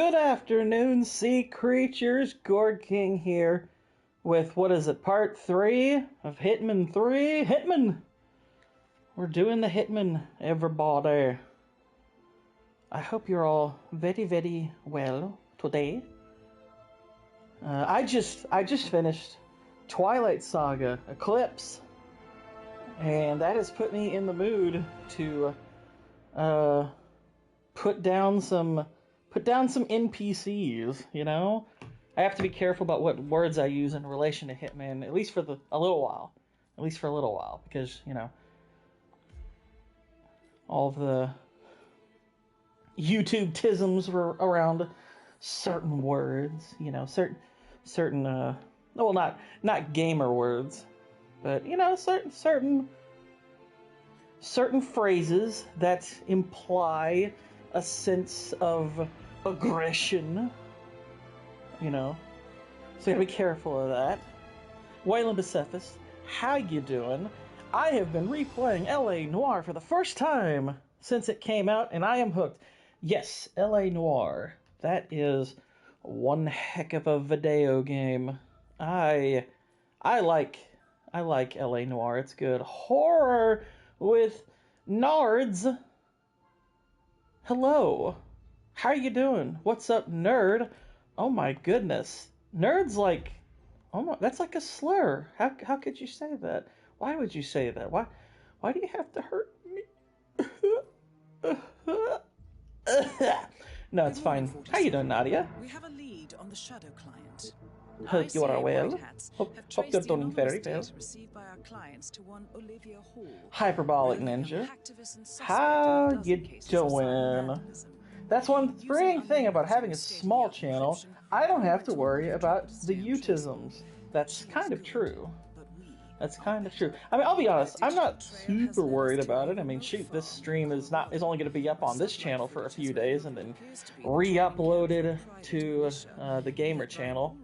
Good afternoon, sea creatures. Gourd King here with, what is it, part 3 of Hitman 3? Hitman! We're doing the Hitman, everybody. I hope you're all very, very well today. I just finished Twilight Saga Eclipse, and that has put me in the mood to put down some NPCs, you know? I have to be careful about what words I use in relation to Hitman, at least for a little while. At least for a little while, because, you know, all the YouTube tisms were around certain words, you know, certain well, not gamer words, but, you know, certain phrases that imply a sense of aggression, you know, so you gotta be careful of that. Waylon Bicephus, how you doing? I have been replaying L.A. Noire for the first time since it came out, and I am hooked. Yes, L.A. Noire. That is one heck of a video game. I like L.A. Noire. It's good. Horror with nards. Hello. How you doing? What's up, nerd? Oh my goodness. Nerd's like, oh my, that's like a slur. How could you say that? Why would you say that? Why do you have to hurt me? No, it's fine. How you doing, Nadia? We have a lead on the Shadow client. Hope you are well. Hope you're doing very well. Received by our clients to one Olivia Hall. Hyperbolic Ninja. How you doing? That's one great thing about having a small channel. I don't have to worry about the utisms. That's kind of true. That's kind of true. I mean, I'll be honest, I'm not super worried about it. I mean, shoot, this stream is only going to be up on this channel for a few days and then re-uploaded to the gamer channel.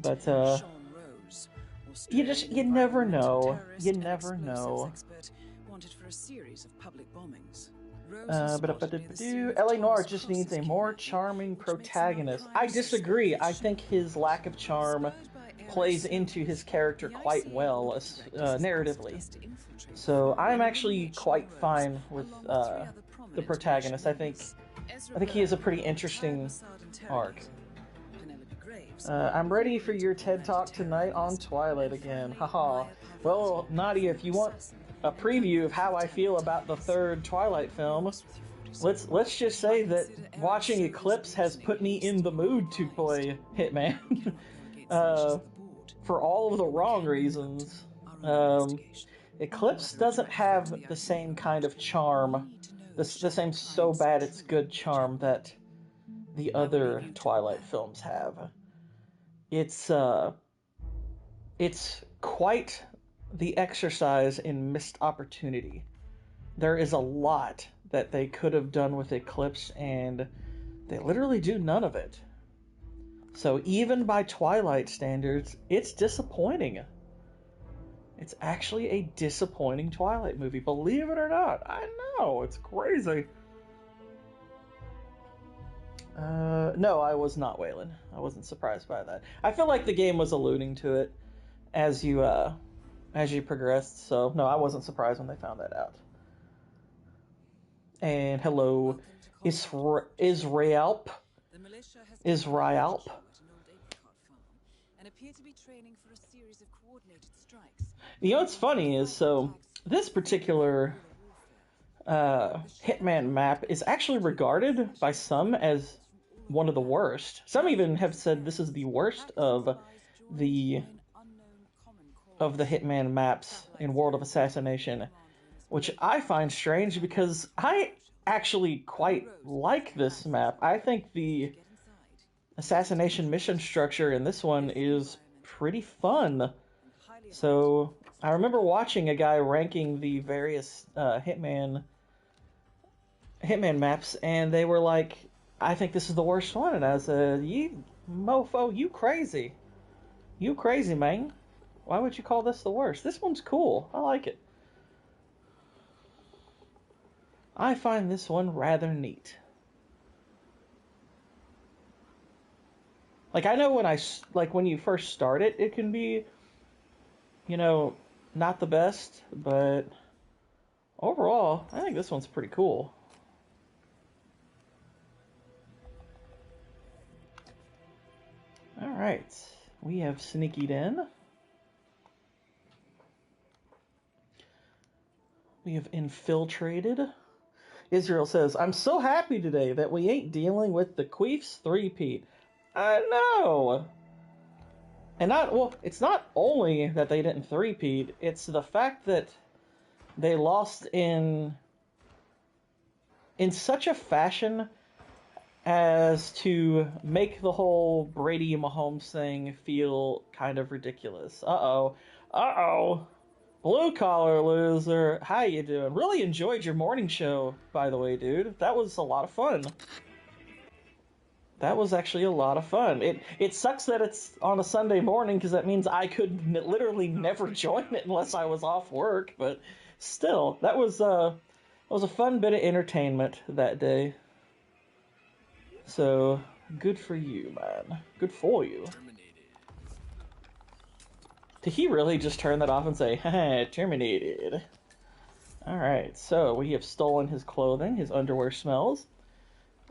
But you never know. You never know. Wanted for a series of public bombings. L.A. Noire just needs a more charming protagonist. I disagree. I think his lack of charm plays into his character quite well, narratively. So I'm actually quite fine with the protagonist. I think he has a pretty interesting arc. I'm ready for your TED Talk tonight on Twilight again. Haha. Well, Nadia, if you want a preview of how I feel about the third Twilight film, let's just say that watching Eclipse has put me in the mood to play Hitman. For all of the wrong reasons. Eclipse doesn't have the same kind of charm, the same so bad it's good charm that the other Twilight films have. It's quite the exercise in missed opportunity. There is a lot that they could have done with Eclipse, and they literally do none of it. So even by Twilight standards, it's disappointing. It's actually a disappointing Twilight movie, believe it or not. I know, it's crazy. No, I was not Waylon. I wasn't surprised by that. I feel like the game was alluding to it as you progressed, so no, I wasn't surprised when they found that out. And hello, Israelp. And appear to be training for a series of coordinated strikes. You know what's funny is, so this particular Hitman map is actually regarded by some as one of the worst. Some even have said this is the worst of the Hitman maps in World of Assassination, which I find strange because I actually quite like this map. I think the assassination mission structure in this one is pretty fun. So I remember watching a guy ranking the various Hitman maps, and they were like, I think this is the worst one. And I said, you mofo, you crazy, man. Why would you call this the worst? This one's cool. I like it. I find this one rather neat. Like, I know when you first start it, it can be, not the best, but overall, I think this one's pretty cool. All right, we have sneakied in. We have infiltrated. Israel says, I'm so happy today that we ain't dealing with the Queefs three-peat. I know. And it's not only that they didn't three-peat, it's the fact that they lost in such a fashion as to make the whole Brady Mahomes thing feel kind of ridiculous. Uh-oh. Blue collar loser. How you doing? Really enjoyed your morning show, by the way, dude. That was a lot of fun. That was actually a lot of fun. It sucks that it's on a Sunday morning because that means I could literally never join it unless I was off work. But still, that was a fun bit of entertainment that day. So good for you, man. Good for you. Did he really just turn that off and say, haha, terminated? Alright, so we have stolen his clothing, his underwear smells.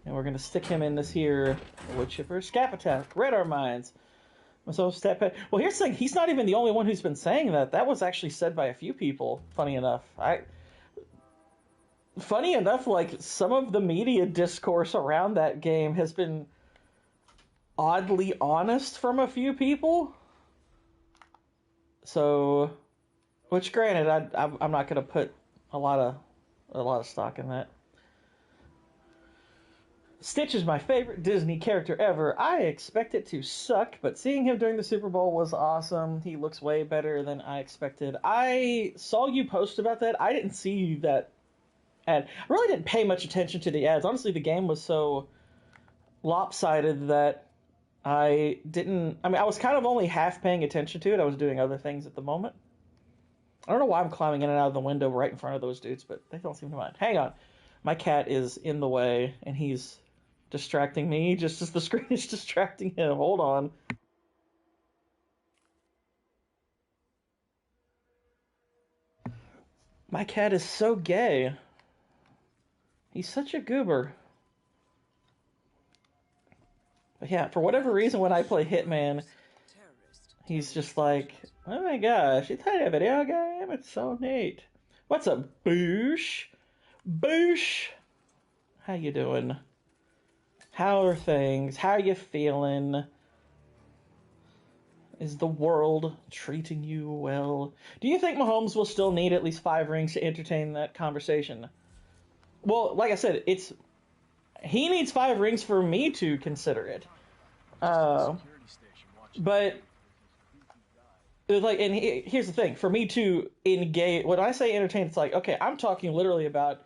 And we're going to stick him in this here wood chipper. Scap attack, red our minds. So step back. Well, here's the thing, he's not even the only one who's been saying that. That was actually said by a few people, funny enough. Funny enough, like, some of the media discourse around that game has been oddly honest from a few people. So, which granted, I'm not going to put a lot of stock in that. Stitch is my favorite Disney character ever. I expect it to suck, but seeing him during the Super Bowl was awesome. He looks way better than I expected. I saw you post about that. I didn't see that ad. I really didn't pay much attention to the ads. Honestly, the game was so lopsided that I was kind of only half paying attention to it. I was doing other things at the moment. I don't know why I'm climbing in and out of the window right in front of those dudes, but they don't seem to mind. Hang on. My cat is in the way, and he's distracting me just as the screen is distracting him. Hold on. My cat is so gay. He's such a goober. But yeah, for whatever reason, when I play Hitman, he's just like, oh my gosh, it's a video game. It's so neat. What's up, Boosh? Boosh! How you doing? How are things? How are you feeling? Is the world treating you well? Do you think Mahomes will still need at least 5 rings to entertain that conversation? Well, like I said, he needs 5 rings for me to consider it. But and here's the thing: for me to engage, when I say entertain, it's like, okay, I'm talking literally about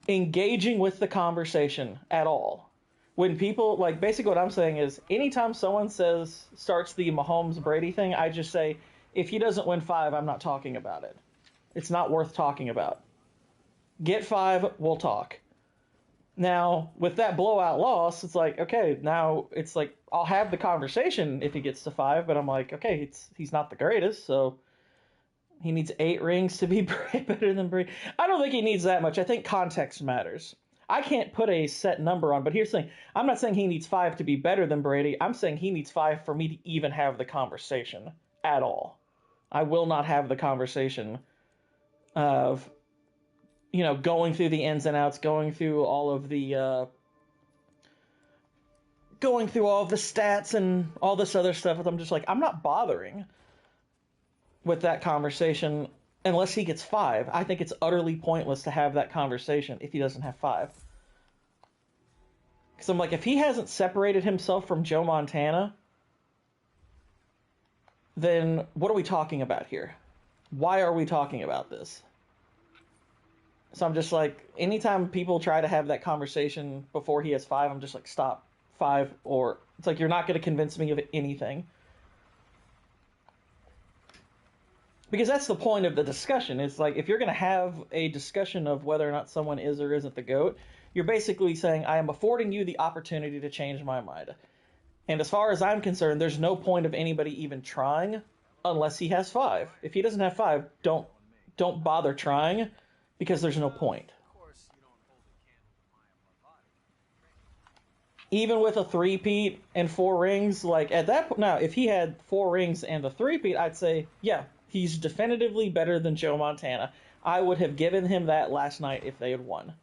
engaging with the conversation at all. When people, like, basically what I'm saying is, anytime someone starts the Mahomes Brady thing, I just say, if he doesn't win 5, I'm not talking about it. It's not worth talking about. Get 5, we'll talk. Now, with that blowout loss, it's like, okay, now it's like, I'll have the conversation if he gets to 5, but I'm like, okay, he's not the greatest, so he needs 8 rings to be better than Brady. I don't think he needs that much. I think context matters. I can't put a set number on, but here's the thing. I'm not saying he needs 5 to be better than Brady. I'm saying he needs 5 for me to even have the conversation at all. I will not have the conversation of, going through the ins and outs, going through all of the stats and all this other stuff. I'm just like, I'm not bothering with that conversation unless he gets 5. I think it's utterly pointless to have that conversation if he doesn't have 5. Because I'm like, if he hasn't separated himself from Joe Montana, then what are we talking about here? Why are we talking about this? So I'm just like, anytime people try to have that conversation before he has 5, I'm just like, stop. 5, or it's like, you're not going to convince me of anything. Because that's the point of the discussion. It's like, if you're going to have a discussion of whether or not someone is or isn't the GOAT, you're basically saying, I am affording you the opportunity to change my mind. And as far as I'm concerned, there's no point of anybody even trying unless he has 5. If he doesn't have 5, don't bother trying, because there's no point. Even with a 3-peat and 4 rings, like at that point, now if he had 4 rings and a 3-peat, I'd say, yeah, he's definitively better than Joe Montana. I would have given him that last night if they had won.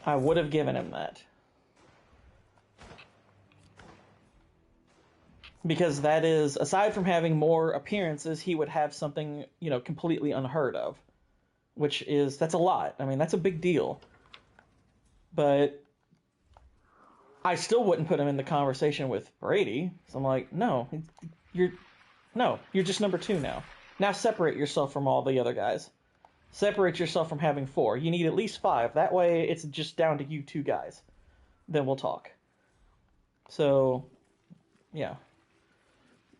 I would have given him that. Because that is, aside from having more appearances, he would have something, you know, completely unheard of. Which is, that's a lot. I mean, that's a big deal. But I still wouldn't put him in the conversation with Brady. So I'm like, no, you're just number 2 now. Now separate yourself from all the other guys. Separate yourself from having 4. You need at least 5. That way it's just down to you 2 guys. Then we'll talk. So, yeah.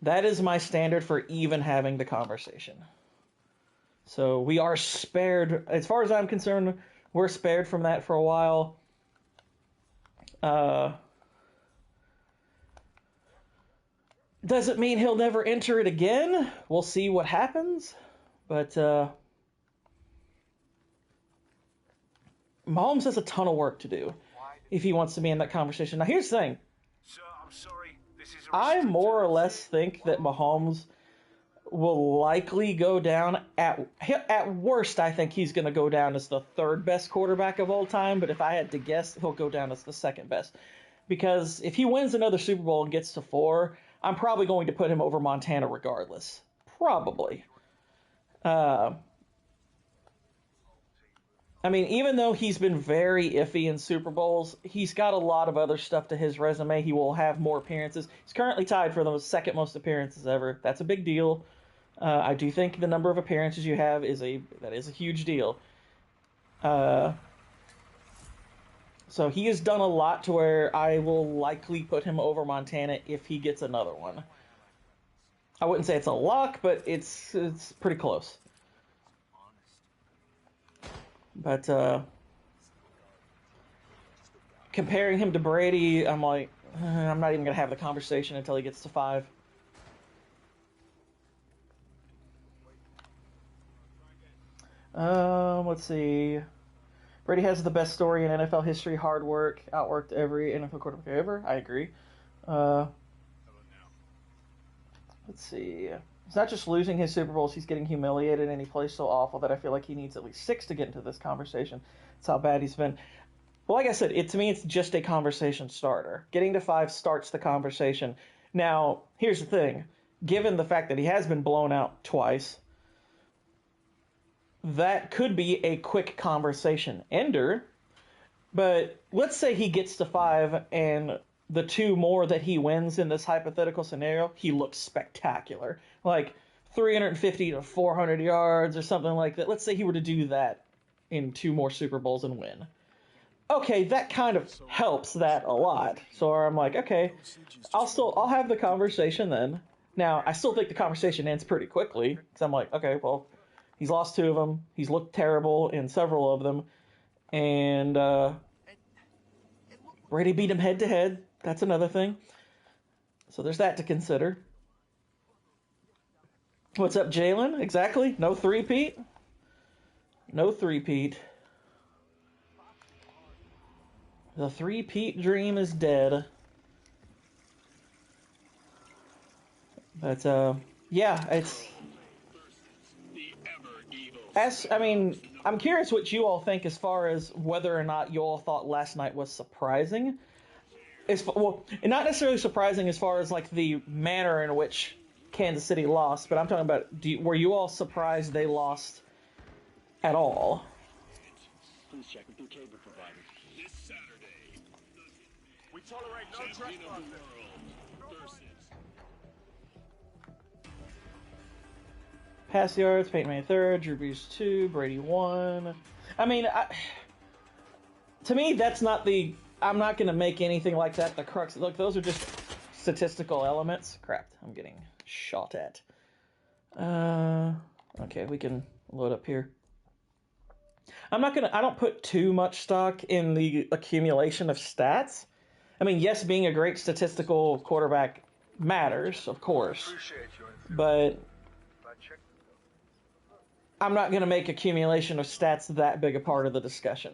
That is my standard for even having the conversation. So we are spared, as far as I'm concerned, we're spared from that for a while. Does it mean he'll never enter it again? We'll see what happens. But Mahomes has a ton of work to do if he wants to be in that conversation. Now here's the thing. Sir, I'm sorry. This is I more or less think that Mahomes will likely go down at worst. I think he's going to go down as the 3rd best quarterback of all time, but if I had to guess, he'll go down as the 2nd best, because if he wins another Super Bowl and gets to 4, I'm probably going to put him over Montana regardless. Probably. I mean, even though he's been very iffy in Super Bowls, he's got a lot of other stuff to his resume. He will have more appearances. He's currently tied for the 2nd most appearances ever. That's a big deal. I do think the number of appearances you have is a huge deal. So he has done a lot to where I will likely put him over Montana if he gets another one. I wouldn't say it's a lock, but it's pretty close. But comparing him to Brady, I'm like, I'm not even going to have the conversation until he gets to 5. Let's see. Brady has the best story in NFL history. Hard work, outworked every NFL quarterback ever. I agree. Let's see. He's not just losing his Super Bowls, he's getting humiliated, and he plays so awful that I feel like he needs at least 6 to get into this conversation. That's how bad he's been. Well, like I said, to me, it's just a conversation starter. Getting to 5 starts the conversation. Now, here's the thing. Given the fact that he has been blown out twice, that could be a quick conversation ender. But let's say he gets to 5 and the 2 more that he wins in this hypothetical scenario, he looks spectacular. Like 350 to 400 yards or something like that. Let's say he were to do that in 2 more Super Bowls and win. Okay, that kind of helps that a lot. So I'm like, okay, I'll have the conversation then. Now, I still think the conversation ends pretty quickly, because I'm like, okay, well, he's lost 2 of them. He's looked terrible in several of them. And Brady beat him head-to-head. That's another thing. So there's that to consider. What's up, Jalen? Exactly. No 3-peat. No 3-peat. The 3-peat dream is dead. But, yeah, it's... I'm curious what you all think as far as whether or not you all thought last night was surprising. Well, not necessarily surprising as far as, like, the manner in which Kansas City lost, but I'm talking about, were you all surprised they lost at all? Please check with your cable provider. This Saturday, we tolerate no trespassing. Pass yards, Peyton Manning 3rd, Drew Brees 2, Brady 1. I mean, to me, that's not the... I'm not going to make anything like that the crux. Look, those are just statistical elements. Crap, I'm getting shot at. Okay, we can load up here. I don't put too much stock in the accumulation of stats, I mean, yes, being a great statistical quarterback matters, of course, but I'm not going to make accumulation of stats that big a part of the discussion.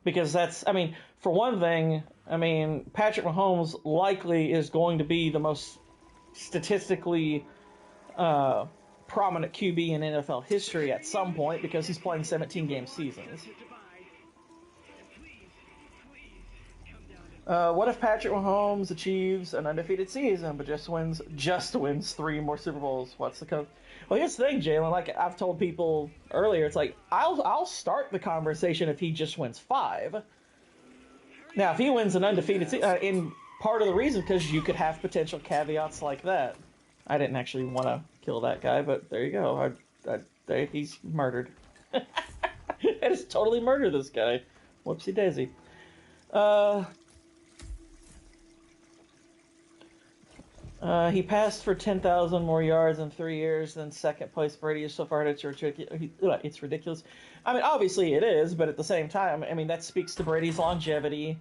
Because that's, I mean, for one thing, I mean, Patrick Mahomes likely is going to be the most statistically prominent QB in NFL history at some point because he's playing 17-game seasons. What if Patrick Mahomes achieves an undefeated season but just wins 3 more Super Bowls? What's the code? Well, here's the thing, Jalen. Like I've told people earlier, it's like I'll start the conversation if he just wins 5. Now, if he wins an undefeated season, in part of the reason because you could have potential caveats like that. I didn't actually want to kill that guy, but there you go. He's murdered. I just totally murdered this guy. Whoopsie daisy. He passed for 10,000 more yards in 3 years than second place Brady is so far. It's ridiculous. I mean, obviously it is, but at the same time, I mean, that speaks to Brady's longevity.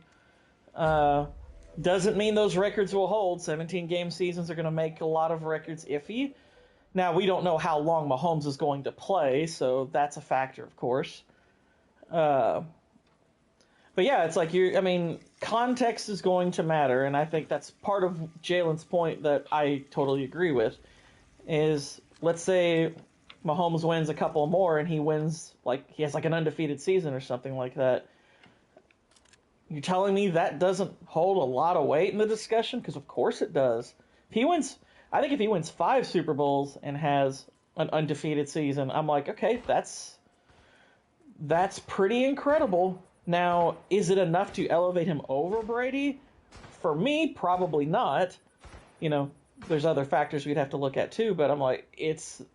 Doesn't mean those records will hold. 17-game seasons are going to make a lot of records iffy. Now, we don't know how long Mahomes is going to play, so that's a factor, of course. But yeah, it's like I mean, context is going to matter, and I think that's part of Jalen's point that I totally agree with, is let's say Mahomes wins a couple more and he has like an undefeated season or something like that. You're telling me that doesn't hold a lot of weight in the discussion? Because of course it does. I think if he wins 5 Super Bowls and has an undefeated season, I'm like, okay, that's pretty incredible. Now, is it enough to elevate him over Brady? For me, probably not. You know, there's other factors we'd have to look at too, but I'm like,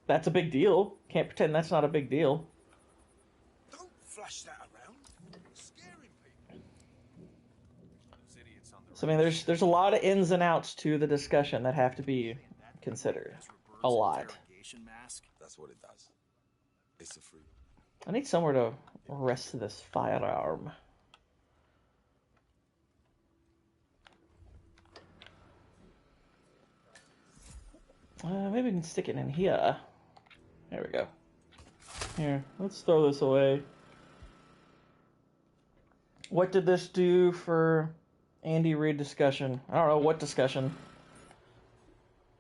that's a big deal. Can't pretend that's not a big deal. Don't flash that around. Scaring people. So, I mean, there's a lot of ins and outs to the discussion that have to be considered. A lot. That's what it does. It's a free. I need somewhere to rest this firearm. Maybe we can stick it in here. There we go. Here, let's throw this away. What did this do for Andy Reid discussion? I don't know, what discussion?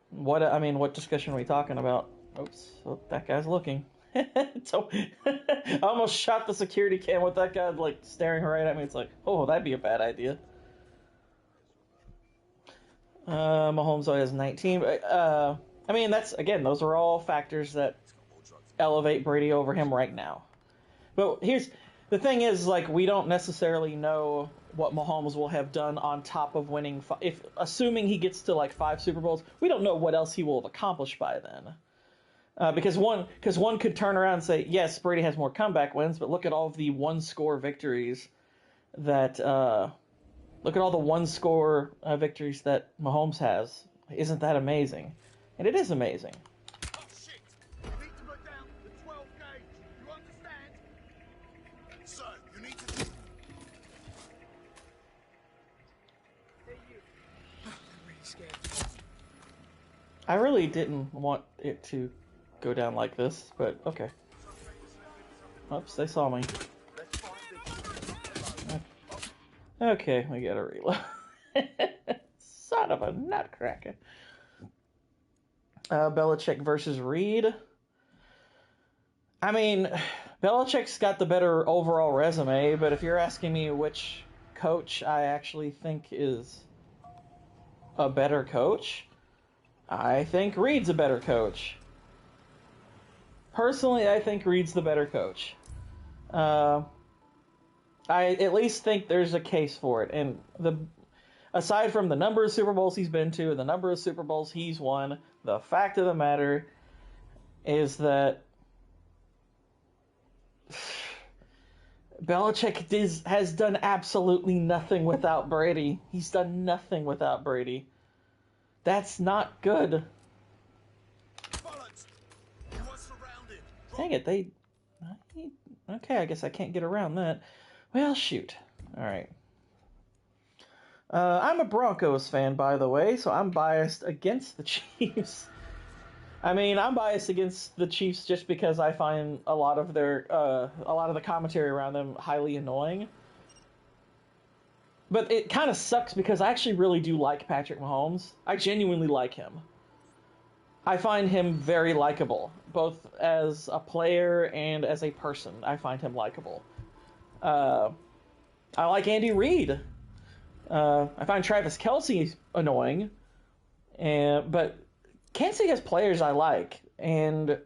What discussion are we talking about? Oops, oh, that guy's looking. So, I almost shot the security cam with that guy like staring right at me. It's like, oh, that'd be a bad idea. Mahomes only has 19. I mean, those are all factors that elevate Brady over him right now. But here's the thing: is like we don't necessarily know what Mahomes will have done on top of winning. Assuming he gets to like 5 Super Bowls, we don't know what else he will have accomplished by then. Because one could turn around and say, yes, Brady has more comeback wins, but look at all of the one-score victories that Mahomes has. Isn't that amazing? And it is amazing. Oh shit! You need to put down the 12 gauge. You understand? Sir, you need to. Hey, you. I'm really scared. I really didn't want it to go down like this, but okay. Oops, they saw me. Okay, we gotta reload. Son of a nutcracker. Belichick versus Reid. I mean, Belichick's got the better overall resume, but if you're asking me which coach I actually think is a better coach, I think Reid's a better coach. Personally, I think Reid's the better coach. I at least think there's a case for it. And aside from the number of Super Bowls he's been to and the number of Super Bowls he's won, the fact of the matter is that Belichick has done absolutely nothing without Brady. He's done nothing without Brady. That's not good. Dang it, okay, I guess I can't get around that. Well, shoot. Alright. I'm a Broncos fan, by the way, so I'm biased against the Chiefs. I mean, I'm biased against the Chiefs just because I find a lot of the commentary around them highly annoying. But it kind of sucks because I actually really do like Patrick Mahomes. I genuinely like him. I find him very likable, both as a player and as a person. I find him likable. I like Andy Reid. I find Travis Kelce annoying, but Kansas City has players I like, and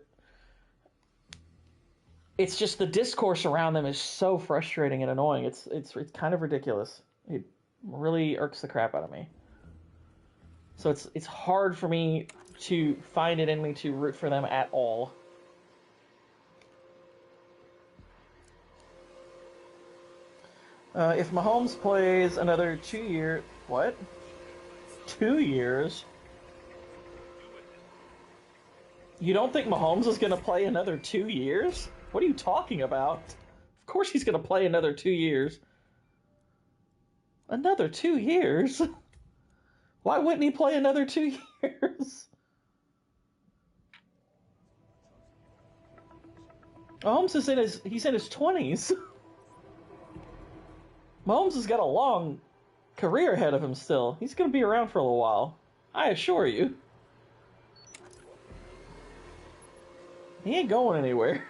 it's just the discourse around them is so frustrating and annoying. It's kind of ridiculous. It really irks the crap out of me. So it's hard for me to find it in me to root for them at all. If Mahomes plays another 2 years... What? 2 years? You don't think Mahomes is going to play another 2 years? What are you talking about? Of course he's going to play another 2 years. Another 2 years? Why wouldn't he play another 2 years? Mahomes is he's in his 20s. Mahomes has got a long career ahead of him still. He's going to be around for a little while. I assure you. He ain't going anywhere.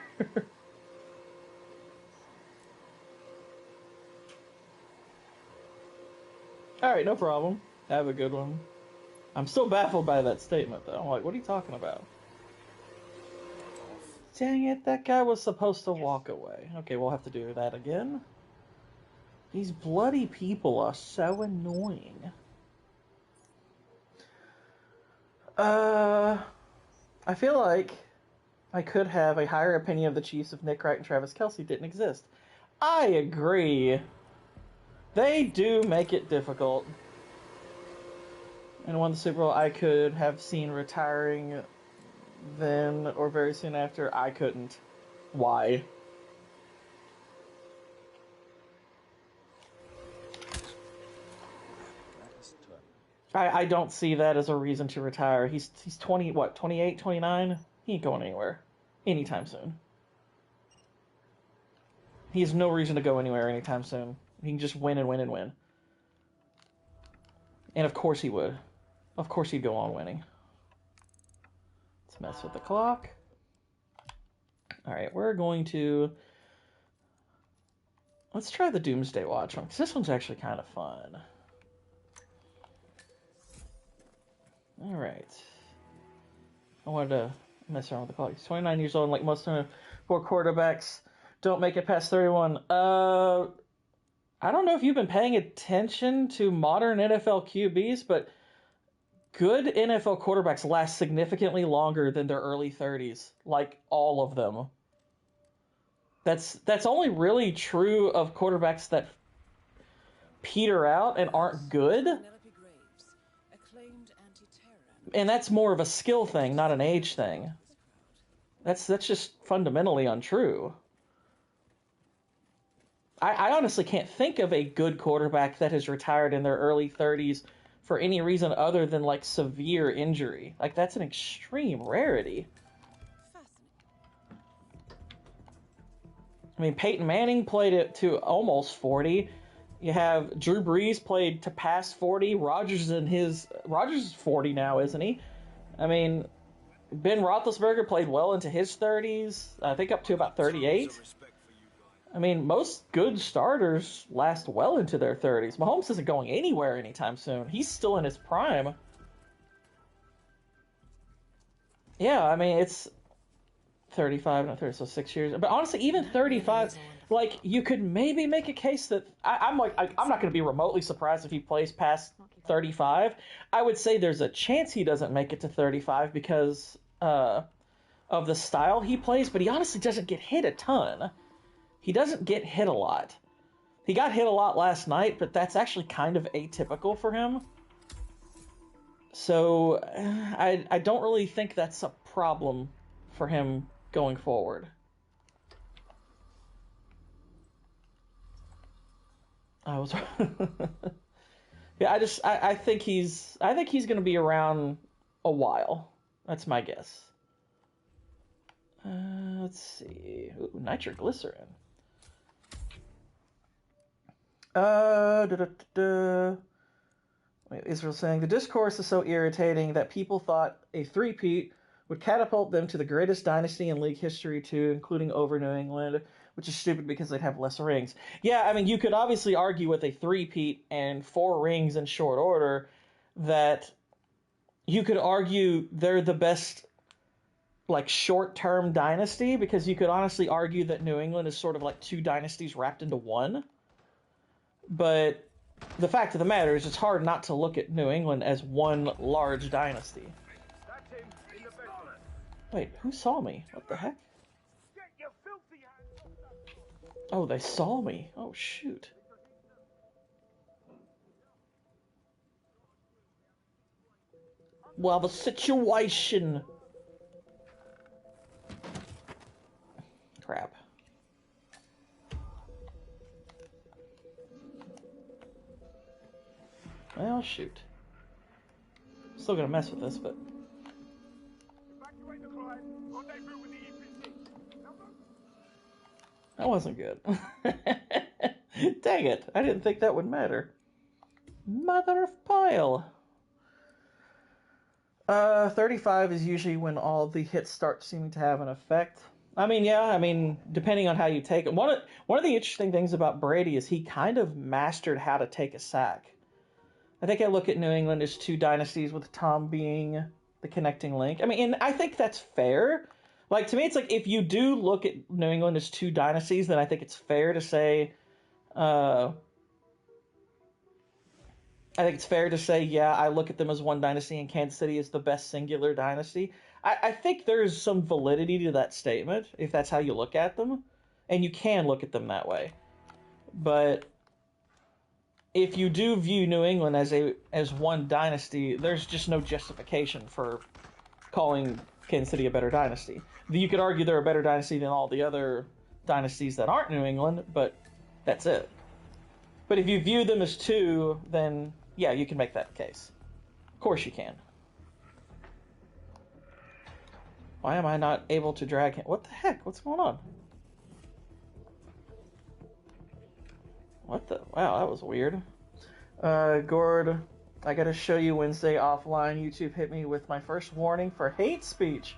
Alright, no problem. Have a good one. I'm still baffled by that statement, though. I'm like, what are you talking about? Dang it, that guy was supposed to walk away. Okay, we'll have to do that again. These bloody people are so annoying. I feel like I could have a higher opinion of the Chiefs if Nick Wright and Travis Kelce didn't exist. I agree. They do make it difficult. And won the Super Bowl, I could have seen retiring then or very soon after. I couldn't. Why? I don't see that as a reason to retire. He's 20, what, 28, 29? He ain't going anywhere anytime soon. He has no reason to go anywhere anytime soon. He can just win and win and win. And of course he would. Of course he'd go on winning. Let's mess with the clock. Alright, we're going to... Let's try the Doomsday Watch one, because this one's actually kind of fun. Alright. I wanted to mess around with the clock. He's 29 years old, and like most of poor quarterbacks don't make it past 31. I don't know if you've been paying attention to modern NFL QBs, but good NFL quarterbacks last significantly longer than their early 30s. Like, all of them. That's only really true of quarterbacks that peter out and aren't good. And that's more of a skill thing, not an age thing. That's just fundamentally untrue. I honestly can't think of a good quarterback that has retired in their early 30s for any reason other than, like, severe injury. Like, that's an extreme rarity. I mean, Peyton Manning played it to almost 40. You have Drew Brees played to past 40. Rodgers is 40 now, isn't he? I mean, Ben Roethlisberger played well into his 30s. I think up to about 38. I mean, most good starters last well into their 30s. Mahomes isn't going anywhere anytime soon. He's still in his prime. Yeah, I mean, it's 35, not 30, so 6 years. But honestly, even 35, like, you could maybe make a case that... I'm not going to be remotely surprised if he plays past 35. I would say there's a chance he doesn't make it to 35 because of the style he plays, but he honestly doesn't get hit a ton. He doesn't get hit a lot. He got hit a lot last night, but that's actually kind of atypical for him. So I don't really think that's a problem for him going forward. Yeah, I think he's going to be around a while. That's my guess. Let's see. Ooh, nitroglycerin. Da, da, da, da. Wait, Israel's saying the discourse is so irritating that people thought a three-peat would catapult them to the greatest dynasty in league history too, including over New England, which is stupid because they'd have less rings. Yeah, I mean, you could obviously argue with a three-peat and 4 rings in short order that you could argue they're the best, like, short-term dynasty, because you could honestly argue that New England is sort of like 2 dynasties wrapped into one. But the fact of the matter is it's hard not to look at New England as one large dynasty. Wait, who saw me? What the heck? Oh, they saw me. Oh, shoot. Well, the situation. Crap. Well, shoot. Still gonna mess with this, but... That wasn't good. Dang it, I didn't think that would matter. Mother of pile. 35 is usually when all the hits start seeming to have an effect. I mean, yeah, I mean, depending on how you take it. One of the interesting things about Brady is he kind of mastered how to take a sack. I think I look at New England as 2 dynasties, with Tom being the connecting link. I mean, and I think that's fair. Like, to me, it's like, if you do look at New England as 2 dynasties, then I think it's fair to say, yeah, I look at them as 1 dynasty, and Kansas City is the best singular dynasty. I think there's some validity to that statement, if that's how you look at them. And you can look at them that way. But if you do view New England as 1 dynasty, there's just no justification for calling Kansas City a better dynasty. You could argue they're a better dynasty than all the other dynasties that aren't New England, but that's it. But if you view them as 2, then yeah, you can make that case. Of course you can. Why am I not able to drag him? What the heck? What's going on? What the? Wow, that was weird. Gord, I gotta show you Wednesday offline. YouTube hit me with my first warning for hate speech.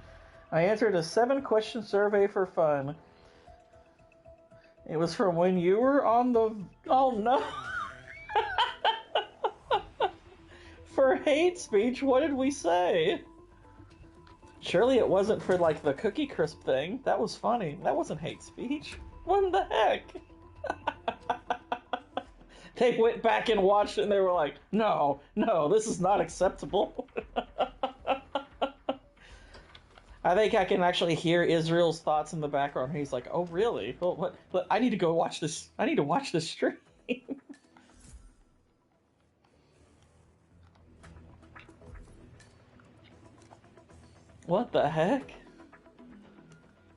I answered a 7-question survey for fun. It was from when you were on the... Oh no! For hate speech, what did we say? Surely it wasn't for, like, the Cookie Crisp thing. That was funny. That wasn't hate speech. What the heck? They went back and watched it and they were like, no, this is not acceptable. I think I can actually hear Israel's thoughts in the background. He's like, oh, really? Well, what? I need to go watch this. I need to watch this stream. What the heck?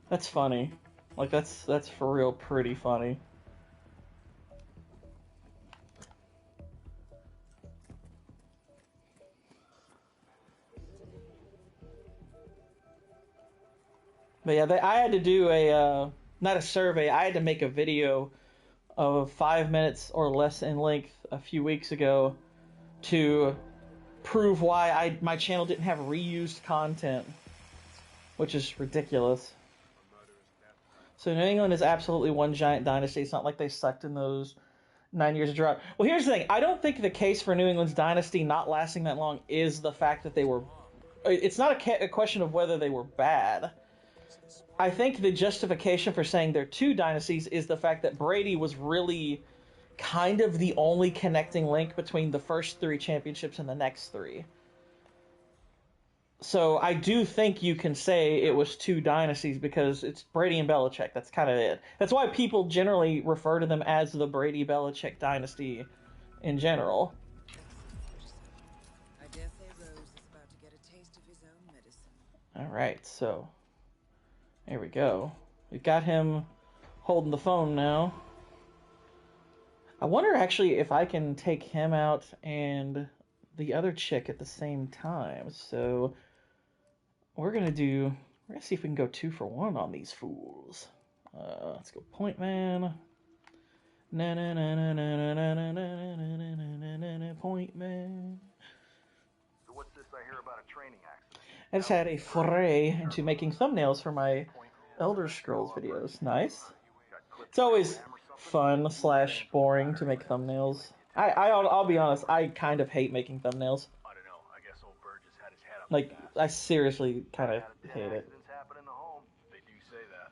That's funny. Like, that's for real pretty funny. But yeah, I had to do not a survey, I had to make a video of 5 minutes or less in length a few weeks ago to prove why my channel didn't have reused content, which is ridiculous. So New England is absolutely 1 giant dynasty. It's not like they sucked in those 9 years of drought. Well, here's the thing. I don't think the case for New England's dynasty not lasting that long is the fact that they were... It's not a question of whether they were bad. I think the justification for saying they're 2 dynasties is the fact that Brady was really kind of the only connecting link between the first 3 championships and the next 3. So I do think you can say it was 2 dynasties because it's Brady and Belichick. That's kind of it. That's why people generally refer to them as the Brady-Belichick dynasty in general. I dare say Rose is about to get a taste of his own medicine. Alright, so... There we go. We've got him holding the phone now. I wonder actually if I can take him out and the other chick at the same time. So we're gonna see if we can go 2-for-1 on these fools. Let's go point man. Point man. So what's this I hear about a training accident? I just had a foray into making thumbnails for my Elder Scrolls videos. Nice. It's always fun / boring to make thumbnails. I'll be honest, I kind of hate making thumbnails. I don't know. I guess old Burgess had his head up. Like, I seriously kind of hate it. Accidents happen in the home. They do say that.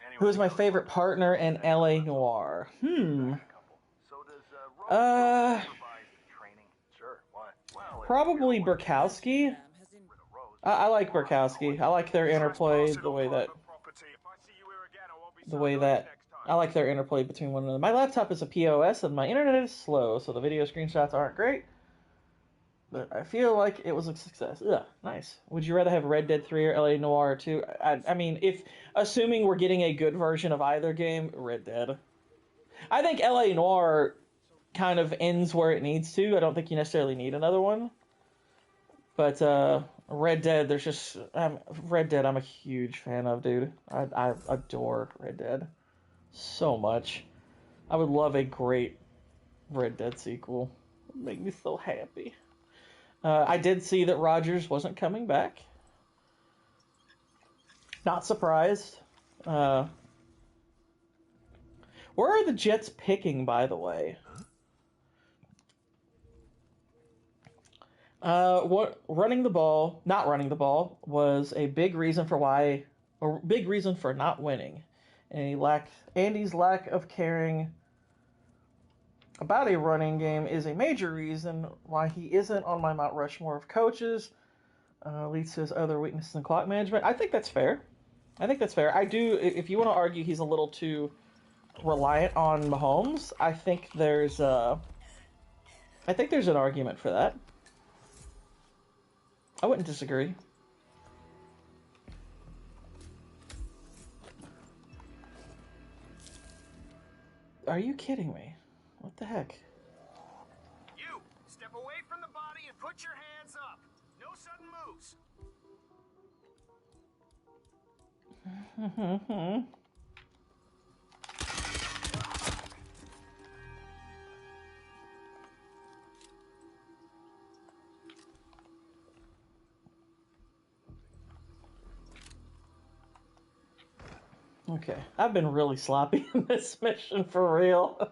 Anyway, Who is my favorite partner in LA Noire? So does Rose supervise the training? Sure. Why? Well, Probably Burkowski. I like Burkowski. I like their interplay, the way that I like their interplay between one another. My laptop is a POS and my internet is slow, so the video screenshots aren't great. But I feel like it was a success. Ugh, nice. Would you rather have Red Dead 3 or LA Noire 2? I mean, assuming we're getting a good version of either game, Red Dead. I think LA Noire kind of ends where it needs to. I don't think you necessarily need another one. But Red Dead, Red Dead I'm a huge fan of, dude. I adore Red Dead so much. I would love a great Red Dead sequel. It would make me so happy. I did see that Rogers wasn't coming back. Not surprised. Where are the Jets picking, by the way? Not running the ball was a big reason for not winning. And Andy's lack of caring about a running game is a major reason why he isn't on my Mount Rushmore of coaches. Leads to his other weaknesses in clock management. I think that's fair. I do, if you want to argue he's a little too reliant on Mahomes, I think there's an argument for that. I wouldn't disagree. Are you kidding me? What the heck? You step away from the body and put your hands up. No sudden moves. Okay, I've been really sloppy in this mission for real.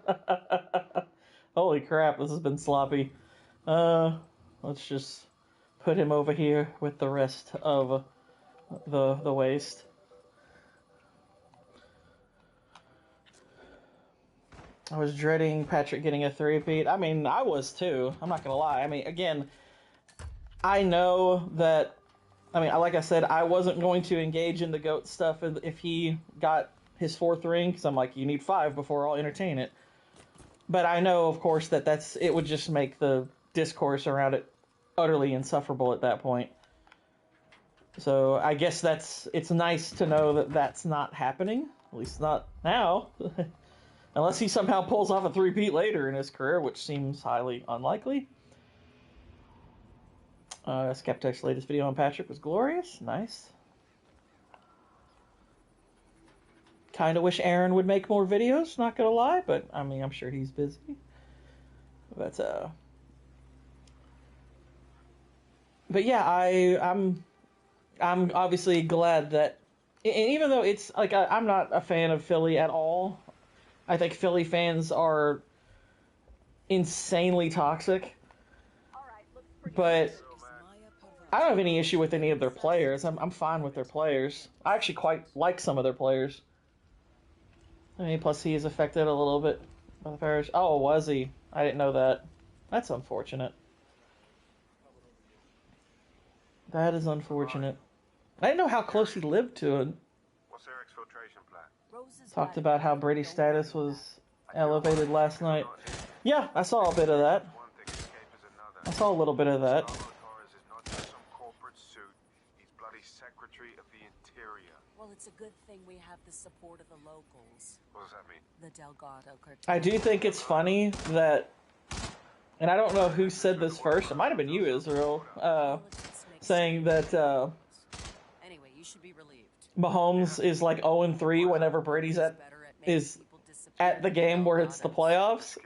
Holy crap, this has been sloppy. Let's just put him over here with the rest of the waste. I was dreading Patrick getting a 3-peat. I mean, I was too. I'm not gonna lie. I mean, again, I know that. I mean, like I said, I wasn't going to engage in the GOAT stuff if he got his 4th ring, because I'm like, you need 5 before I'll entertain it. But I know, of course, that it would just make the discourse around it utterly insufferable at that point. So I guess it's nice to know that that's not happening, at least not now. Unless he somehow pulls off a 3-peat later in his career, which seems highly unlikely. Skeptic's latest video on Patrick was glorious. Nice. Kind of wish Aaron would make more videos, not gonna lie, but I mean, I'm sure he's busy. But yeah, I'm obviously glad that, and even though it's like I'm not a fan of Philly at all, I think Philly fans are insanely toxic. But I don't have any issue with any of their players. I'm fine with their players. I actually quite like some of their players. I mean, plus he is affected a little bit by the parish. Oh, was he? I didn't know that. That's unfortunate. That is unfortunate. I didn't know how close he lived to it. What's their exfiltration plan? Talked about how Brady's status was elevated last night. Yeah, I saw a bit of that. I saw a little bit of that. bloody Secretary of the Interior. Well, it's a good thing we have the support of the locals. What does that mean? The Delgado cartel. I do think it's funny that, and I don't know who said this first. It might have been you, Israel, saying that Anyway, you should be relieved. Mahomes is like 0-3 whenever Brady's at the game where it's the playoffs,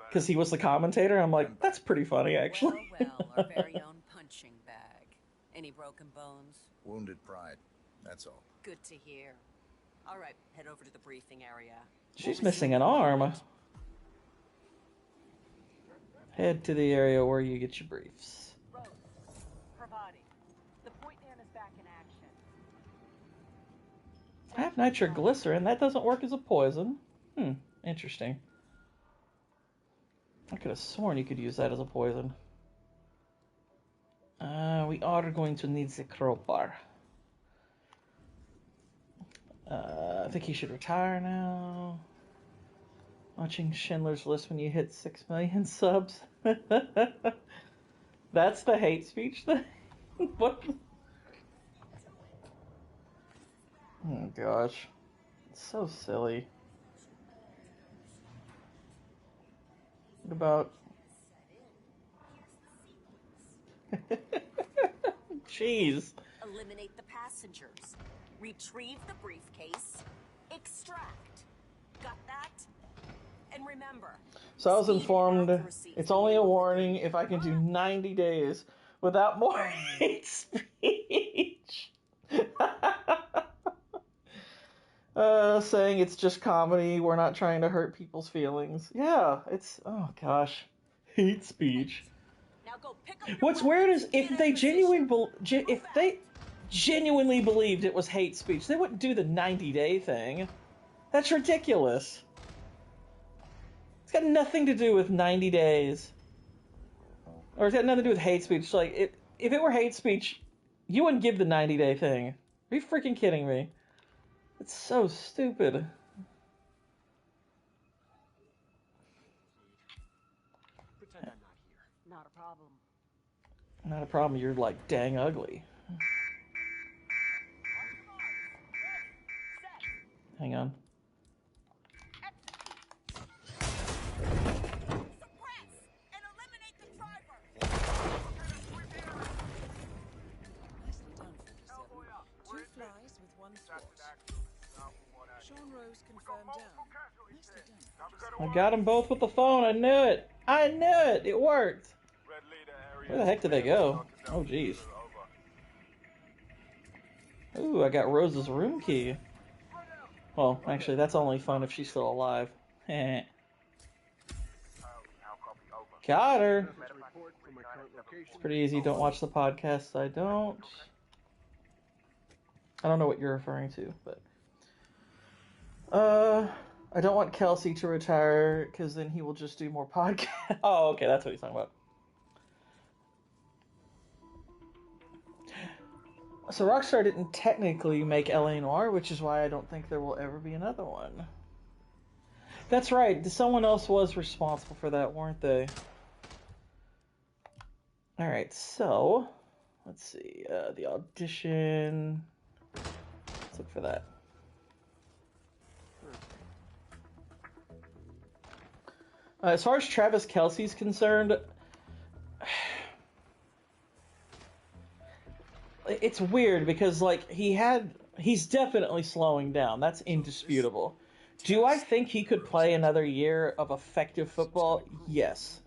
because he was the commentator. I'm like, that's pretty funny, actually. Well, our very own punching bag. Any broken bones? Wounded pride. That's all. Good to hear. All right, head over to the briefing area. She's missing an arm. Head to the area where you get your briefs. Rose, her body. The point man is back in action. I have nitroglycerin. That doesn't work as a poison. Interesting. I could have sworn you could use that as a poison. We are going to need the crowbar. I think he should retire now. Watching Schindler's List when you hit 6 million subs. That's the hate speech thing? What? Oh gosh. It's so silly. What about... Jeez. Eliminate the passengers. Retrieve the briefcase. Extract. Got that? And remember... So I was informed it's only a warning if I can do 90 days without more hate speech. Saying it's just comedy, we're not trying to hurt people's feelings. Yeah, it's... Oh gosh. Hate speech. Now go pick up your What's weird is if they genuinely believed it was hate speech, they wouldn't do the 90-day thing. That's ridiculous. It's got nothing to do with 90 days. Or it's got nothing to do with hate speech. Like, if it were hate speech, you wouldn't give the 90-day thing. Are you freaking kidding me? It's so stupid. Pretend I'm not here. Not a problem. Not a problem, you're like dang ugly. Hang on. Two flies with one swat. Sean Rose confirmed down. Nicely done. I got them both with the phone. I knew it. I knew it. It worked. Where the heck did they go? Oh, jeez. Ooh, I got Rose's room key. Well, actually, that's only fun if she's still alive. Got her. It's pretty easy. Don't watch the podcast. I don't know what you're referring to, but... I don't want Kelsey to retire, because then he will just do more podcasts. Oh, okay, that's what he's talking about. So Rockstar didn't technically make L.A. Noire, which is why I don't think there will ever be another one. That's right, someone else was responsible for that, weren't they? Alright, so... Let's see, the audition... Let's look for that. As far as Travis Kelce's concerned, it's weird because, like, he's definitely slowing down. That's indisputable. Do I think he could play another year of effective football? Yes.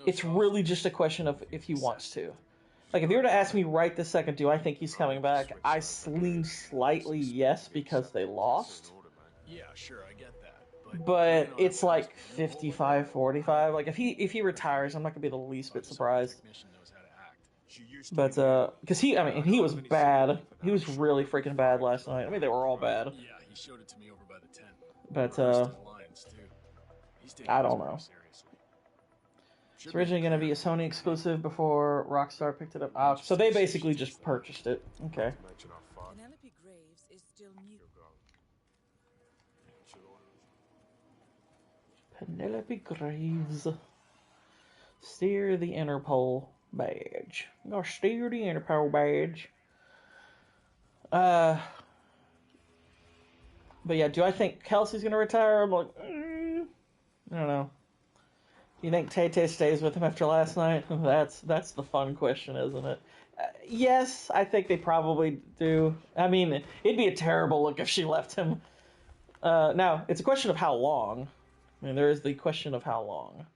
It's really just a question of if he wants to. Like, if you were to ask me right this second, do I think he's coming back? I lean slightly yes because they lost. Yeah, sure, I get that. But it's like 55-45. Like, if he retires, I'm not gonna be the least bit surprised. But because he was bad. He was really freaking bad last night. I mean, they were all bad. Yeah, he showed it to me over by the tent. But I don't know. It's originally gonna be a Sony exclusive before Rockstar picked it up. Oh, so they basically just purchased it. Okay. Penelope Graves is still mute. Penelope Graves. Steer the Interpol badge. Go steer the Interpol badge. But yeah, do I think Kelsey's gonna retire? I'm like, I don't know. Do you think Tay-Tay stays with him after last night? That's the fun question, isn't it? Yes, I think they probably do. I mean, it'd be a terrible look if she left him. Now, it's a question of how long. I mean, there is the question of how long.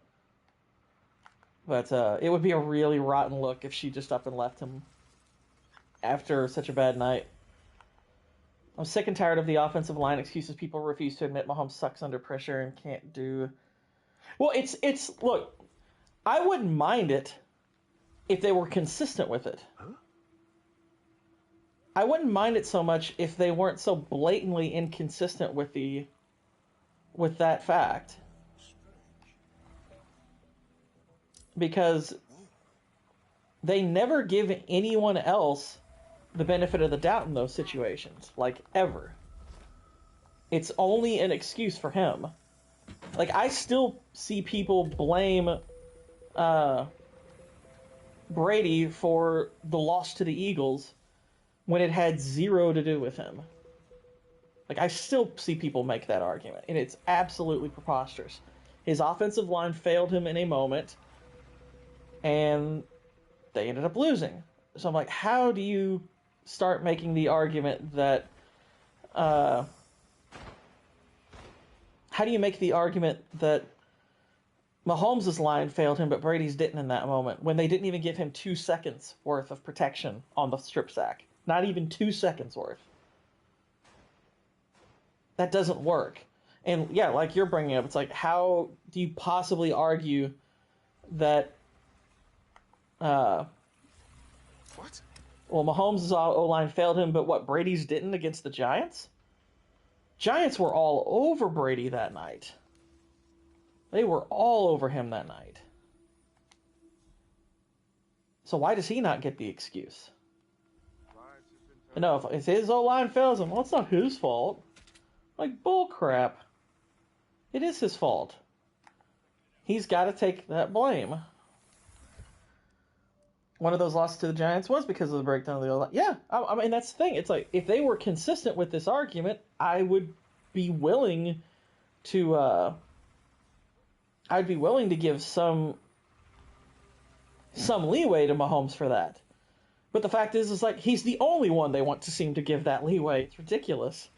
But it would be a really rotten look if she just up and left him after such a bad night. I'm sick and tired of the offensive line excuses. People refuse to admit Mahomes sucks under pressure and can't do. Well, it's look, I wouldn't mind it if they were consistent with it. I wouldn't mind it so much if they weren't so blatantly inconsistent with that fact. Because they never give anyone else the benefit of the doubt in those situations, like ever. It's only an excuse for him. Like, I still see people blame Brady for the loss to the Eagles when it had zero to do with him. Like, I still see people make that argument, and it's absolutely preposterous. His offensive line failed him in a moment, and they ended up losing. So I'm like, how do you start making the argument that how do you make the argument that Mahomes' line failed him, but Brady's didn't in that moment, when they didn't even give him 2 seconds worth of protection on the strip sack? Not even 2 seconds worth. That doesn't work. And yeah, like you're bringing up, it's like, how do you possibly argue that What? well, Mahomes' O-line failed him, but what, Brady's didn't against the Giants? Giants were all over Brady that night. They were all over him that night. So why does he not get the excuse? No, if his O-line fails him, well, it's not his fault. Like, bull crap. It is his fault. He's got to take that blame. One of those losses to the Giants was because of the breakdown of the O-line. Yeah, I mean, that's the thing. It's like, if they were consistent with this argument, I would be willing to, I'd be willing to give some leeway to Mahomes for that. But the fact is like, he's the only one they want to seem to give that leeway. It's ridiculous.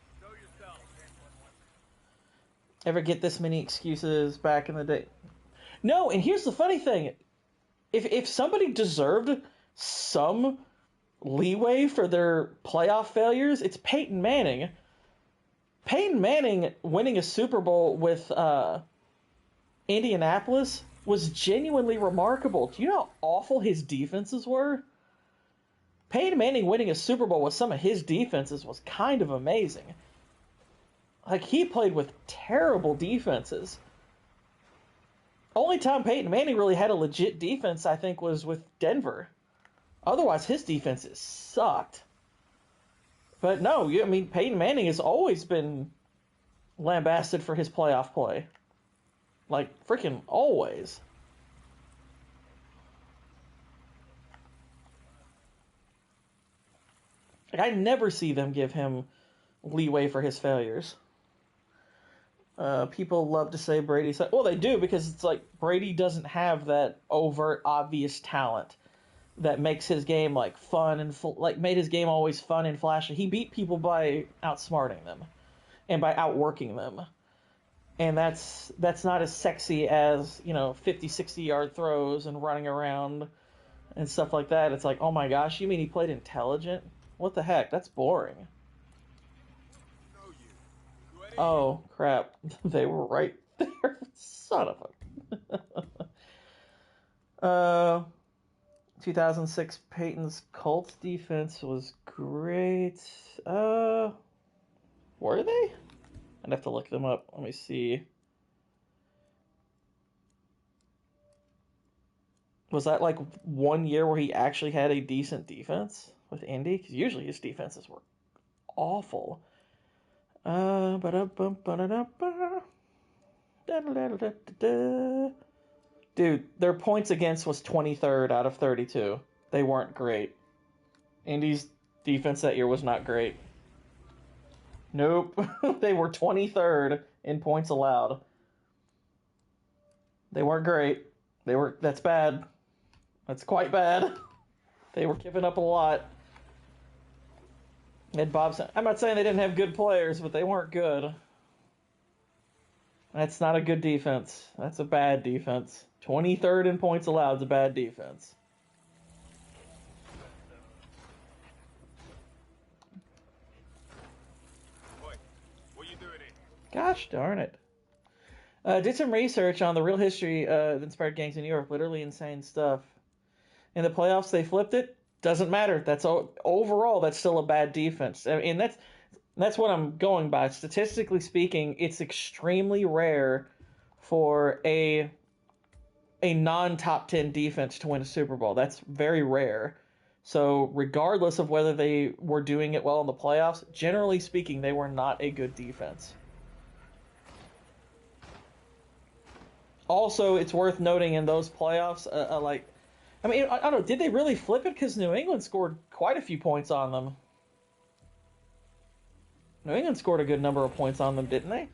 Ever get this many excuses back in the day? No, and here's the funny thing. If somebody deserved some leeway for their playoff failures, it's Peyton Manning. Peyton Manning winning a Super Bowl with Indianapolis was genuinely remarkable. Do you know how awful his defenses were? Peyton Manning winning a Super Bowl with some of his defenses was kind of amazing. Like, he played with terrible defenses. Only time Peyton Manning really had a legit defense, I think, was with Denver. Otherwise, his defenses sucked. But no, I mean, Peyton Manning has always been lambasted for his playoff play. Like, freaking always. Like, I never see them give him leeway for his failures. People love to say Brady's... Well, they do, because it's like Brady doesn't have that overt, obvious talent that makes his game like fun and like made his game always fun and flashy. He beat people by outsmarting them and by outworking them. And that's not as sexy as, 50, 60-yard throws and running around and stuff like that. It's like, oh my gosh, you mean he played intelligent? What the heck? That's boring. Oh, crap. They were right there. Son of a... 2006 Peyton's Colts defense was great. Were they? I'd have to look them up. Let me see. Was that like 1 year where he actually had a decent defense with Indy? Because usually his defenses were awful. Dude, their points against was 23rd out of 32. They weren't great. Indy's defense that year was not great. Nope. They were 23rd in points allowed. They weren't great. That's bad. That's quite bad. They were giving up a lot. And I'm not saying they didn't have good players, but they weren't good. That's not a good defense. That's a bad defense. 23rd in points allowed is a bad defense. Boy, what you doing here? Gosh darn it. Did some research on the real history that inspired gangs in New York. Literally insane stuff. In the playoffs, they flipped it. Doesn't matter. Overall, that's still a bad defense. And that's what I'm going by. Statistically speaking, it's extremely rare for a non-top 10 defense to win a Super Bowl. That's very rare. So regardless of whether they were doing it well in the playoffs, generally speaking, they were not a good defense. Also, it's worth noting in those playoffs, I don't know, did they really flip it? Because New England scored quite a few points on them. New England scored a good number of points on them, didn't they?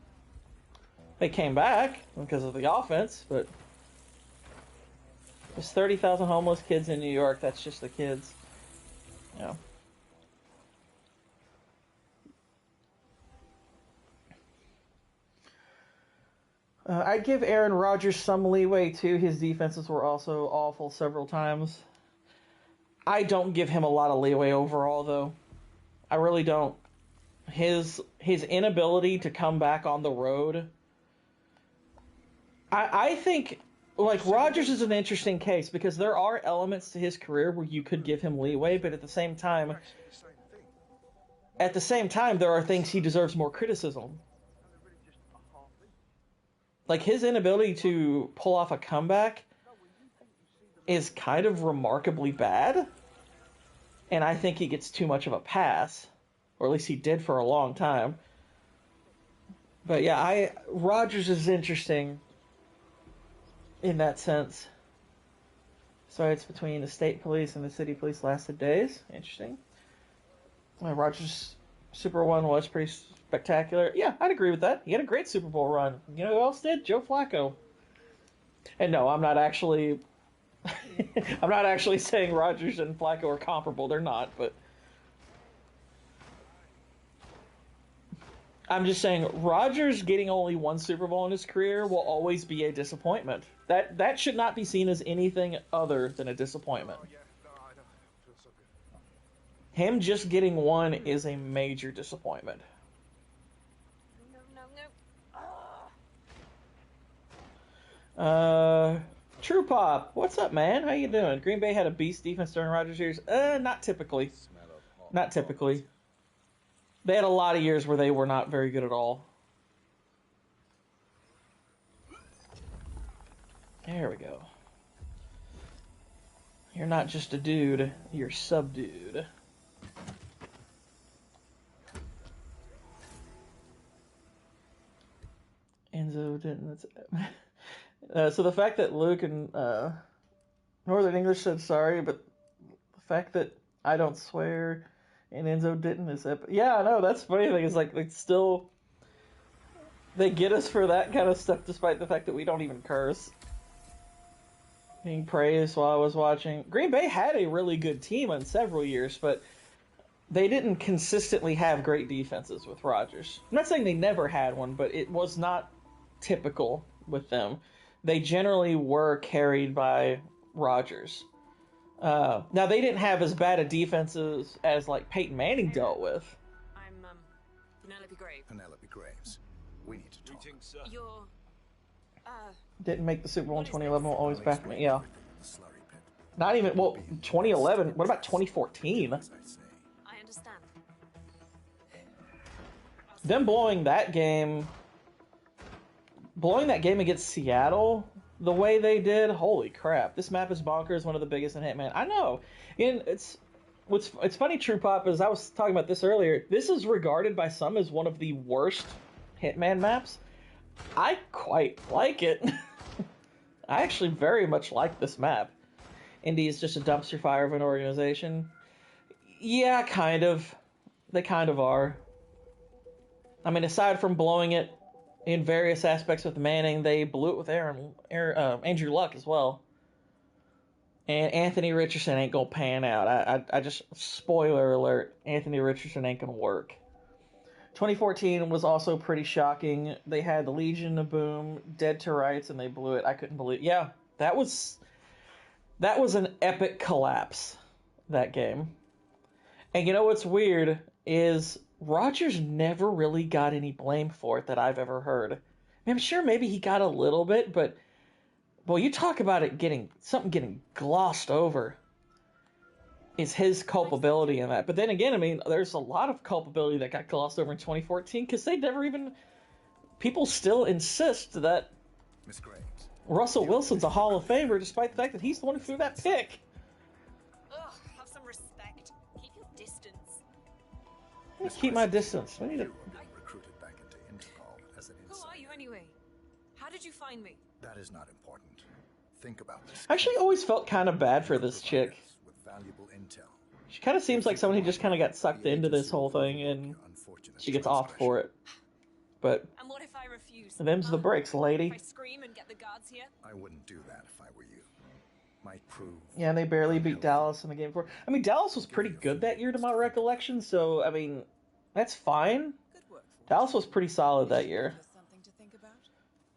They came back because of the offense, but there's 30,000 homeless kids in New York. That's just the kids. Yeah. I'd give Aaron Rodgers some leeway, too. His defenses were also awful several times. I don't give him a lot of leeway overall, though. I really don't. His inability to come back on the road. I think, like, Rodgers is an interesting case because there are elements to his career where you could give him leeway, but at the same time, there are things he deserves more criticism. Like, his inability to pull off a comeback is kind of remarkably bad. And I think he gets too much of a pass. Or at least he did for a long time. But yeah, Rodgers is interesting in that sense. So it's between the state police and the city police lasted days. Interesting. Rodgers' Super Bowl was pretty spectacular. Yeah, I'd agree with that. He had a great Super Bowl run. You know who else did? Joe Flacco. And no, I'm not actually saying Rodgers and Flacco are comparable. They're not, but I'm just saying Rodgers getting only one Super Bowl in his career will always be a disappointment. That should not be seen as anything other than a disappointment. Him just getting one is a major disappointment. True Pop, what's up, man? How you doing? Green Bay had a beast defense during Rodgers' years. Not typically. Not typically. They had a lot of years where they were not very good at all. There we go. You're not just a dude, you're subdued. Enzo didn't. So the fact that Luke and Northern English said sorry, but the fact that I don't swear and Enzo didn't is epic. Yeah, I know, that's the funny thing. Is like they still they get us for that kind of stuff, despite the fact that we don't even curse. Being praised while I was watching. Green Bay had a really good team in several years, but they didn't consistently have great defenses with Rodgers. I'm not saying they never had one, but it was not typical with them. They generally were carried by Rodgers. Now, they didn't have as bad a defenses as, like, Peyton Manning dealt with. I'm, Penelope Graves. Penelope Graves. We need to talk. You're, Didn't make the Super Bowl in 2011, will always back me. Yeah. Not even, well, 2011. What about 2014? I understand. Them blowing that game against Seattle the way they did, holy crap. This map is bonkers, one of the biggest in Hitman. I know. And it's funny, True Pop, as I was talking about this earlier, this is regarded by some as one of the worst Hitman maps. I quite like it. I actually very much like this map. Indy is just a dumpster fire of an organization. Yeah, kind of. They kind of are. I mean, aside from blowing it in various aspects with Manning, they blew it with Andrew Luck as well. And Anthony Richardson ain't gonna pan out. I just, spoiler alert, Anthony Richardson ain't gonna work. 2014 was also pretty shocking. They had the Legion of Boom, Dead to Rights, and they blew it. I couldn't believe. Yeah, that was an epic collapse. That game. And you know what's weird is Rogers never really got any blame for it that I've ever heard. I mean, I'm sure maybe he got a little bit, but well, you talk about it getting glossed over. Is his culpability in that. But then again, I mean, there's a lot of culpability that got glossed over in 2014 because they never even... People still insist that Miss Graves, Russell Wilson's a Hall of Famer despite the fact that he's the one who threw that pick. Ugh, have some respect. Keep your distance. I'm gonna keep my distance. We need to... you are being recruited back into Interpol as an Who insider. are you anyway? How did you find me? That is not important. Think about this. I actually always felt kind of bad for this chick. With valuable intel. She kind of seems like someone who just kind of got sucked into this whole thing and she gets off for it. But And what if I refuse? them's the breaks, lady. If I scream and get the guards here? I wouldn't do that if I were you. Might prove. Yeah, and they barely beat Dallas in the game before. I mean, Dallas was pretty good that year to my recollection, so, I mean, that's fine. Good work, Dallas was pretty solid that year. Just something to think about.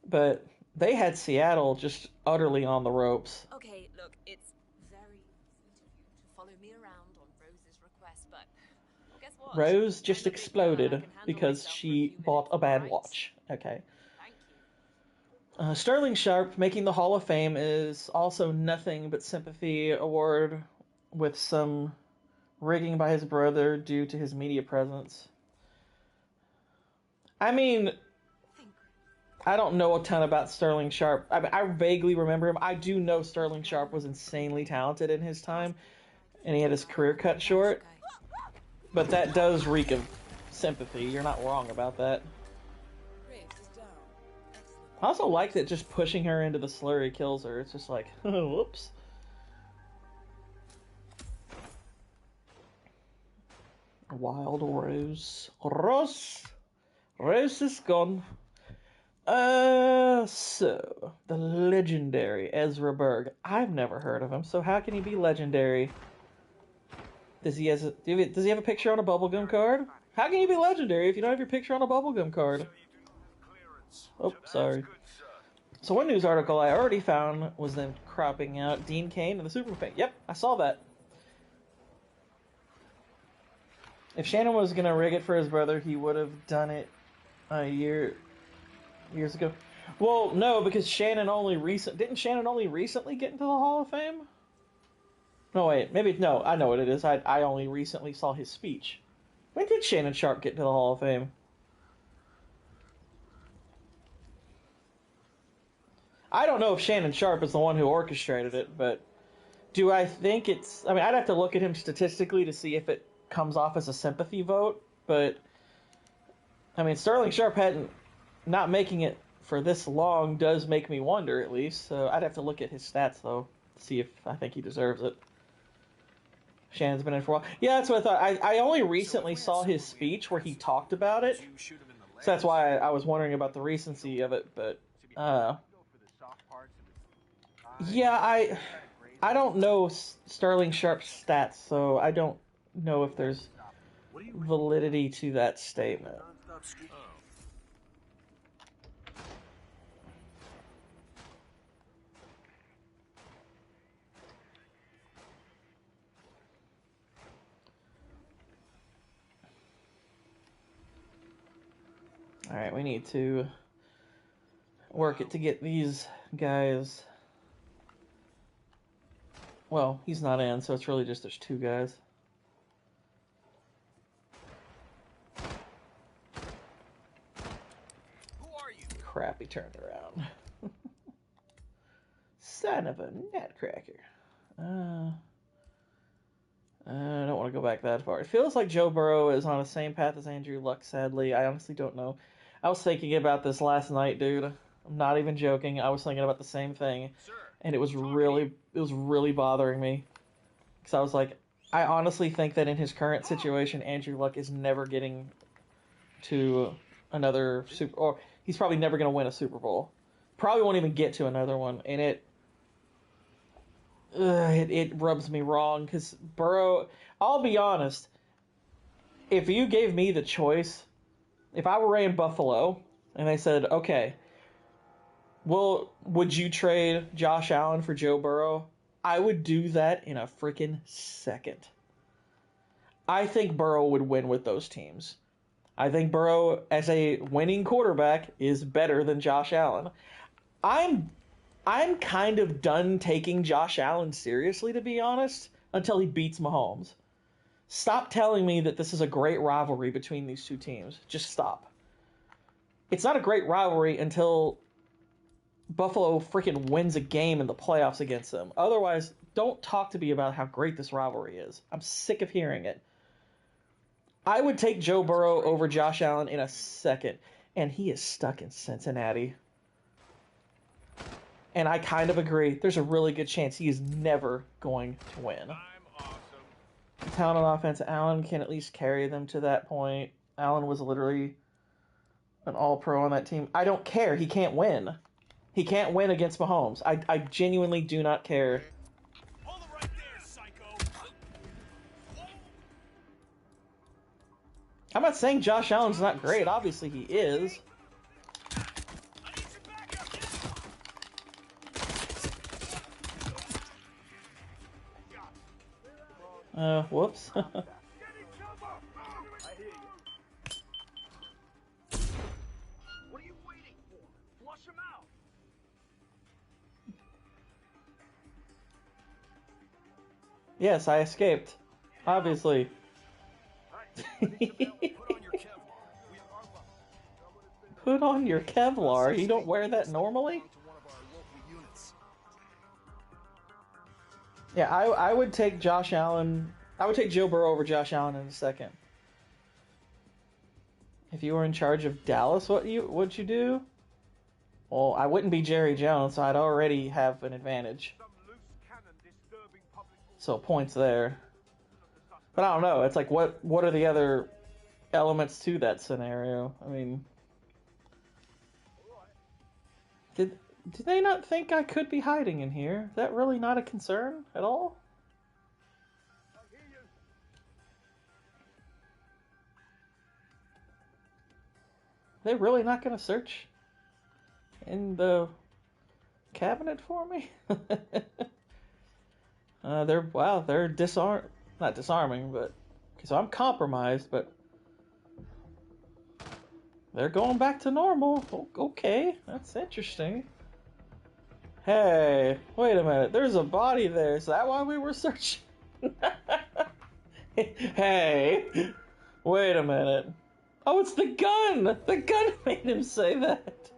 But they had Seattle just utterly on the ropes. Okay, look, it's very sweet of you to follow me around on Rose's request, but guess what? Rose just I'm a big girl and I exploded can handle because myself for a she few bought a minutes, bad right? watch. Okay. Thank you. Sterling Sharp making the Hall of Fame is also nothing but sympathy award with some rigging by his brother due to his media presence. I mean, I don't know a ton about Sterling Sharp. I mean, I vaguely remember him. I do know Sterling Sharp was insanely talented in his time, and he had his career cut short. But that does reek of sympathy. You're not wrong about that. Graves is down. Excellent. I also like that just pushing her into the slurry kills her. It's just like, whoops. Wild Rose. Rose is gone. So, the legendary Ezra Berg. I've never heard of him, so how can he be legendary? Does he have a picture on a bubblegum card? How can he be legendary if you don't have your picture on a bubblegum card? Oh, sorry. So one news article I already found was them cropping out Dean Cain and the Superman paint. Yep, I saw that. If Shannon was gonna rig it for his brother, he would have done it years ago. Well, no, because didn't Shannon only recently get into the Hall of Fame? No, wait, maybe, no, I know what it is. I only recently saw his speech. When did Shannon Sharp get into the Hall of Fame? I don't know if Shannon Sharp is the one who orchestrated it, but do I think it's... I mean, I'd have to look at him statistically to see if it comes off as a sympathy vote, but... I mean, Sterling Sharp not making it for this long does make me wonder, at least. So I'd have to look at his stats, though, to see if I think he deserves it. Shannon's been in for a while. Yeah, that's what I thought. I only recently saw his speech where he talked about it. So that's why I was wondering about the recency of it, but... yeah, I don't know Sterling Sharp's stats, so I don't know if there's validity to that statement. Alright, we need to work it to get these guys... Well, he's not in, so it's really just there's two guys. Who are you? Crap, he turned around. Son of a nutcracker. I don't want to go back that far. It feels like Joe Burrow is on the same path as Andrew Luck, sadly. I honestly don't know. I was thinking about this last night, dude. I'm not even joking. I was thinking about the same thing. Sir, And it was really bothering me. Because I was like, I honestly think that in his current situation, Andrew Luck is never getting to another Super... Or he's probably never going to win a Super Bowl. Probably won't even get to another one. And it rubs me wrong, because Burrow... I'll be honest. If you gave me the choice, if I were in Buffalo, and they said, okay, well, would you trade Josh Allen for Joe Burrow? I would do that in a freaking second. I think Burrow would win with those teams. I think Burrow, as a winning quarterback, is better than Josh Allen. I'm kind of done taking Josh Allen seriously, to be honest, until he beats Mahomes. Stop telling me that this is a great rivalry between these two teams. Just stop. It's not a great rivalry until Buffalo freaking wins a game in the playoffs against them. Otherwise, don't talk to me about how great this rivalry is. I'm sick of hearing it. I would take Joe Burrow over Josh Allen in a second, and he is stuck in Cincinnati. And I kind of agree. There's a really good chance he is never going to win. I'm awesome. Talent on offense, Allen can at least carry them to that point. Allen was literally an all-pro on that team. I don't care. He can't win. He can't win against Mahomes. I genuinely do not care. Hold it right there, psycho. I'm not saying Josh Allen's not great. Obviously he is. I need some backup. Whoops. Get in cover. I hear you. What are you waiting for? Flush him out. Yes, I escaped. Obviously. Put on your Kevlar. We are level. Put on your Kevlar. You don't wear that normally? To one of our local units. Yeah, I would take Josh Allen. I would take Joe Burrow over Josh Allen in a second. If you were in charge of Dallas, what'd you do? Well, I wouldn't be Jerry Jones, so I'd already have an advantage. Some loose cannon disturbing public order. So points there. But I don't know. It's like, what are the other elements to that scenario? I mean, did they not think I could be hiding in here? Is that really not a concern at all? I hear you. They're really not going to search in the cabinet for me? They're not disarming, but okay, so I'm compromised, but they're going back to normal. Okay, that's interesting. Hey, wait a minute. There's a body there. Is that why we were searching? Hey, wait a minute. Oh, it's the gun! The gun made him say that.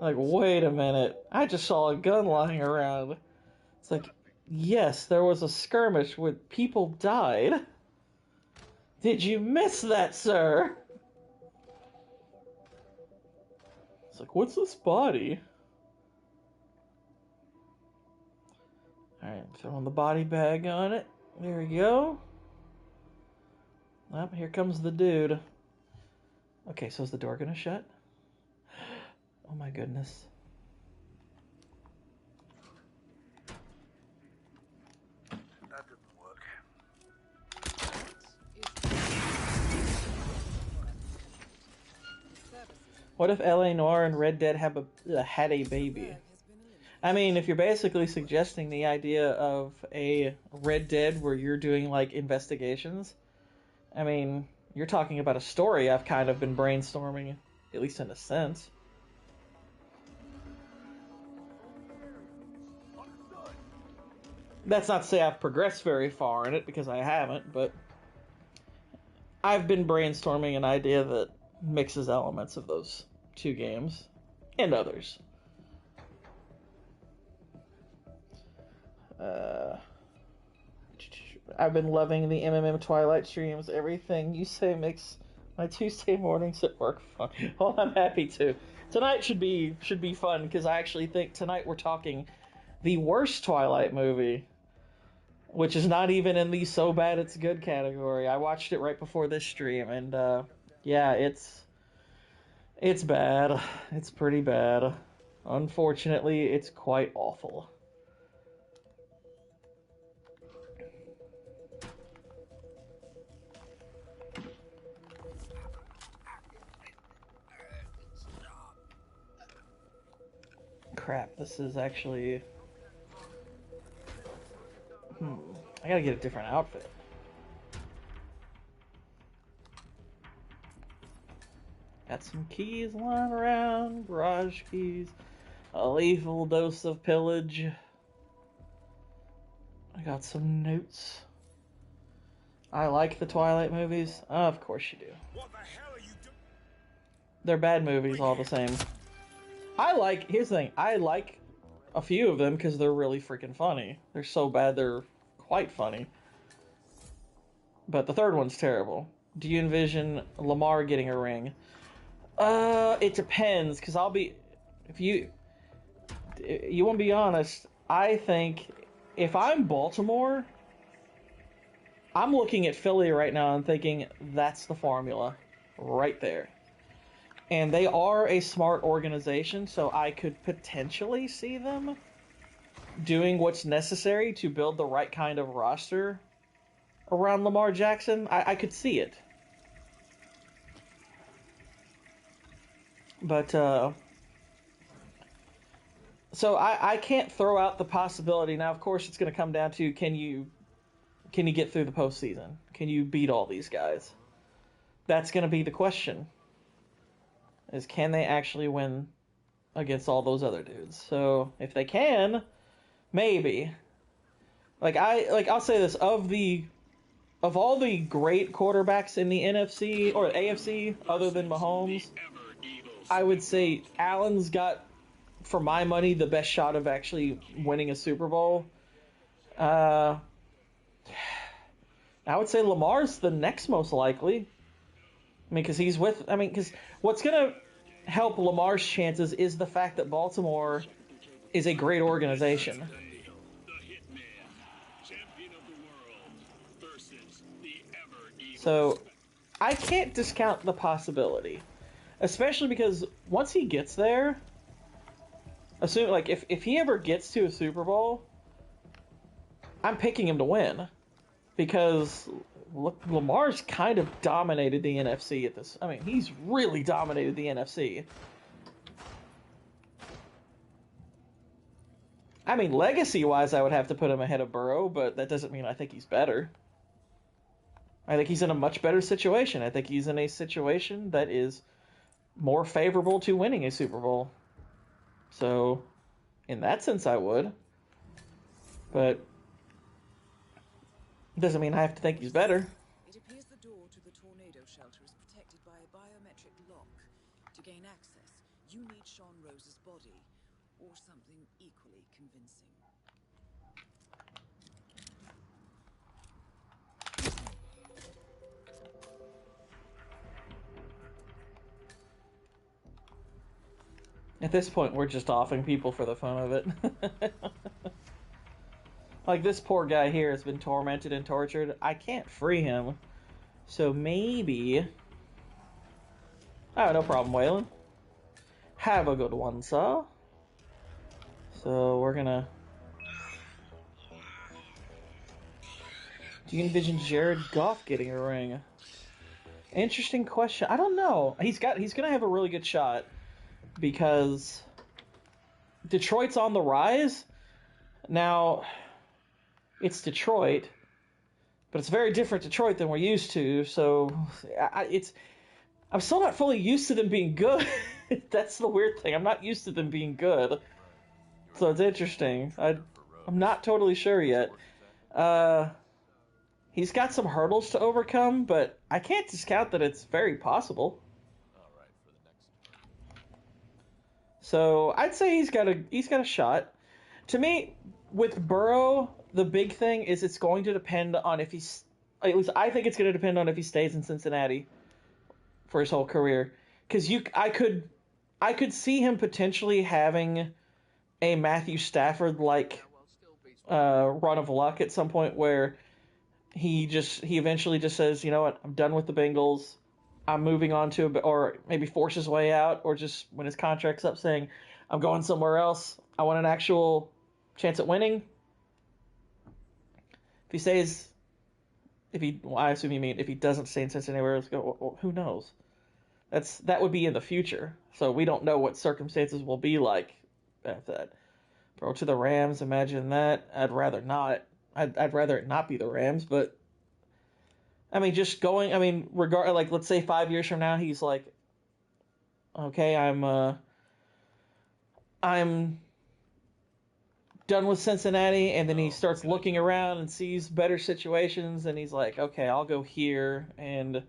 Like, wait a minute. I just saw a gun lying around. It's like, yes, there was a skirmish where people died. Did you miss that, sir? It's like, what's this body? Alright, throwing the body bag on it. There we go. Well, here comes the dude. Okay, so is the door gonna shut? Oh my goodness. That didn't work. What if L.A. Noire and Red Dead had a baby? I mean, if you're basically suggesting the idea of a Red Dead where you're doing, like, investigations, I mean, you're talking about a story I've kind of been brainstorming, at least in a sense. That's not to say I've progressed very far in it, because I haven't, but I've been brainstorming an idea that mixes elements of those two games, and others. I've been loving the MMM Twilight streams. Everything you say makes my Tuesday mornings at work fun. Well, I'm happy to. Tonight should be fun, because I actually think tonight we're talking the worst Twilight movie. which is not even in the so bad it's good category. I watched it right before this stream, and yeah, it's bad. It's pretty bad. Unfortunately, it's quite awful. Crap, this is actually... I gotta get a different outfit. Got some keys lying around, garage keys, a lethal dose of pillage. I got some notes. I like the Twilight movies. Of course you do. What the hell are you doing? They're bad movies all the same. Here's the thing, I like a few of them because they're really freaking funny. They're so bad they're quite funny. But the third one's terrible. Do you envision Lamar getting a ring? It depends, because if you want to be honest, I think if I'm Baltimore, I'm looking at Philly right now and thinking that's the formula right there. And they are a smart organization, so I could potentially see them doing what's necessary to build the right kind of roster around Lamar Jackson. I could see it. But, so I can't throw out the possibility. Now, of course, it's going to come down to can you get through the postseason? Can you beat all these guys? That's going to be the question. Is can they actually win against all those other dudes? So if they can, maybe. I'll say this, of all the great quarterbacks in the NFC or AFC other than Mahomes, I would say Allen's got, for my money, the best shot of actually winning a Super Bowl. I would say Lamar's the next most likely. Because what's going to help Lamar's chances is the fact that Baltimore is a great organization. The Hitman, champion of the world, versus the ever-evil. So, I can't discount the possibility. Especially because once he gets there, if he ever gets to a Super Bowl, I'm picking him to win. Because Lamar's kind of dominated the NFC at this. He's really dominated the NFC. Legacy-wise, I would have to put him ahead of Burrow, but that doesn't mean I think he's better. I think he's in a much better situation. I think he's in a situation that is more favorable to winning a Super Bowl. So, in that sense, I would. But doesn't mean I have to think he's better. It appears the door to the tornado shelter is protected by a biometric lock. To gain access, you need Sean Rose's body, or something equally convincing. At this point, we're just offing people for the fun of it. Like, this poor guy here has been tormented and tortured. I can't free him. So maybe... Oh, no problem, Waylon. Have a good one, sir. So, we're gonna... Do you envision Jared Goff getting a ring? Interesting question. I don't know. He's gonna have a really good shot. Because Detroit's on the rise. Now... It's Detroit, but it's very different Detroit than we're used to, so I'm still not fully used to them being good. That's the weird thing. I'm not used to them being good. So it's interesting. I'm not totally sure yet. He's got some hurdles to overcome, but I can't discount that it's very possible. So I'd say he's got a shot. To me, with Burrow, the big thing is it's going to depend on if he's... At least I think it's going to depend on if he stays in Cincinnati for his whole career. Because I could see him potentially having a Matthew Stafford-like run of luck at some point where he eventually just says, you know what, I'm done with the Bengals. I'm moving on to, or maybe force his way out, or just when his contract's up saying, I'm going somewhere else. I want an actual chance at winning. If he stays, well, I assume you mean if he doesn't stay in Cincinnati, where else go? Well, who knows? That would be in the future, so we don't know what circumstances will be like after that. Bro, to the Rams, imagine that. I'd rather not. I'd rather it not be the Rams, but I mean, just going. I mean, like, let's say 5 years from now, he's like, okay, I'm done with Cincinnati, and then he starts looking around and sees better situations, and he's like, okay, I'll go here, and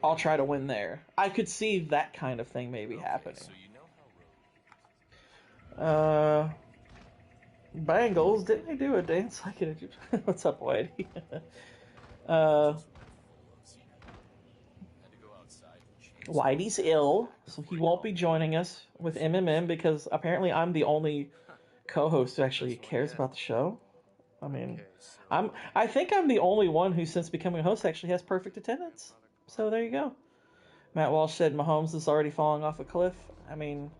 I'll try to win there. I could see that kind of thing maybe happening. Bengals, didn't they do a dance like it? What's up, Whitey? Whitey's ill, so he won't be joining us with MMM because apparently I'm the only co-host who actually cares about the show. I mean, I think I'm the only one who, since becoming a host, actually has perfect attendance. So there you go. Matt Walsh said Mahomes is already falling off a cliff. I mean,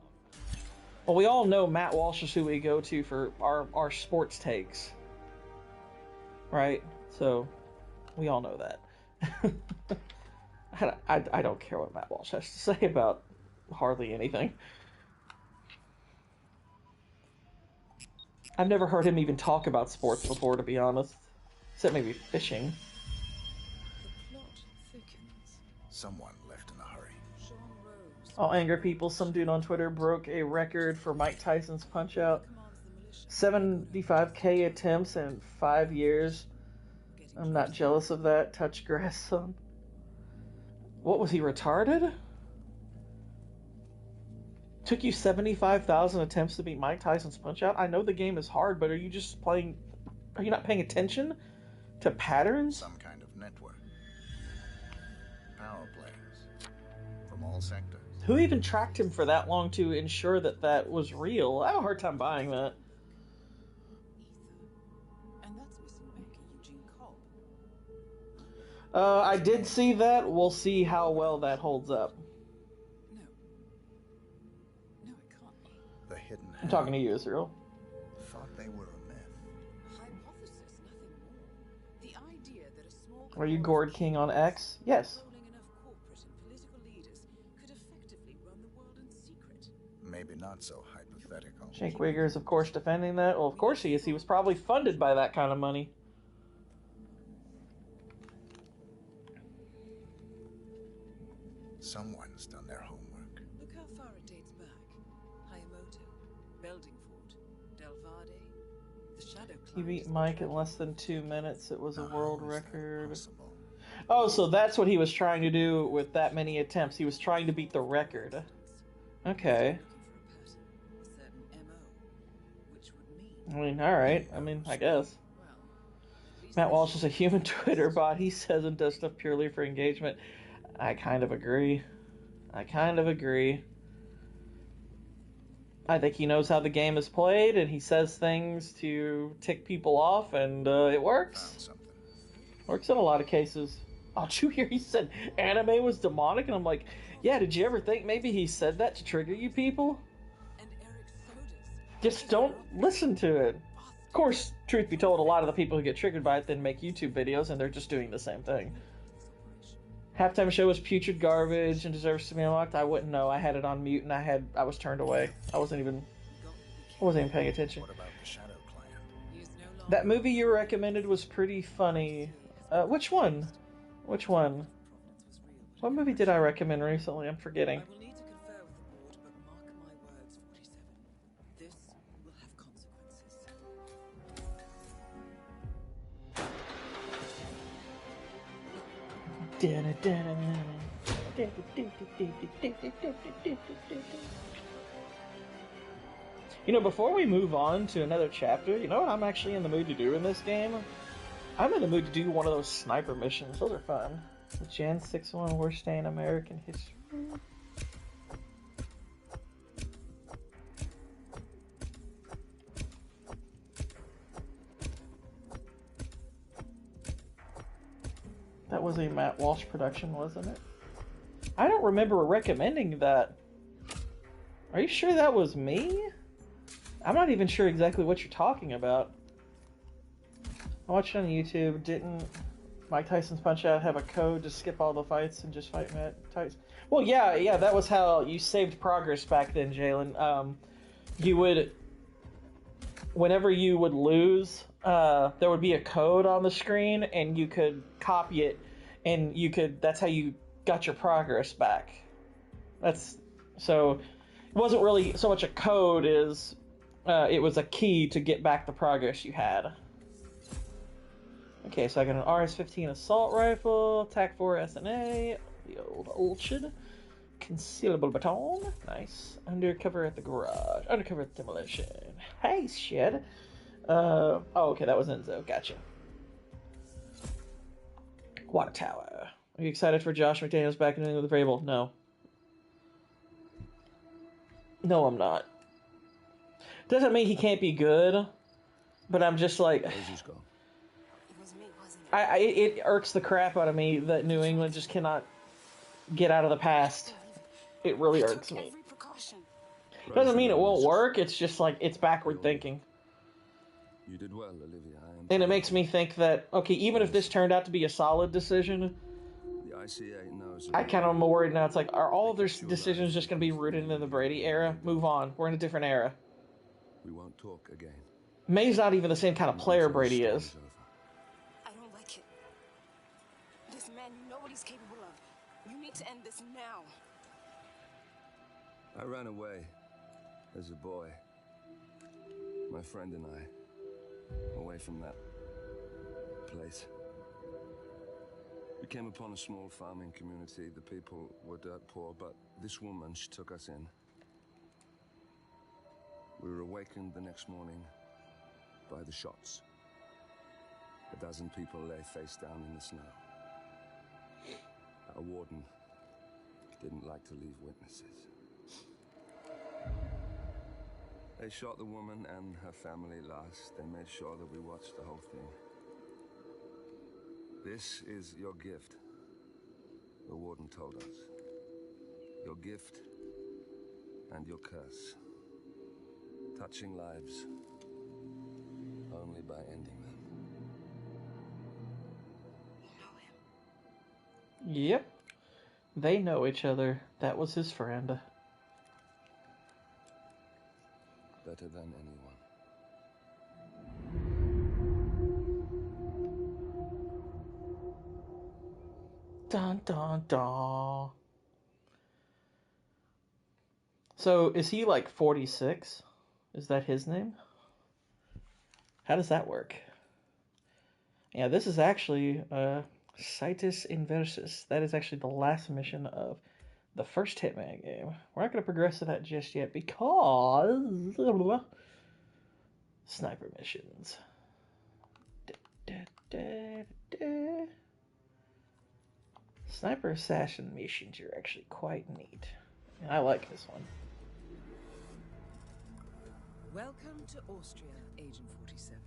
well, we all know Matt Walsh is who we go to for our sports takes, right? So we all know that. I don't care what Matt Walsh has to say about hardly anything. I've never heard him even talk about sports before, to be honest. Except maybe fishing. The plot thickens. Someone left in a hurry. Sean Rose All anger people, some dude on Twitter broke a record for Mike Tyson's Punch-Out. 75k attempts in 5 years. I'm not jealous of that. Touch grass, son. What, was he retarded? Took you 75,000 attempts to beat Mike Tyson's Punch-Out? I know the game is hard, but are you just playing... Are you not paying attention to patterns? Some kind of network. Power plays. From all sectors. Who even tracked him for that long to ensure that that was real? I have a hard time buying that. Ether. And that's missing banker Eugene Cobb. I did see that. We'll see how well that holds up. No. No, it can't be. The hidden I'm talking to you, Israel. Thought they were a myth. Hypothesis, nothing more. The idea that a small Are you Gord King on X? Yes. controlling enough corporate and political leaders could effectively run the world in secret. Maybe not so hypothetical. Jake Wigger is, of course, defending that. Well, of course he is. He was probably funded by that kind of money. Someone's done their homework. Look how far it dates back. Hayamoto, Beldingford, Delvade, the Shadow He beat Mike in less than 2 minutes. It was a world How is that record. possible? Oh, so that's what he was trying to do with that many attempts. He was trying to beat the record. Okay. Looking for a pattern, a certain MO, which would mean, I mean, alright. I mean, I guess. well, at least Matt Walsh is a human Twitter bot. He says and does stuff purely for engagement. I kind of agree. I think he knows how the game is played, and he says things to tick people off, and it Found works. something. Works in a lot of cases. Oh, did you hear he said anime was demonic? And I'm like, yeah, did you ever think maybe he said that to trigger you people? and Eric Sodas. Just don't listen to it. Of course, truth be told, a lot of the people who get triggered by it then make YouTube videos, and they're just doing the same thing. Halftime show was putrid garbage and deserves to be unlocked. I wouldn't know. I had it on mute and I was turned away. I wasn't even paying attention. What about the Shadow Clan? He is no longer That movie you recommended was pretty funny. Which one? Providence was real. What movie did I recommend recently? I'm forgetting. I will need to confer with the board, but mark my words, 47. This will have consequences. You know, before we move on to another chapter, you know what I'm actually in the mood to do in this game? I'm in the mood to do one of those sniper missions. Those are fun. The Jan 6-1 worst day in American history. That was a Matt Walsh production, wasn't it? I don't remember recommending that. Are you sure that was me? I'm not even sure exactly what you're talking about. I watched it on YouTube. Didn't Mike Tyson's Punch-Out have a code to skip all the fights and just fight Matt Tyson? Well, yeah, that was how you saved progress back then, Jalen. You would, whenever you would lose, there would be a code on the screen, and you could copy it, and that's how you got your progress back. So it wasn't really so much a code as it was a key to get back the progress you had. Okay, so I got an RS-15 assault rifle, TAC-4 SNA, the old shit, concealable baton, nice, undercover at the garage, undercover at the demolition, hey shit, oh okay, that was Enzo, gotcha. Water tower, are you excited for Josh McDaniels back in the Vrabel? No, I'm not. Doesn't mean he can't be good, but I'm just like, it irks the crap out of me that New England just cannot get out of the past. It really irks me. Doesn't mean it won't work, it's just like, it's backward thinking. You did well, Olivia. And it makes me think that, okay, even if this turned out to be a solid decision, the ICA knows I kind of am worried now. It's like, are all of their decisions just going to be rooted in the Brady era? Move on. We're in a different era. We won't talk again. May's not even the same kind of player Brady is. I don't like it. This man, you know what he's capable of. You need to end this now. I ran away as a boy. My friend and I, away from that place. We came upon a small farming community. The people were dirt poor, but this woman, she took us in. We were awakened the next morning by the shots. A dozen people lay face down in the snow. Our warden didn't like to leave witnesses. They shot the woman and her family last. They made sure that we watched the whole thing. This is your gift, the warden told us. Your gift and your curse. Touching lives only by ending them. You know him? Yep. They know each other. That was his friend. Better than anyone. Dun dun dun. So, is he like 46? Is that his name? How does that work? Yeah, this is actually Situs Inversus. That is actually the last mission of the first Hitman game. We're not going to progress to that just yet because sniper missions. Sniper assassin missions are actually quite neat. And I like this one. Welcome to Austria, Agent 47.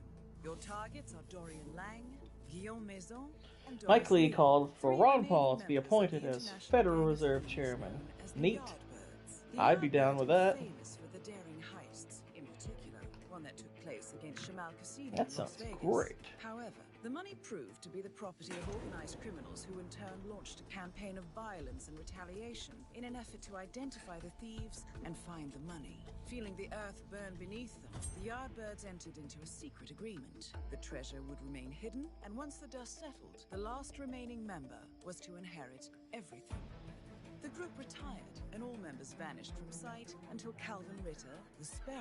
Your targets are Dorian Lang, Guillaume Maison, and Doris Mike Lee Lee, called for three Ron remaining Paul to be members of appointed the as International Federal Gang Reserve known Chairman. as the Neat. Yardbirds. The I'd be down Yardbirds with were that. famous for the daring heists, in particular, one that took place against Shamal Casino That in Las sounds Vegas. great. However, the money proved to be the property of organized criminals who in turn launched a campaign of violence and retaliation in an effort to identify the thieves and find the money. Feeling the earth burn beneath them, the Yardbirds entered into a secret agreement. The treasure would remain hidden, and once the dust settled, the last remaining member was to inherit everything. The group retired, and all members vanished from sight until Calvin Ritter, the Sparrow,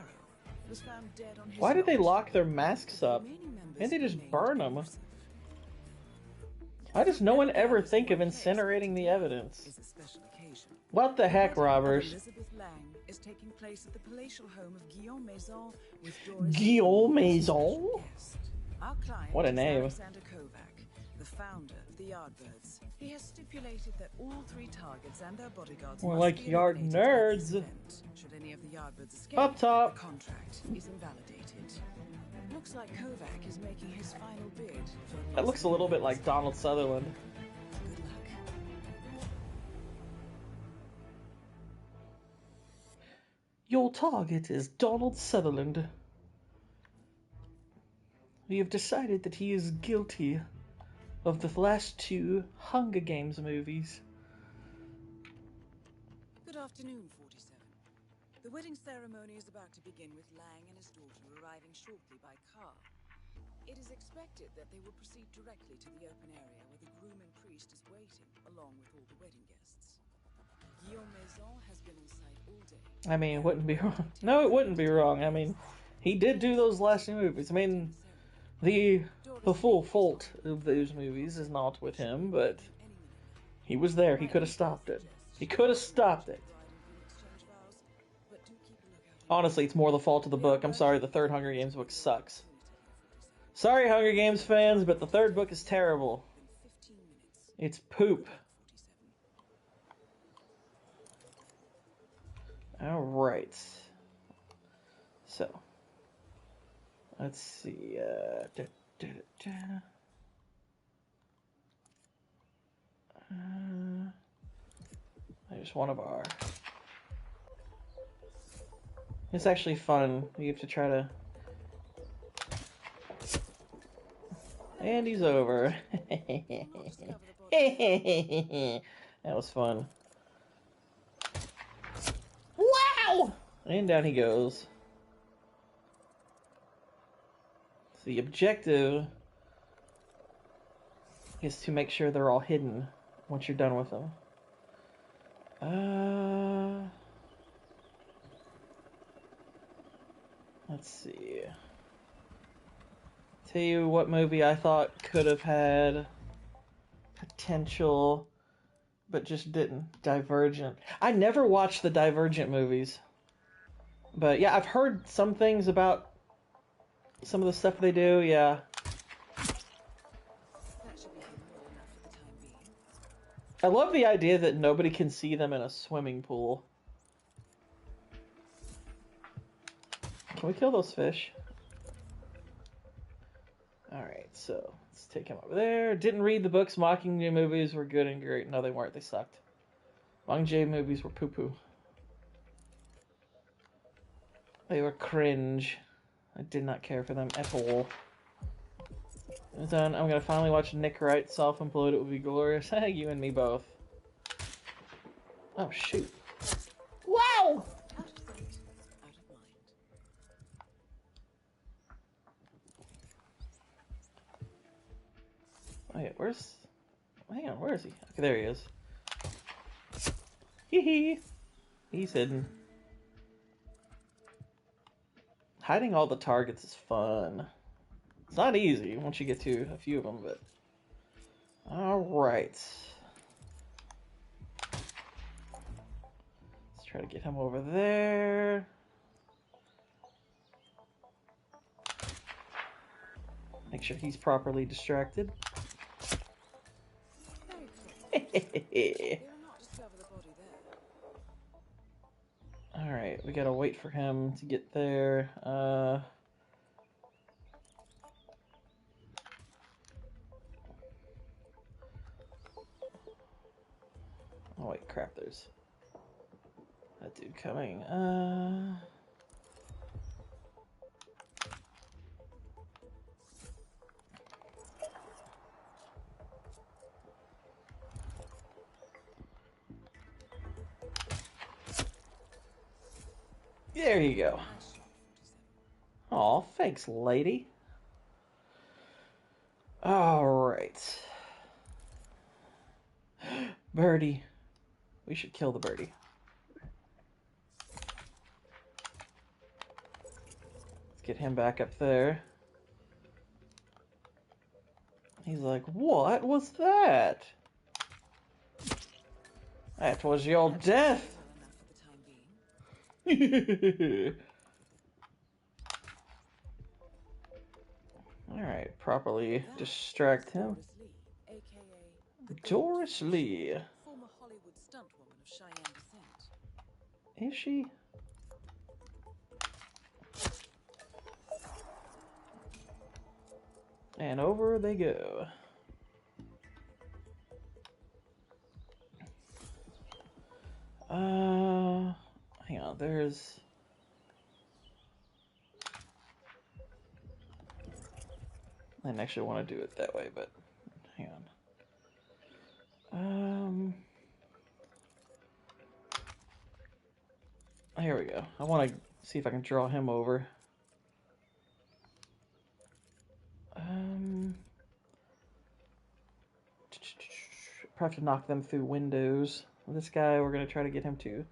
was found dead on his Why did they yacht. lock their masks The up? remaining members And they just remained burn them. elusive. Why does no one ever Is think of one place, incinerating the today evidence? is a special occasion. What the heck, The wedding of robbers? Elizabeth Lang is taking place at the palatial home of Guillaume Maison with Doris Guillaume Lee as a Maison? special guest. Our client What a is name. Alexander Kovac, the founder of the Yardbirds. He has stipulated that all three targets and their bodyguards More must like be yard eliminated at this nerds. event. Should any of the Yardbirds escape, Up top. the contract is invalidated. Looks like Kovac is making his final bid for That looks a little bit like Donald Sutherland. target is Donald Sutherland. We have decided that he is guilty of the last 2 Hunger Games movies. Good afternoon, 47. The wedding ceremony is about to begin with Lang and his daughter arriving shortly by car. It is expected that they will proceed directly to the open area where the groom and priest is waiting, along with all the wedding guests. Guillaume Maison has been on site all day. I mean, it wouldn't be wrong. No, it wouldn't be wrong. I mean, he did do those last 2 movies. I mean, the full fault of those movies is not with him, but he was there. He could have stopped it. He could have stopped it. Honestly, it's more the fault of the book. I'm sorry, the third Hunger Games book sucks. Sorry, Hunger Games fans, but the third book is terrible. It's poop. Alright. So, let's see. There's one of our... It's actually fun. You have to try to... And he's over. That was fun. Wow! And down he goes. So the objective is to make sure they're all hidden once you're done with them. Let's see. Tell you what movie I thought could have had potential, but just didn't. Divergent. I never watched the Divergent movies. But yeah, I've heard some things about some of the stuff they do, yeah. I love the idea that nobody can see them in a swimming pool. Can we kill those fish? Alright, so let's take him over there. Didn't read the books. Mockingjay movies were good and great. No, they weren't. They sucked. Mockingjay movies were poo-poo. They were cringe. I did not care for them at all. And then I'm gonna finally watch Nick Wright, Self-Employed. It would be glorious. You and me both. Oh, shoot. Wow! Out of sight, out of mind. Wait, where's... Hang on, where is he? Okay, there he is. Hee hee! He's hidden. Hiding all the targets is fun. It's not easy once you get to a few of them, but... Alright. Let's try to get him over there. Make sure he's properly distracted. Alright, we gotta wait for him to get there. Oh wait, crap, there's that dude coming. There you go. Aw, thanks, lady. Alright. Birdie. We should kill the birdie. Let's get him back up there. He's like, what was that? That was your death. Alright, properly distract him. Doris Lee. Former Hollywood stuntwoman of Cheyenne descent. Is she? And over they go. Hang on, there's I didn't actually want to do it that way, but hang on. Here we go. I want to see if I can draw him over. Probably have to knock them through windows. This guy, we're going to try to get him to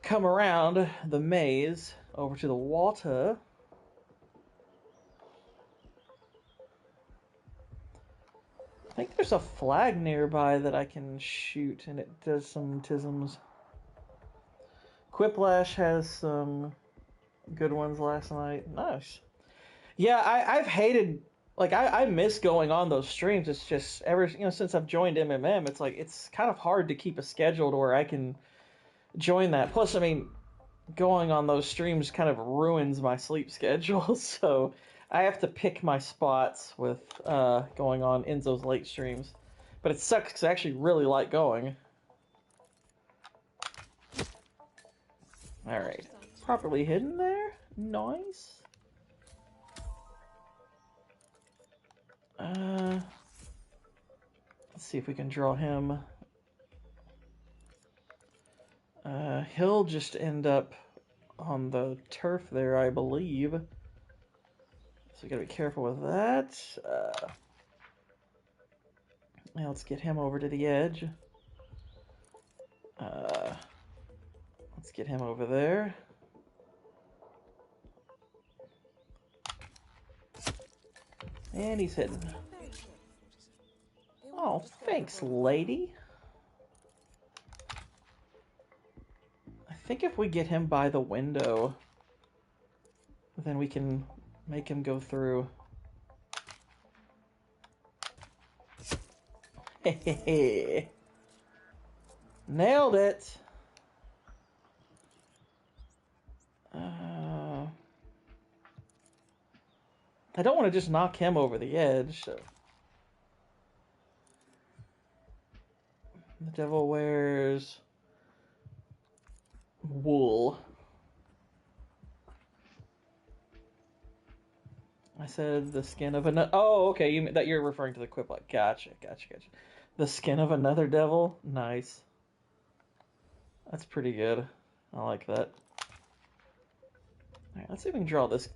come around the maze over to the water. I think there's a flag nearby that I can shoot, and it does some tisms. Quiplash has some good ones last night. Nice. Yeah, I've hated, like, I miss going on those streams. It's just, since I've joined MMM, it's like, it's kind of hard to keep a schedule to where I can join that. Plus, I mean, going on those streams kind of ruins my sleep schedule, so I have to pick my spots with going on Enzo's late streams. But it sucks because I actually really like going. Alright. Properly hidden there. Nice. Let's see if we can draw him. He'll just end up on the turf there, I believe. So we gotta be careful with that. Now let's get him over to the edge. Let's get him over there. And he's hidden. Oh, thanks, lady. I think if we get him by the window, then we can make him go through. Hehehe. Nailed it. I don't want to just knock him over the edge, so. The devil wears wool. I said the skin of another. Oh, okay. You're referring to the quip. Like, gotcha. The skin of another devil. Nice. That's pretty good. I like that. All right, let's see if we can draw this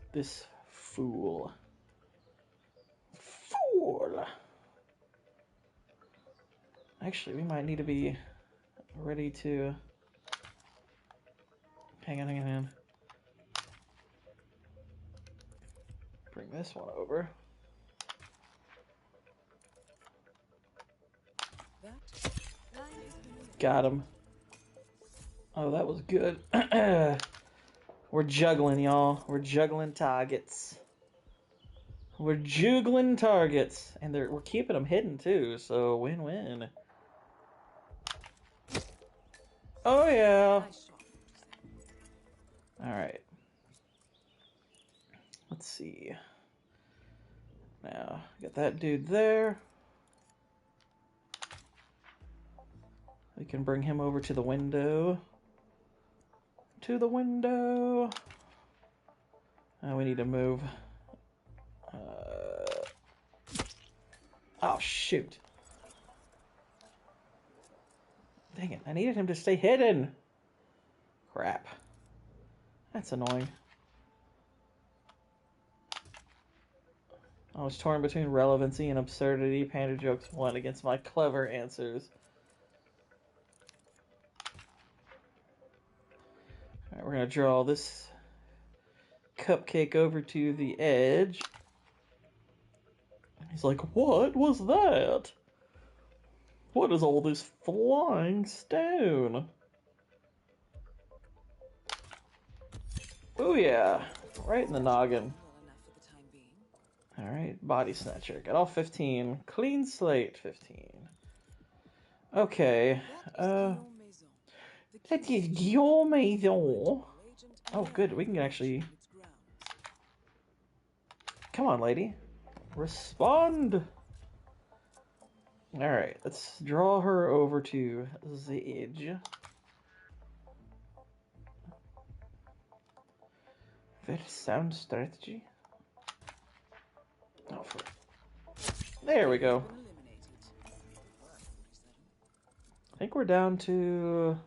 fool. Fool. Actually, we might need to be ready to. Hang on. Bring this one over. Got him. Oh, that was good. We're juggling, y'all. We're juggling targets. We're juggling targets. And we're keeping them hidden, too, so win-win. Oh, yeah. Alright. Let's see. Now, got that dude there. We can bring him over to the window. To the window. We need to move. Oh, shoot. Dang it, I needed him to stay hidden. Crap. That's annoying. I was torn between relevancy and absurdity. Panda jokes won against my clever answers. Alright, we're gonna draw this cupcake over to the edge. He's like, what was that? What is all this flying stone? Oh yeah, right in the noggin. Alright, body snatcher. Got all 15. Clean slate, 15. Okay. That is your maison. Oh, good. We can actually. Come on, lady. Respond. Alright, let's draw her over to the edge. Very sound strategy. Oh, there we go. I think we're down to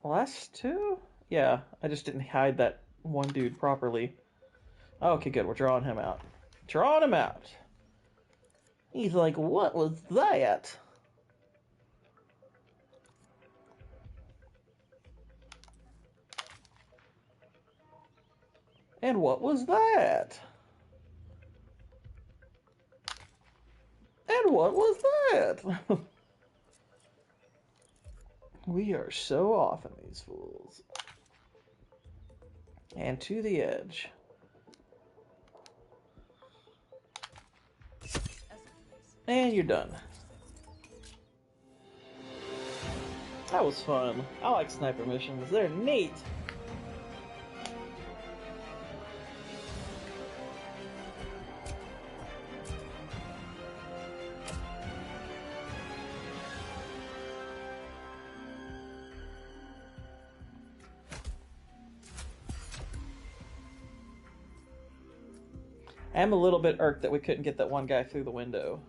the last two? Yeah, I just didn't hide that one dude properly. Okay, good. We're drawing him out. Drawing him out. He's like, what was that? And what was that? And what was that? We are so off in these fools. And to the edge. And you're done. That was fun. I like sniper missions. They're neat. I am a little bit irked that we couldn't get that one guy through the window.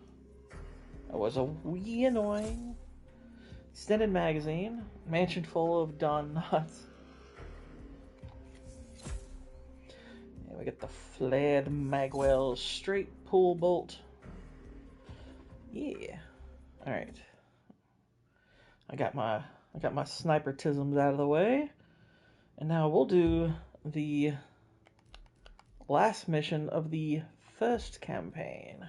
That was a wee annoying. Extended magazine. Mansion full of Don nuts. Yeah, we got the flared Magwell straight pull bolt. Yeah. Alright. I got my snipertisms out of the way. And now we'll do the last mission of the first campaign.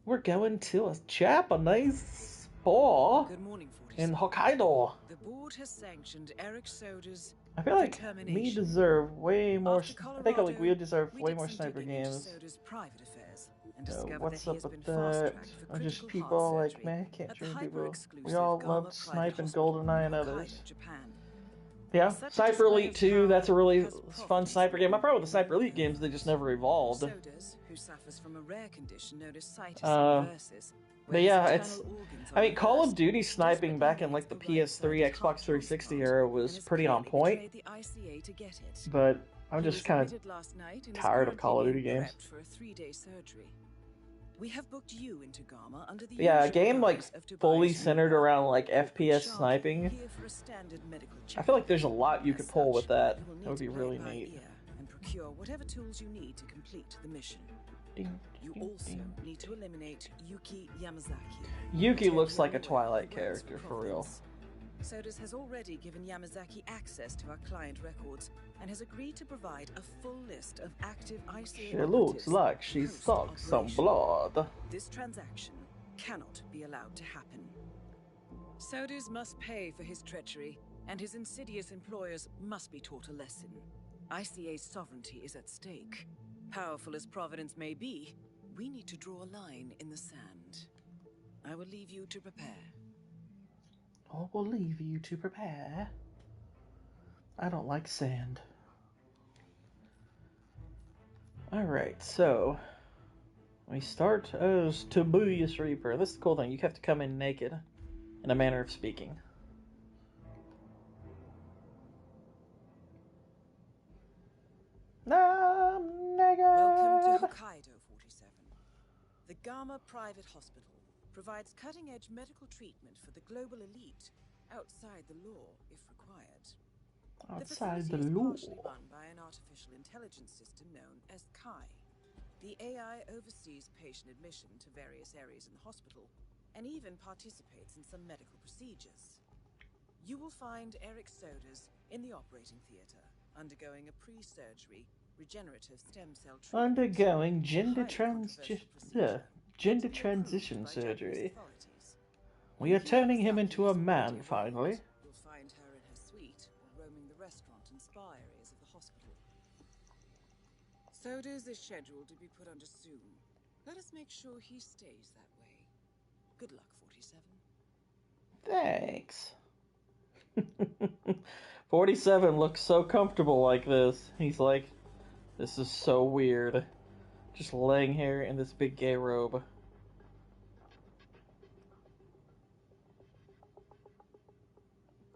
We're going to a Japanese spa Good morning, in 47. Hokkaido. The board has sanctioned Eric Soda's I feel like we deserve way more. After I think like we deserve we way did more some sniper digging into games. Soda's private affairs and discovered What's that he up has with been that? fast-tracked for Or just critical people heart like surgery me? Can't at the treat people. hyper-exclusive We all Gama loved Private Snipe and Hospital GoldenEye and in others. Hokkaido, Japan. Yeah, Such a Sniper display Elite of 2, power that's a really has fun profited sniper game. My problem with the Sniper Elite over games, they just never evolved. Sodas, who suffers from a rare condition known as situs inversus, But where yeah, his it's. internal organs I are mean, Call of reversed, Duty sniping back in desperately like the needs the PS3, right-sided Xbox heart 360 transplant, era and was has pretty on clearly point. betrayed the ICA to get it. But I'm He just was kind of admitted last night and is tired of currently Call of Duty being games. prepped for a 3-day surgery. We have booked you into Gama under the Yeah, a usual game like guise of fully Tobias centered Mueller, around like corporate FPS shark, sniping. here for a standard medical I checkup. feel like there's a lot you As could pull with such, that. you will That need would to be play really by neat. ear and procure whatever tools you need to complete the mission. You also need to eliminate Yuki Yamazaki. Yuki looks like a potential employee Twilight who works for character, for real. Providence. Sodas has already given Yamazaki access to our client records and has agreed to provide a full list of active ICA She looks operatives like she sucks some post-operation. blood. This transaction cannot be allowed to happen. Sodas must pay for his treachery, and his insidious employers must be taught a lesson. ICA's sovereignty is at stake. Powerful as Providence may be, we need to draw a line in the sand. I will leave you to prepare. I will leave you to prepare. I don't like sand. Alright, so we start as Tobias Reaper. This is the cool thing, you have to come in naked, in a manner of speaking. I'm naked! Welcome to Hokkaido, 47. The Gama Private Hospital provides cutting-edge medical treatment for the global elite outside the law, if required. Outside the facility law. is partially run by an artificial intelligence system known as Kai. The AI oversees patient admission to various areas in the hospital and even participates in some medical procedures. You will find Eric Sodas in the operating theater, undergoing a pre-surgery regenerative stem cell treatment. Undergoing A gender highly controversial procedure gender yet to be approved transition by Japanese surgery. authorities. We are Yuki turning him Yamazaki into a is man, already finally. arrived. You'll find her in her suite or roaming the restaurant and spa areas of the hospital. Sodas is scheduled to be put under soon. Let us make sure he stays that way. Good luck, 47. Thanks. 47 looks so comfortable like this. He's like, this is so weird. Just laying here in this big gay robe.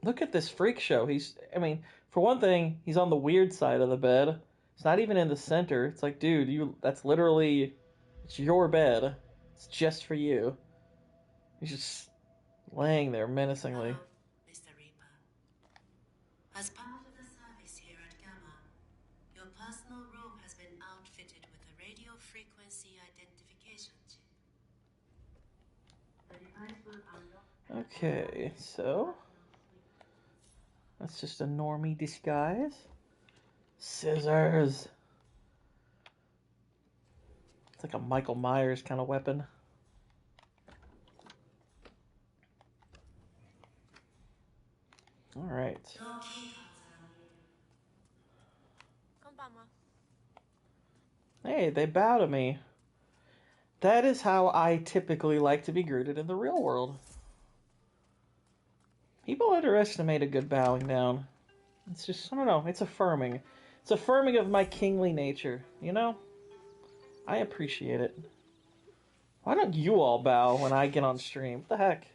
Look at this freak show. I mean, for one thing, he's on the weird side of the bed. It's not even in the center. It's like, dude, that's literally, it's your bed. It's just for you. He's just laying there menacingly. Hello, Mr. Reaper. As part of the service here at Gamma, your personal room has been outfitted with a radio frequency identification chip. The device will unlock. Okay, so that's just a normie disguise. Scissors. It's like a Michael Myers kind of weapon. All right. Hey, they bow to me. That is how I typically like to be greeted in the real world. People underestimate a good bowing down. It's just, I don't know, it's affirming. It's affirming of my kingly nature, you know? I appreciate it. Why don't you all bow when I get on stream? What the heck?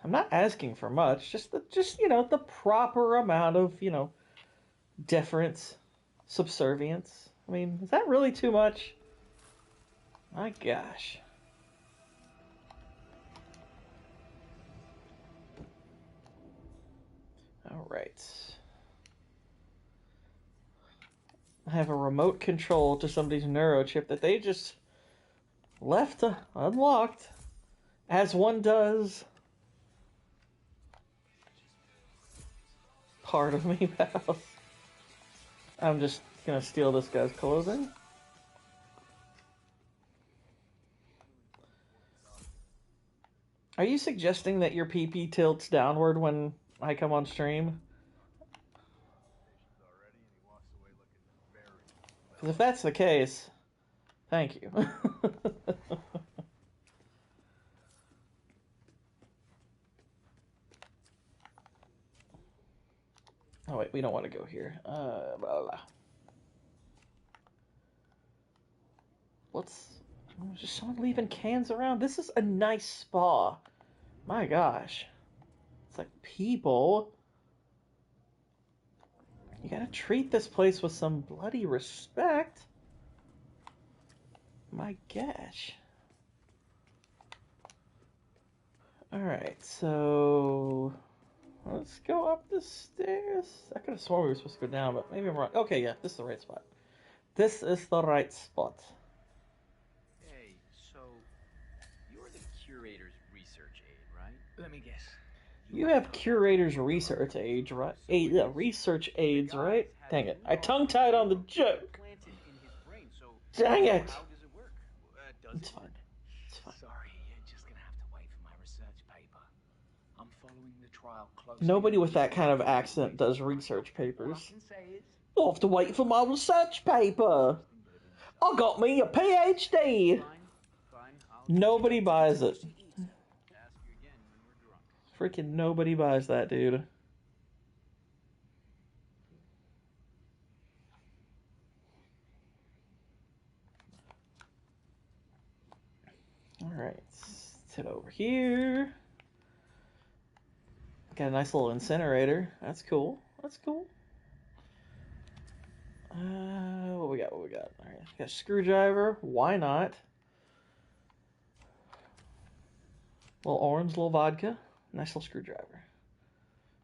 I'm not asking for much, just you know, the proper amount of, you know, deference, subservience. I mean, is that really too much? My gosh. All right. I have a remote control to somebody's neurochip that they just left unlocked, as one does. Part of me, pal. I'm just gonna steal this guy's clothing. Are you suggesting that your PP tilts downward when I come on stream? Because if that's the case, thank you. Oh wait, we don't want to go here. Blah, blah. Just someone leaving cans around. This is a nice spa. My gosh. It's like, people, you gotta treat this place with some bloody respect. My gosh. Alright, so let's go up the stairs. I could have sworn we were supposed to go down, but maybe I'm wrong. Okay, yeah, this is the right spot. This is the right spot. Hey, so you're the curator's research aide, right? Let me guess. You have curator's research aids, right? Research aids, right? Dang it. I tongue-tied on the joke. Dang it. How does it work? It's fine. It's fine. Sorry, you're just gonna have to wait for my research paper. I'm following the trial closely. Nobody with that kind of accent does research papers. I'll have to wait for my research paper. I got me a PhD. Nobody buys it. Freaking nobody buys that, dude. Alright, let's head over here. Got a nice little incinerator. That's cool. That's cool. What we got? What we got? Alright, got a screwdriver. Why not? Little orange, little vodka. Nice little screwdriver.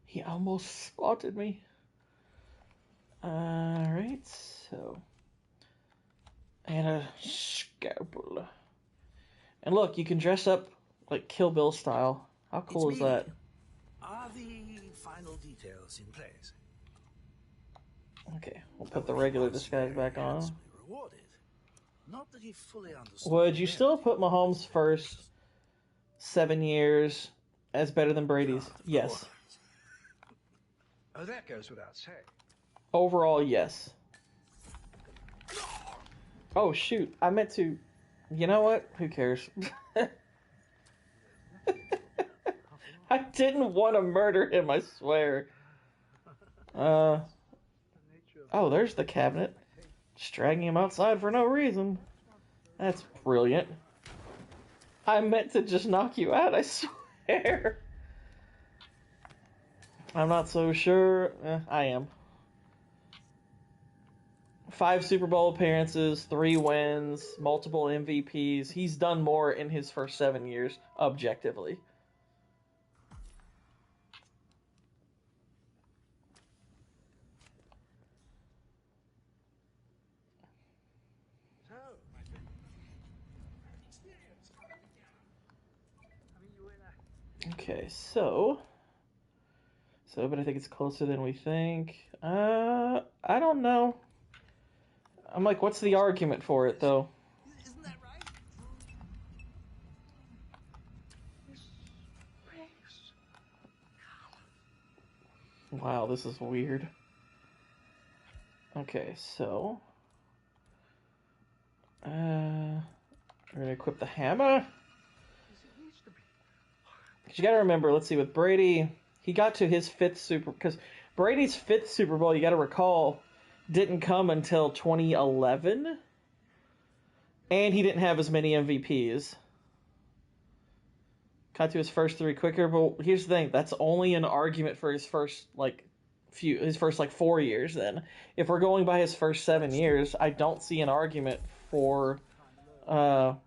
He almost spotted me. Alright, so. And a scalpel. And look, you can dress up like Kill Bill style. How cool is that? Are the final details in place? Okay, we'll put the regular disguise back on. Rewarded. Not that he fully understood. Would you still put Mahomes' first 7 years as better than Brady's? Yes. Oh, that goes without saying. Overall, yes. Oh, shoot. I meant to... You know what? Who cares? I didn't want to murder him, I swear. Oh, there's the cabinet. Just dragging him outside for no reason. That's brilliant. I meant to just knock you out, I swear. I'm not so sure. I am. 5 Super Bowl appearances, 3 wins, multiple MVPs. He's done more in his first 7 years, objectively. Okay, but I think it's closer than we think. I don't know. I'm like, what's the argument for it, though? Isn't that right? Wow, this is weird. Okay, so... we're gonna equip the hammer. Because you gotta remember, let's see, with Brady, he got to his 5th Super... Because Brady's 5th Super Bowl, you gotta recall, didn't come until 2011. And he didn't have as many MVPs. Got to his first 3 quicker, but here's the thing, that's only an argument for his first, his first 4 years then. If we're going by his first 7 years, I don't see an argument for Mahomes.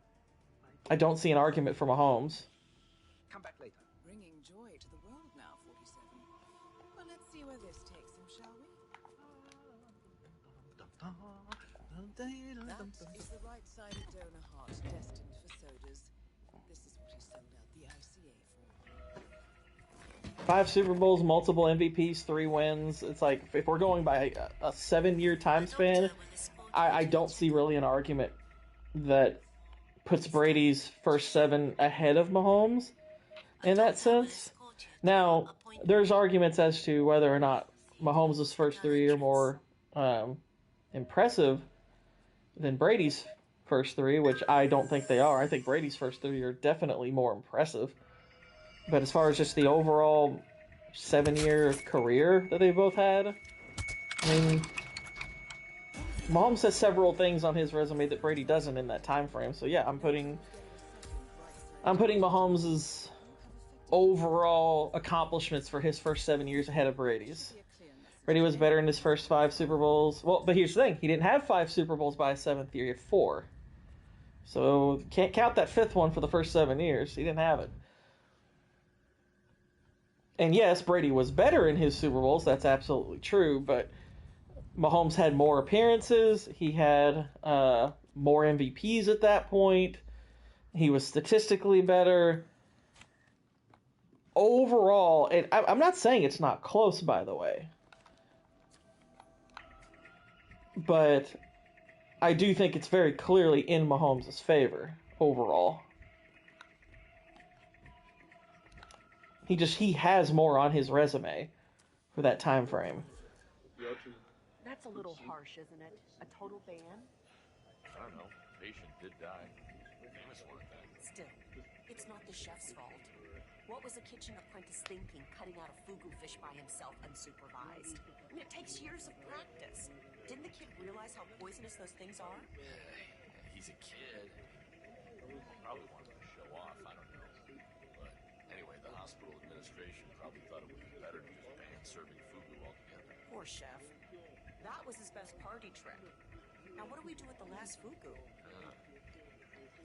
Come back later. Bringing joy to the world now, 47. Well, let's see where this takes him, shall we? That is the right-sided donor heart destined for sodas. This is what he sold out the ICA for. 5 Super Bowls, multiple MVPs, 3 wins. It's like, if we're going by a 7-year time span, I don't see really an argument that puts Brady's first 7 ahead of Mahomes in that sense. Now, there's arguments as to whether or not Mahomes' first 3 are more impressive than Brady's first 3, which I don't think they are. I think Brady's first 3 are definitely more impressive. But as far as just the overall 7-year career that they both had, I mean, Mahomes has several things on his resume that Brady doesn't in that time frame. So yeah, I'm putting Mahomes' overall accomplishments for his first 7 years ahead of Brady's. Brady was better in his first 5 Super Bowls. Well, but here's the thing. He didn't have 5 Super Bowls by his 7th year. He had 4. So can't count that 5th one for the first 7 years. He didn't have it. And yes, Brady was better in his Super Bowls. That's absolutely true. But Mahomes had more appearances. He had more MVPs at that point. He was statistically better. Overall, and I'm not saying it's not close, by the way. But I do think it's very clearly in Mahomes' favor overall. He has more on his resume for that time frame. That's a little harsh, isn't it? A total ban? I don't know. Patient did die. Famous one. Still, it's not the chef's fault. What was a kitchen apprentice thinking, cutting out a fugu fish by himself unsupervised? I mean, it takes years of practice. Didn't the kid realize how poisonous those things are? He's a kid. Probably wanted to show off, I don't know. But anyway, the hospital administration probably thought it would be better to just ban serving fugu altogether. Poor chef. That was his best party trick. Now what do we do with the last fugu?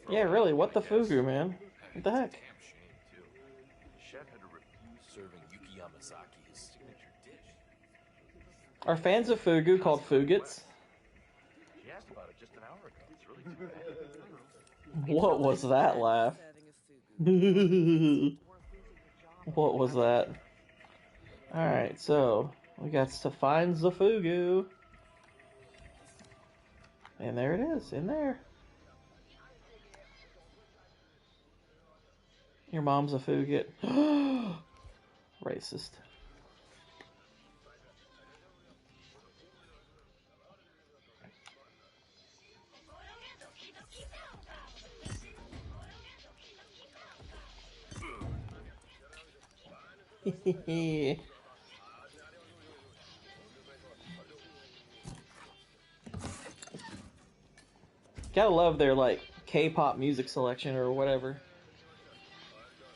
Yeah, really, what the fugu, man? What the heck? Damn shame, too. The chef had to refuse serving Yuki Yamazaki his signature dish. Are fans of fugu called fugits? She asked about it just an hour ago. It's really too bad. What was that laugh? What was that? Alright, so we got to find the fugu. And there it is, in there. Your mom's a fugit. Racist. Gotta love their K-pop music selection or whatever.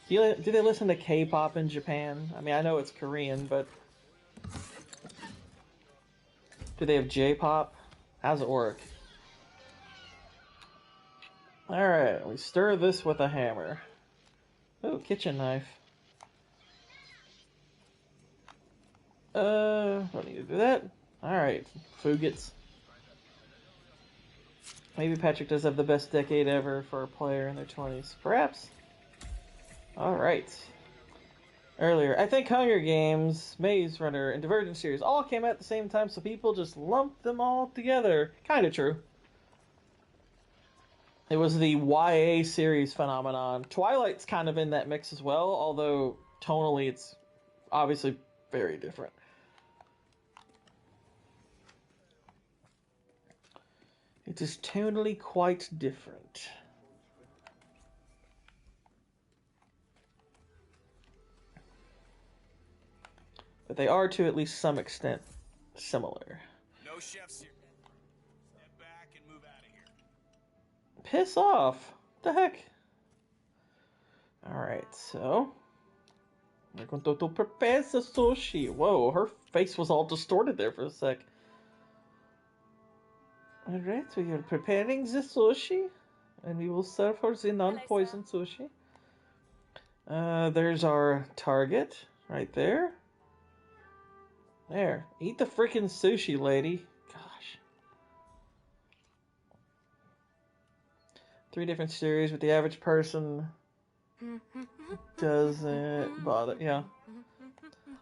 Do they listen to K-pop in Japan? I mean, I know it's Korean, but do they have J-pop? How's it work? Alright, we stir this with a hammer. Oh, kitchen knife. Don't need to do that. Alright, Fugits. Maybe Patrick does have the best decade ever for a player in their 20s. Perhaps. Alright. Earlier, I think Hunger Games, Maze Runner, and Divergent series all came out at the same time, so people just lumped them all together. Kinda true. It was the YA series phenomenon. Twilight's kind of in that mix as well, although tonally it's obviously very different. It is tonally quite different. But they are to at least some extent similar. No chefs here. Step back and move out of here. Piss off. What the heck? Alright, so we're going to prepare the sushi. Whoa, her face was all distorted there for a sec. Alright, we are preparing the sushi. And we will serve her the non-poison sushi. There's our target right there. There. Eat the freaking sushi, lady. Gosh. 3 different series, but the average person doesn't bother. Yeah.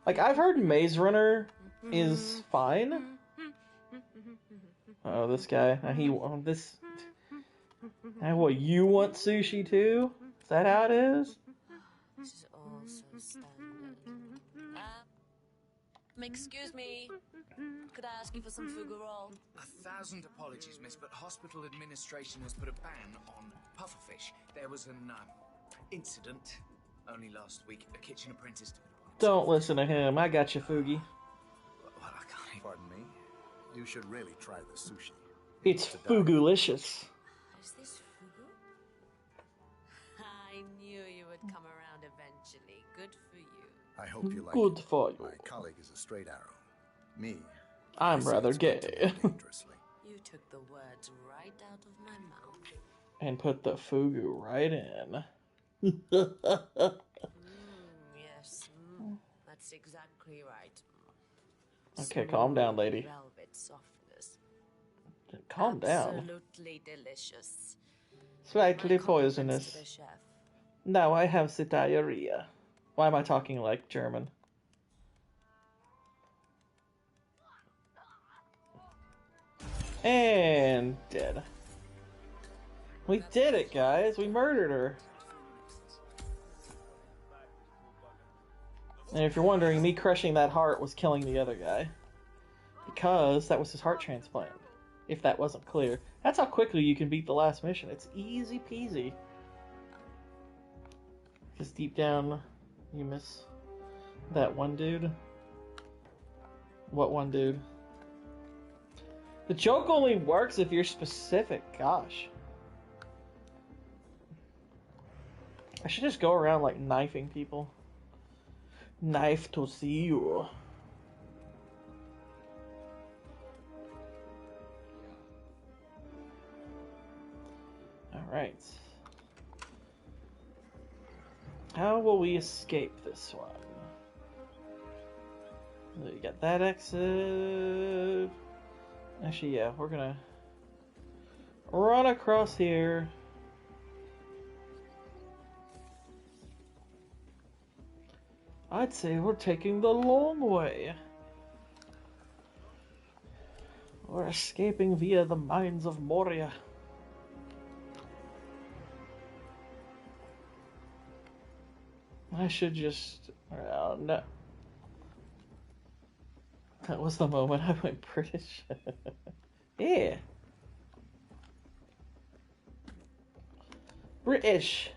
Like, I've heard Maze Runner is fine. Oh, this guy. This. What, you want sushi too? Is that how it is? This is all so standard. Excuse me. Could I ask you for some fugu roll? 1,000 apologies, miss, but hospital administration has put a ban on pufferfish. There was an incident only last week. A kitchen apprentice. Don't listen to him. I got you, Fugi. Well, I can't. Pardon me. You should really try the sushi. It's Fugulicious. Is this fugu? I knew you would come around eventually. Good for you. I hope you like Good it. for you. My colleague is a straight arrow. Me, I'm rather gay. dangerously. You took the words right out of my mouth. And put the fugu right in. Yes, that's exactly right. Okay, calm down, lady. Velvet softness. Calm down. Absolutely delicious. Slightly My compliments to poisonous. the chef. Now I have the diarrhea. Why am I talking like German? And dead. We did it, guys. We murdered her. And if you're wondering, me crushing that heart was killing the other guy. Because that was his heart transplant. If that wasn't clear. That's how quickly you can beat the last mission. It's easy peasy. Because deep down, you miss that one dude. What one dude? The joke only works if you're specific. Gosh. I should just go around like knifing people. Knife to see you. Alright. How will we escape this one? You got that exit. Actually, yeah, we're gonna run across here. I'd say we're taking the long way. We're escaping via the mines of Moria. I should just... Oh, no. That was the moment I went British. Yeah. British.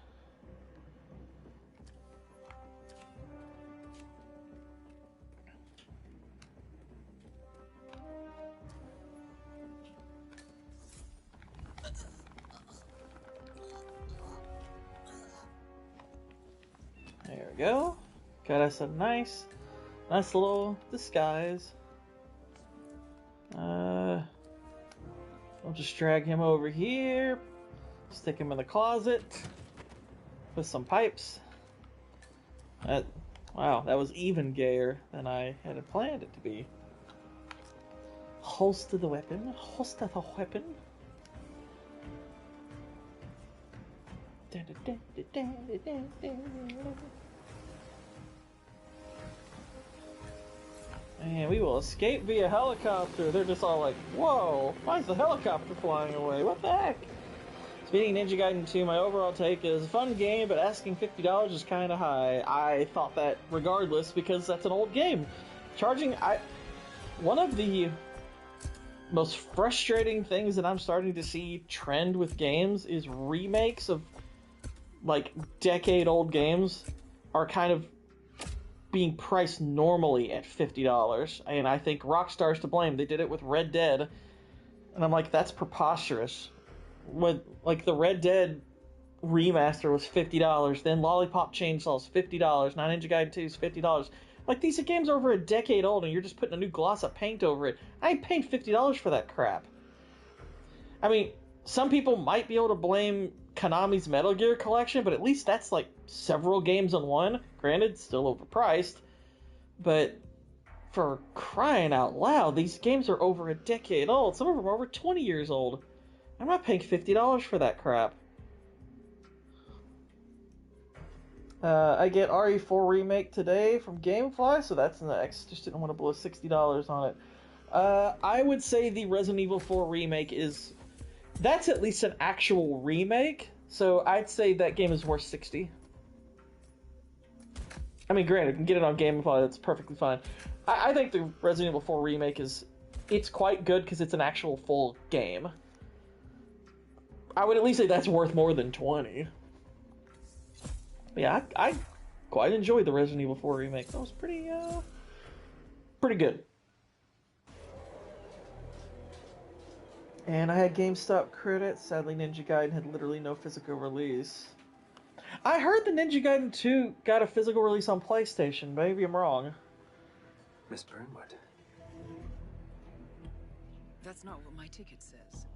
There we go. Got us a nice little disguise. just drag him over here, stick him in the closet with some pipes. Wow, that was even gayer than I had planned it to be. Holster the weapon. Holster the weapon. And we will escape via helicopter. They're just all like, whoa, why is the helicopter flying away? What the heck? Speaking Ninja Gaiden 2, my overall take is a fun game, but asking $50 is kind of high. I thought that regardless, because that's an old game. One of the most frustrating things that I'm starting to see trend with games is remakes of, like, decade-old games are kind of being priced normally at $50. And I think Rockstar's to blame. They did it with Red Dead, and I'm like, that's preposterous. Like, the Red Dead remaster was $50, then Lollipop Chainsaw's $50, now Ninja Gaiden 2 is $50. Like, these games are over a decade old, and you're just putting a new gloss of paint over it. I ain't paying $50 for that crap. I mean, some people might be able to blame Konami's Metal Gear collection, but at least that's, like, several games in one. Granted, still overpriced, but for crying out loud, these games are over a decade old. Some of them are over 20 years old. I'm not paying $50 for that crap. I get RE4 Remake today from Gamefly, so that's next. Just didn't want to blow $60 on it. I would say the Resident Evil 4 Remake is... That's at least an actual remake, so I'd say that game is worth $60. I mean, granted, you can get it on Gamefly, that's perfectly fine. I think the Resident Evil 4 Remake is... It's quite good because it's an actual full game. I would at least say that's worth more than $20. But yeah, I quite enjoyed the Resident Evil 4 remake. That was pretty good. And I had GameStop credits. Sadly, Ninja Gaiden had literally no physical release. I heard the Ninja Gaiden 2 got a physical release on PlayStation. Maybe I'm wrong. Miss Burnwood. That's not what my ticket says.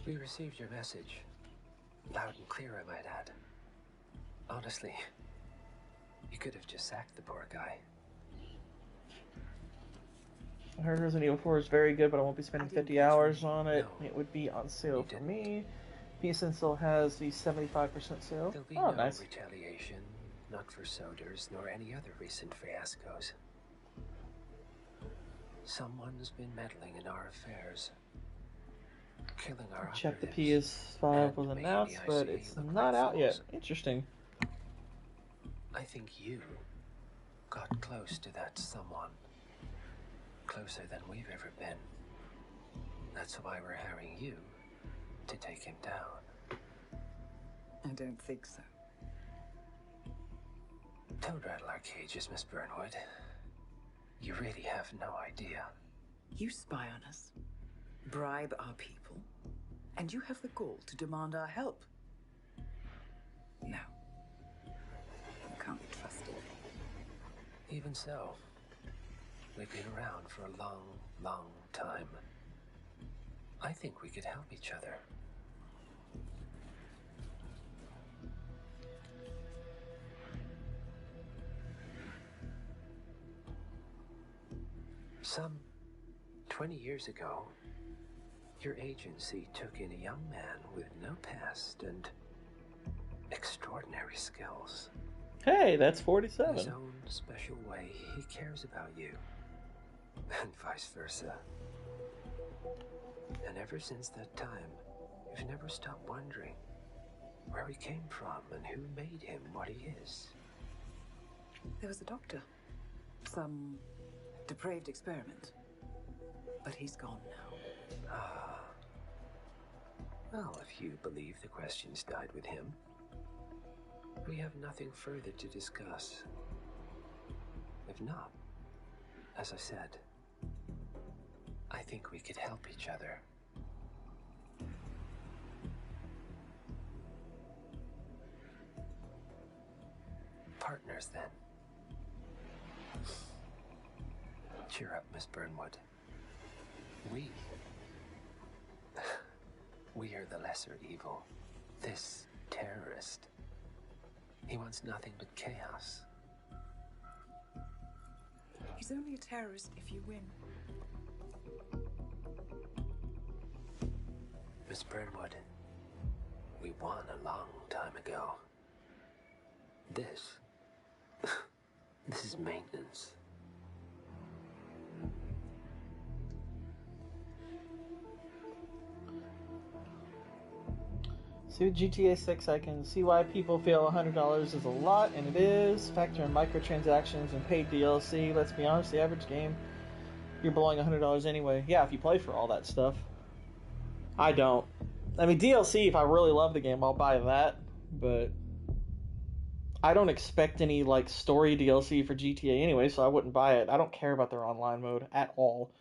We received your message. Loud and clear, I might add. Honestly, you could have just sacked the poor guy. I heard Resident Evil 4 is very good, but I won't be spending 50 hours on it. No. It would be on sale for me. PSN still has the 75% sale. There'll be no retaliation, not for Soders, nor any other recent fiascos. Someone's been meddling in our affairs. Killing our Check the PS5 was announced, but it's not out yet. Interesting. I think you got close to that someone. Closer than we've ever been. That's why we're hiring you to take him down. I don't think so. Don't rattle our cages, Miss Burnwood. You really have no idea. You spy on us, bribe our people, and you have the gall to demand our help. No. You can't be trusted. Even so, we've been around for a long, long time. I think we could help each other. Some 20 years ago, your agency took in a young man with no past and extraordinary skills. Hey, that's 47. In his own special way, he cares about you. And vice versa. And ever since that time, you've never stopped wondering where he came from and who made him what he is. There was a doctor. Some depraved experiment. But he's gone now. Ah. Well, if you believe the questions died with him, we have nothing further to discuss. If not, as I said, I think we could help each other. Partners, then. Cheer up, Miss Burnwood. We are the lesser evil. This terrorist, he wants nothing but chaos. He's only a terrorist if you win. Miss Burnwood, we won a long time ago. This is maintenance. See, with GTA 6, I can see why people feel $100 is a lot, and it is. Factor in microtransactions and paid DLC. Let's be honest, the average game, you're blowing $100 anyway. Yeah, if you play for all that stuff. I don't. I mean, DLC, if I really love the game, I'll buy that, but I don't expect any, like, story DLC for GTA anyway, so I wouldn't buy it. I don't care about their online mode at all.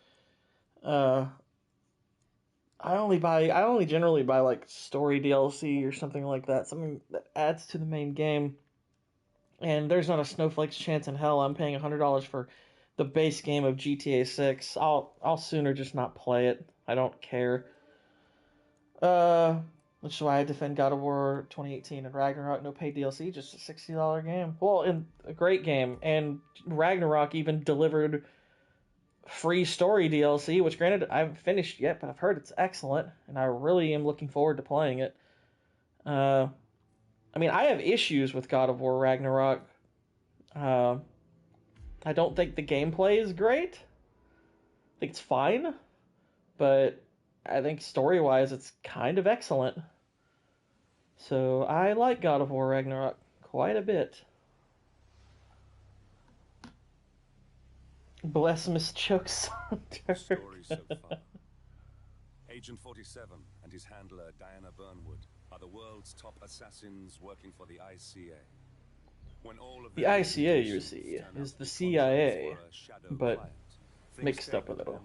I only generally buy like story DLC or something like that, something that adds to the main game. And there's not a snowflake's chance in hell I'm paying $100 for the base game of GTA 6. I'll sooner just not play it. I don't care. Which is why I defend God of War 2018 and Ragnarok, no paid DLC, just a $60 game. Well, and a great game, and Ragnarok even delivered free story DLC, which granted I haven't finished yet, but I've heard it's excellent, and I really am looking forward to playing it. I mean, I have issues with God of War Ragnarok. I don't think the gameplay is great. I think it's fine, but I think story-wise it's kind of excellent. So I like God of War Ragnarok quite a bit. Bless Miss Chokes. Story so far. Agent 47 and his handler Diana Burnwood are the world's top assassins working for the ICA. When all of The ICA, you see, is the CIA, but mixed up a little.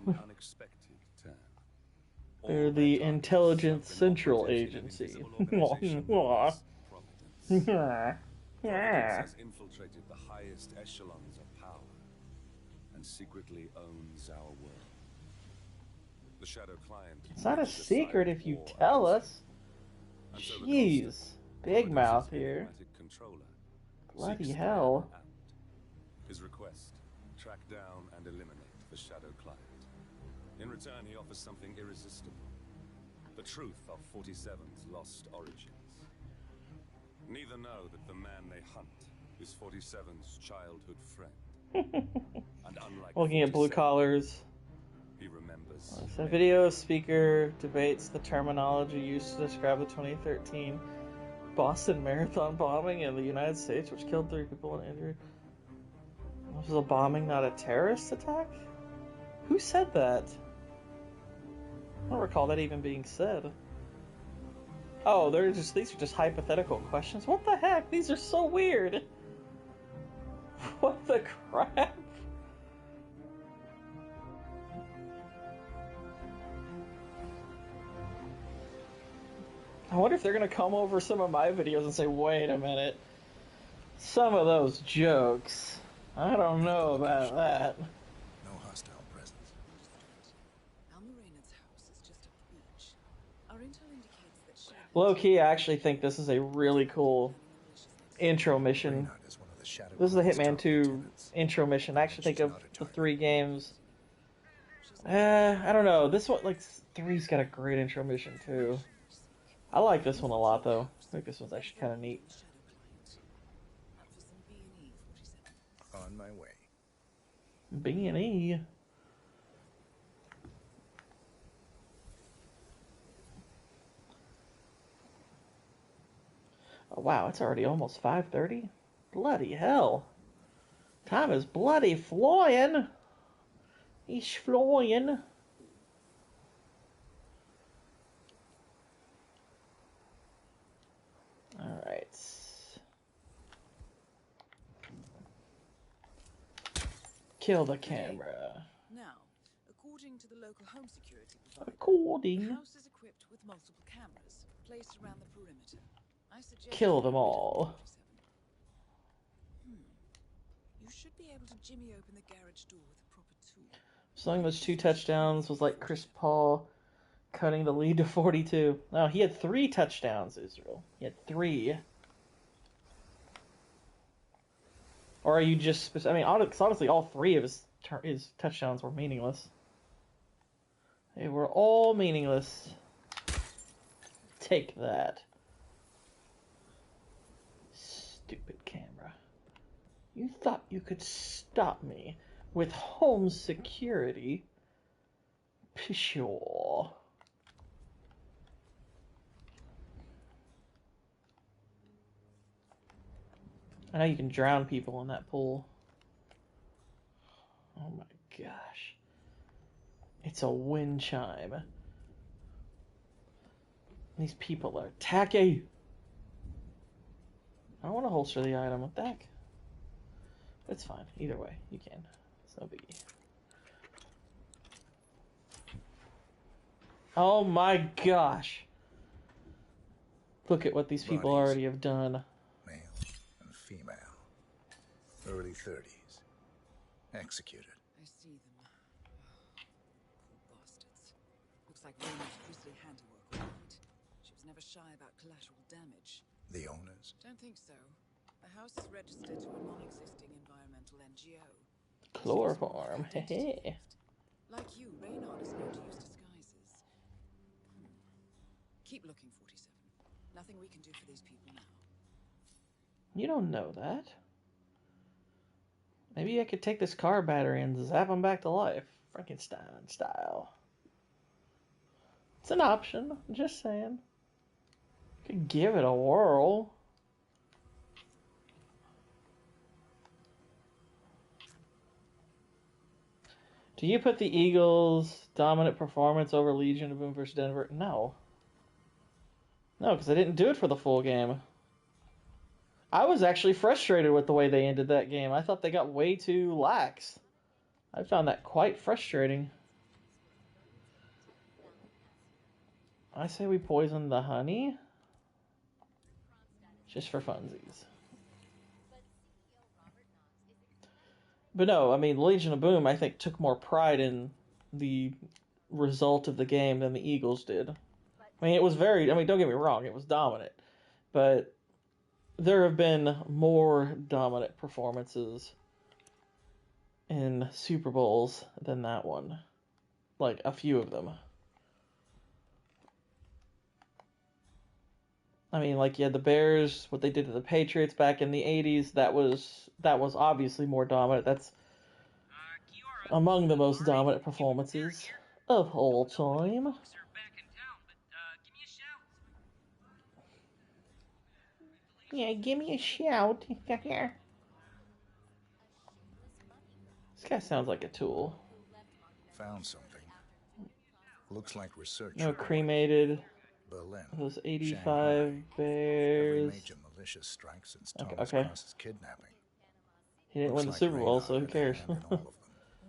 They're the Intelligence Central Agency. Providence has infiltrated the highest echelons of power and secretly owns our world. The Shadow Client. It's not a secret if you tell us. Jeez, big mouth here. Bloody hell. His request: track down and eliminate the Shadow Client. In return, he offers something irresistible: the truth of 47's lost origins. Neither know that the man they hunt is 47's childhood friend. And unlike looking at blue collars. He remembers. A video speaker debates the terminology used to describe the 2013 Boston Marathon bombing in the United States, which killed 3 people and injured. This was a bombing, not a terrorist attack? Who said that? I don't recall that even being said. Oh, these are just hypothetical questions. What the heck? These are so weird. What the crap? I wonder if they're gonna come over some of my videos and say, wait a minute, some of those jokes, I don't know about that. No hostile presence. Almarena's house is just up the beach. Our intel indicates that she... Low-key, I actually think this is a really cool intro mission. This is the Hitman 2 intro mission. I actually think of the 3 games. I don't know, this one, like, 3's got a great intro mission too. I like this one a lot, though. I think this one's actually kind of neat. On my way. B&E. Oh, wow, it's already almost 5:30? Bloody hell. Time is bloody flying. He's flying. Alright. Kill the camera. Now, according to the local home security provider, According. the house is equipped with multiple cameras placed around the perimeter. I suggest Kill them all. You should be able to jimmy open the garage door with a proper tool. Selling those 2 touchdowns was like Chris Paul cutting the lead to 42. No, he had 3 touchdowns, Israel. He had 3. Or are you just... I mean, honestly, all 3 of his touchdowns were meaningless. They were all meaningless. Take that. Stupid camera. You thought you could stop me with home security? Pshaw. I know you can drown people in that pool. Oh my gosh. It's a wind chime. These people are tacky. I don't want to holster the item. What the heck? It's fine. Either way, you can. It's no biggie. Oh my gosh. Look at what these people already have done. Male and female. Early 30s. Executed. I see them. Poor bastards. Looks like Raina's grisly handiwork all right. She was never shy about collateral damage. The owners? Don't think so. The house is registered to a non-existing environmental NGO. Chloroform. Hehe. Like you, Reynard is known to use disguises. Keep looking, 47. Nothing we can do for these people now. You don't know that. Maybe I could take this car battery and zap them back to life. Frankenstein style. It's an option. I'm just saying. Could give it a whirl. Do you put the Eagles' dominant performance over Legion of Boom versus Denver? No. No, because I didn't do it for the full game. I was actually frustrated with the way they ended that game. I thought they got way too lax. I found that quite frustrating. I say we poison the honey. Just for funsies. But no, I mean, Legion of Boom, I think, took more pride in the result of the game than the Eagles did. I mean, it was very... I mean, don't get me wrong, it was dominant. But there have been more dominant performances in Super Bowls than that one. Like, a few of them. I mean, like, yeah, the Bears, what they did to the Patriots back in the 80s, that was obviously more dominant. That's among the most dominant performances of all time. Yeah, give me a shout. This guy sounds like a tool. Found something. Looks like research. No, cremated. Berlin. Those 85 Shanghai. Bears. Every major militia strike since Thomas Okay. Cross's kidnapping. He didn't win the Looks Super like Bowl, so who Reynard cares? had a hand in all of them.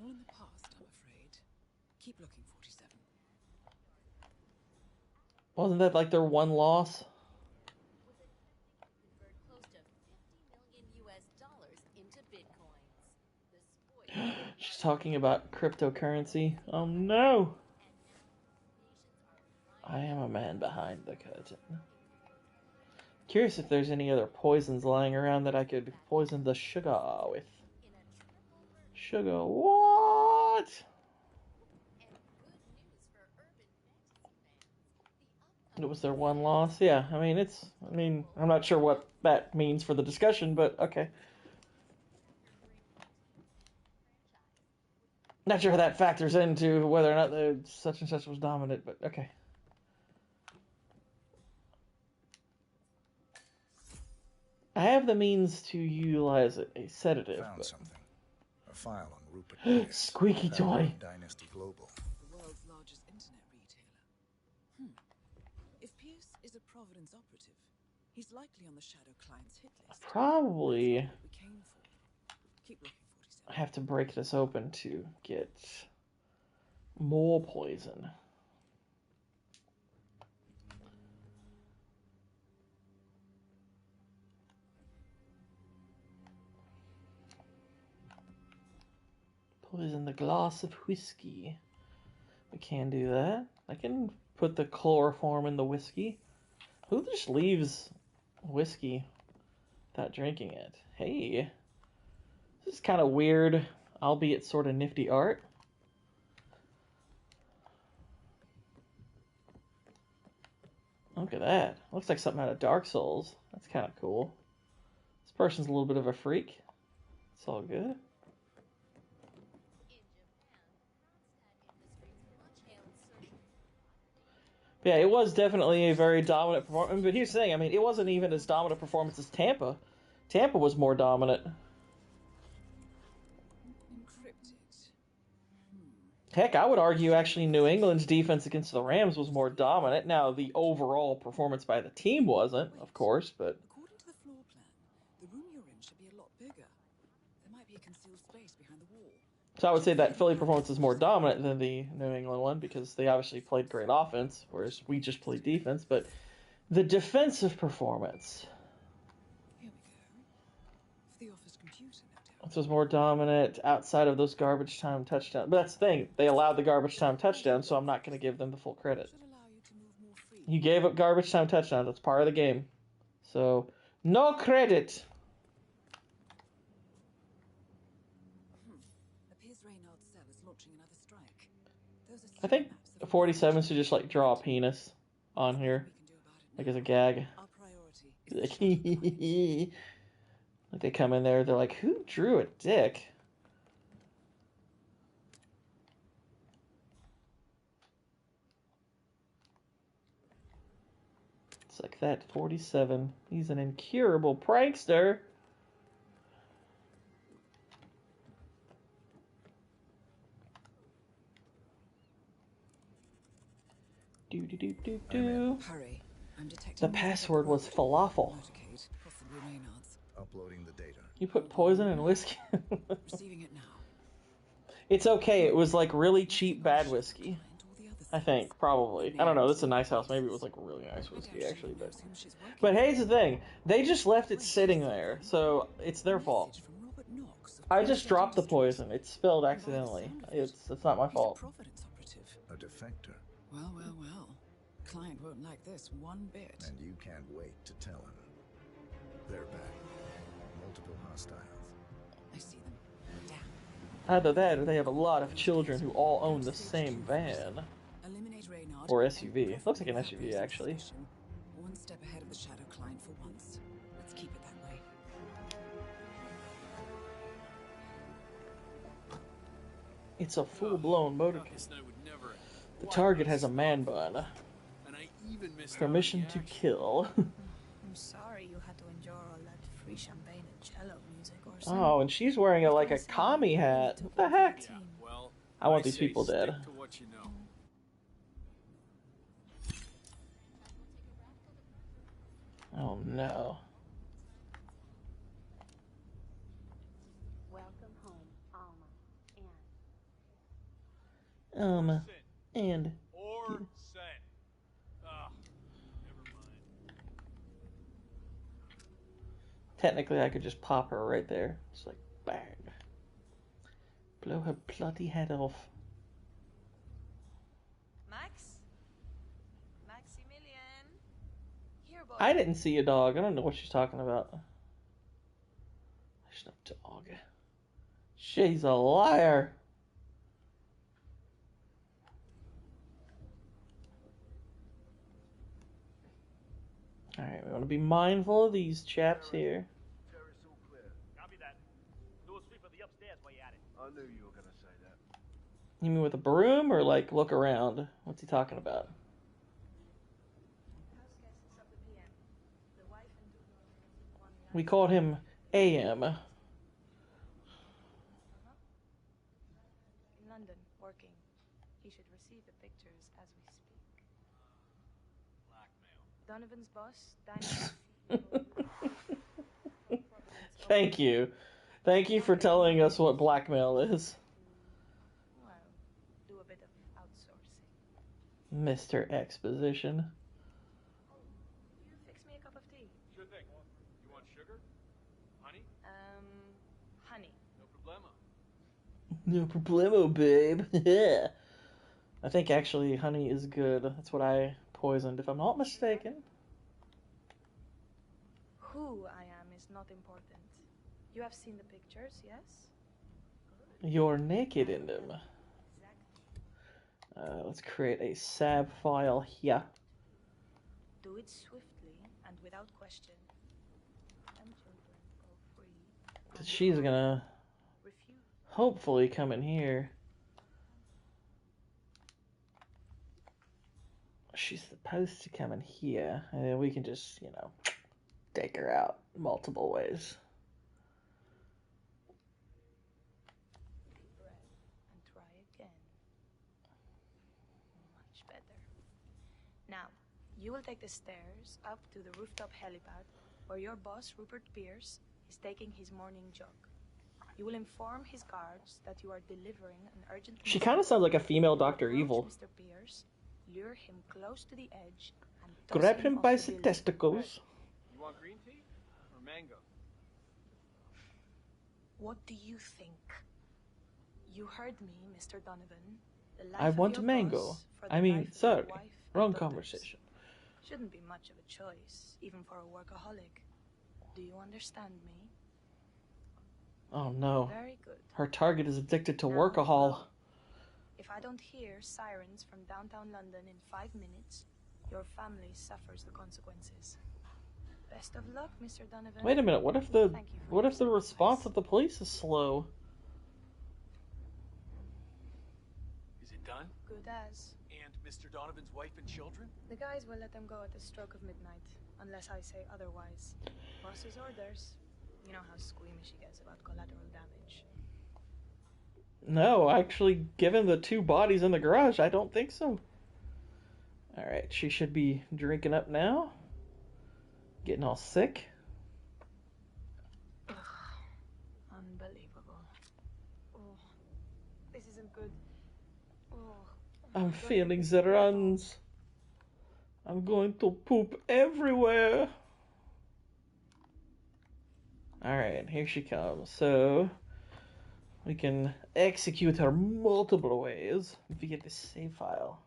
All in the past, I'm afraid. Keep looking, 47. Wasn't that like their one loss? She's talking about cryptocurrency. Oh no! I am a man behind the curtain. Curious if there's any other poisons lying around that I could poison the sugar with. Sugar what? It was their one loss? Yeah, I mean, I'm not sure what that means for the discussion, but okay. Not sure how that factors into whether or not the such and such was dominant, but okay. I have the means to utilize a sedative. Found something. A file on Rupert. Squeaky toy. Dynasty Global. The world's largest internet retailer. If Pierce is a Providence operative, he's likely on the Shadow Client's hit list. Probably. We came for. Keep looking, 47. I have to break this open to get more poison. Poison the glass of whiskey. We can do that. I can put the chloroform in the whiskey. Who just leaves whiskey without drinking it? Hey. This is kind of weird, albeit sort of nifty art. Look at that. Looks like something out of Dark Souls. That's kind of cool. This person's a little bit of a freak. It's all good. Yeah, it was definitely a very dominant performance. But here's the thing, I mean, it wasn't even as dominant a performance as Tampa. Tampa was more dominant. Heck, I would argue actually New England's defense against the Rams was more dominant. Now, the overall performance by the team wasn't, of course, but... According to the floor plan, the room you're in should be a lot bigger. There might be a concealed space behind the wall. So I would say that Philly performance is more dominant than the New England one because they obviously played great offense, whereas we just played defense. But the defensive performance... Here we go. For the office computer, no doubt. This was more dominant outside of those garbage time touchdowns. But that's the thing. They allowed the garbage time touchdown, so I'm not going to give them the full credit. You gave up garbage time touchdowns. That's part of the game. So, no credit. Appears Reynard's cell is launching another strike. I think 47 should just, like, draw a penis on here. Like, as a gag. Like, like, they come in there, they're like, who drew a dick? It's like that, 47. He's an incurable prankster. Do. Hurry. I'm The password was falafel. Possibly Reynard's. Uploading the data. You put poison in whiskey? Receiving it now. It's okay. It was like really cheap bad whiskey. I think, probably. I don't know. This is a nice house. Maybe it was like really nice whiskey, actually. But here's the thing. They just left it sitting there, so it's their fault. I just dropped the poison. It spilled accidentally. It's not my fault. A defector. Well, well, well. Client won't like this one bit. And you can't wait to tell him. They're back. Multiple hostiles. I see them. Either that or they have a lot of children who all own the same van. Eliminate Reynard. Or SUV. Looks like an SUV, actually. One step ahead of the Shadow Client for once. Let's keep it that way. It's a full-blown motorcade. The target has a man bun. Permission to kill. I'm sorry you had to endure all that free champagne and cello music or something. Oh, and she's wearing like a commie hat. What the heck? I want these people dead. Oh no. Welcome home, Alma and or sent. Never mind. technically I could just pop her right there. Just like bang. Blow her bloody head off. Max? Maximilian? Here, boy. I didn't see a dog. I don't know what she's talking about. There's no dog. She's a liar. Alright, we want to be mindful of these chaps here. Copy that. Do a sweep of the upstairs while you're at it. I knew you were gonna say that. You mean with a broom or like look around? What's he talking about? We called him AM. In London, working. He should receive the pictures as we speak. Donovan's boss, Thank you. Thank you for telling us what blackmail is. Well, do a bit of outsourcing. Mr. Exposition. You fix me a cup of tea. Sure thing. You want sugar? Honey? Honey. No problema. No problemo, babe. I think actually honey is good. That's what I poisoned, if I'm not mistaken. Who I am is not important. You have seen the pictures, yes? You're naked in them. Let's create a SAB file here. Do it swiftly and without question. And children go free. Cause she's gonna hopefully come in here. She's supposed to come in here, and then we can just, you know, take her out multiple ways. Deep breath and try again. Much better. Now, you will take the stairs up to the rooftop helipad where your boss, Rupert Pierce, is taking his morning jog. You will inform his guards that you are delivering an urgent She kind of sounds like a female Dr. Evil. Mr. Pierce, lure him close to the edge and Grab him by the testicles. You want green tea or mango? What do you think? You heard me, Mr. Donovan. The life I of want your mango. boss for the I mean, life of sorry, your wife and wrong daughters. conversation. Shouldn't be much of a choice, even for a workaholic. Do you understand me? Oh no. Very good. Her target is addicted to Now workahol. go. If I don't hear sirens from downtown London in 5 minutes, your family suffers the consequences. Best of luck, Mr. Donovan. Wait a minute, what if Thank you for the response of the police is slow? Is it done? Good as. And Mr. Donovan's wife and children? The guys will let them go at the stroke of midnight, unless I say otherwise. Boss's orders. You know how squeamish he gets about collateral damage. No, actually, given the 2 bodies in the garage, I don't think so. Alright, she should be drinking up now. Getting all sick. Ugh, unbelievable. Oh, this isn't good. Oh, I'm feeling the runs. I'm going to poop everywhere. Alright, here she comes. So, we can execute her multiple ways via the save file.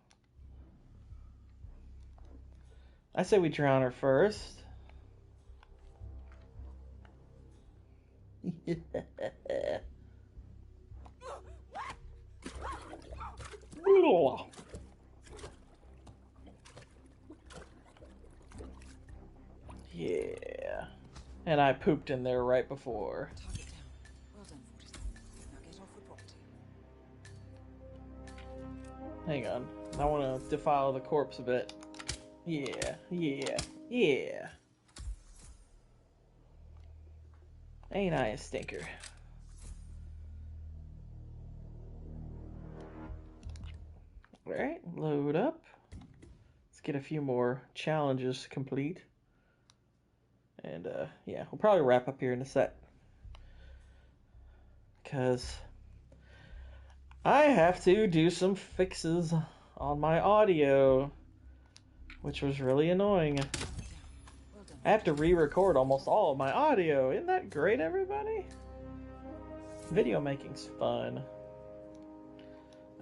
I say we drown her first. Yeah. And I pooped in there right before. Target down. Well done, 47. Now get off the property. Hang on. I want to defile the corpse a bit. Yeah, yeah, yeah. Ain't I a stinker? Alright, load up. Let's get a few more challenges complete. And, yeah, we'll probably wrap up here in a sec. Because I have to do some fixes on my audio, which was really annoying. I have to re-record almost all of my audio. Isn't that great, everybody? Video making's fun.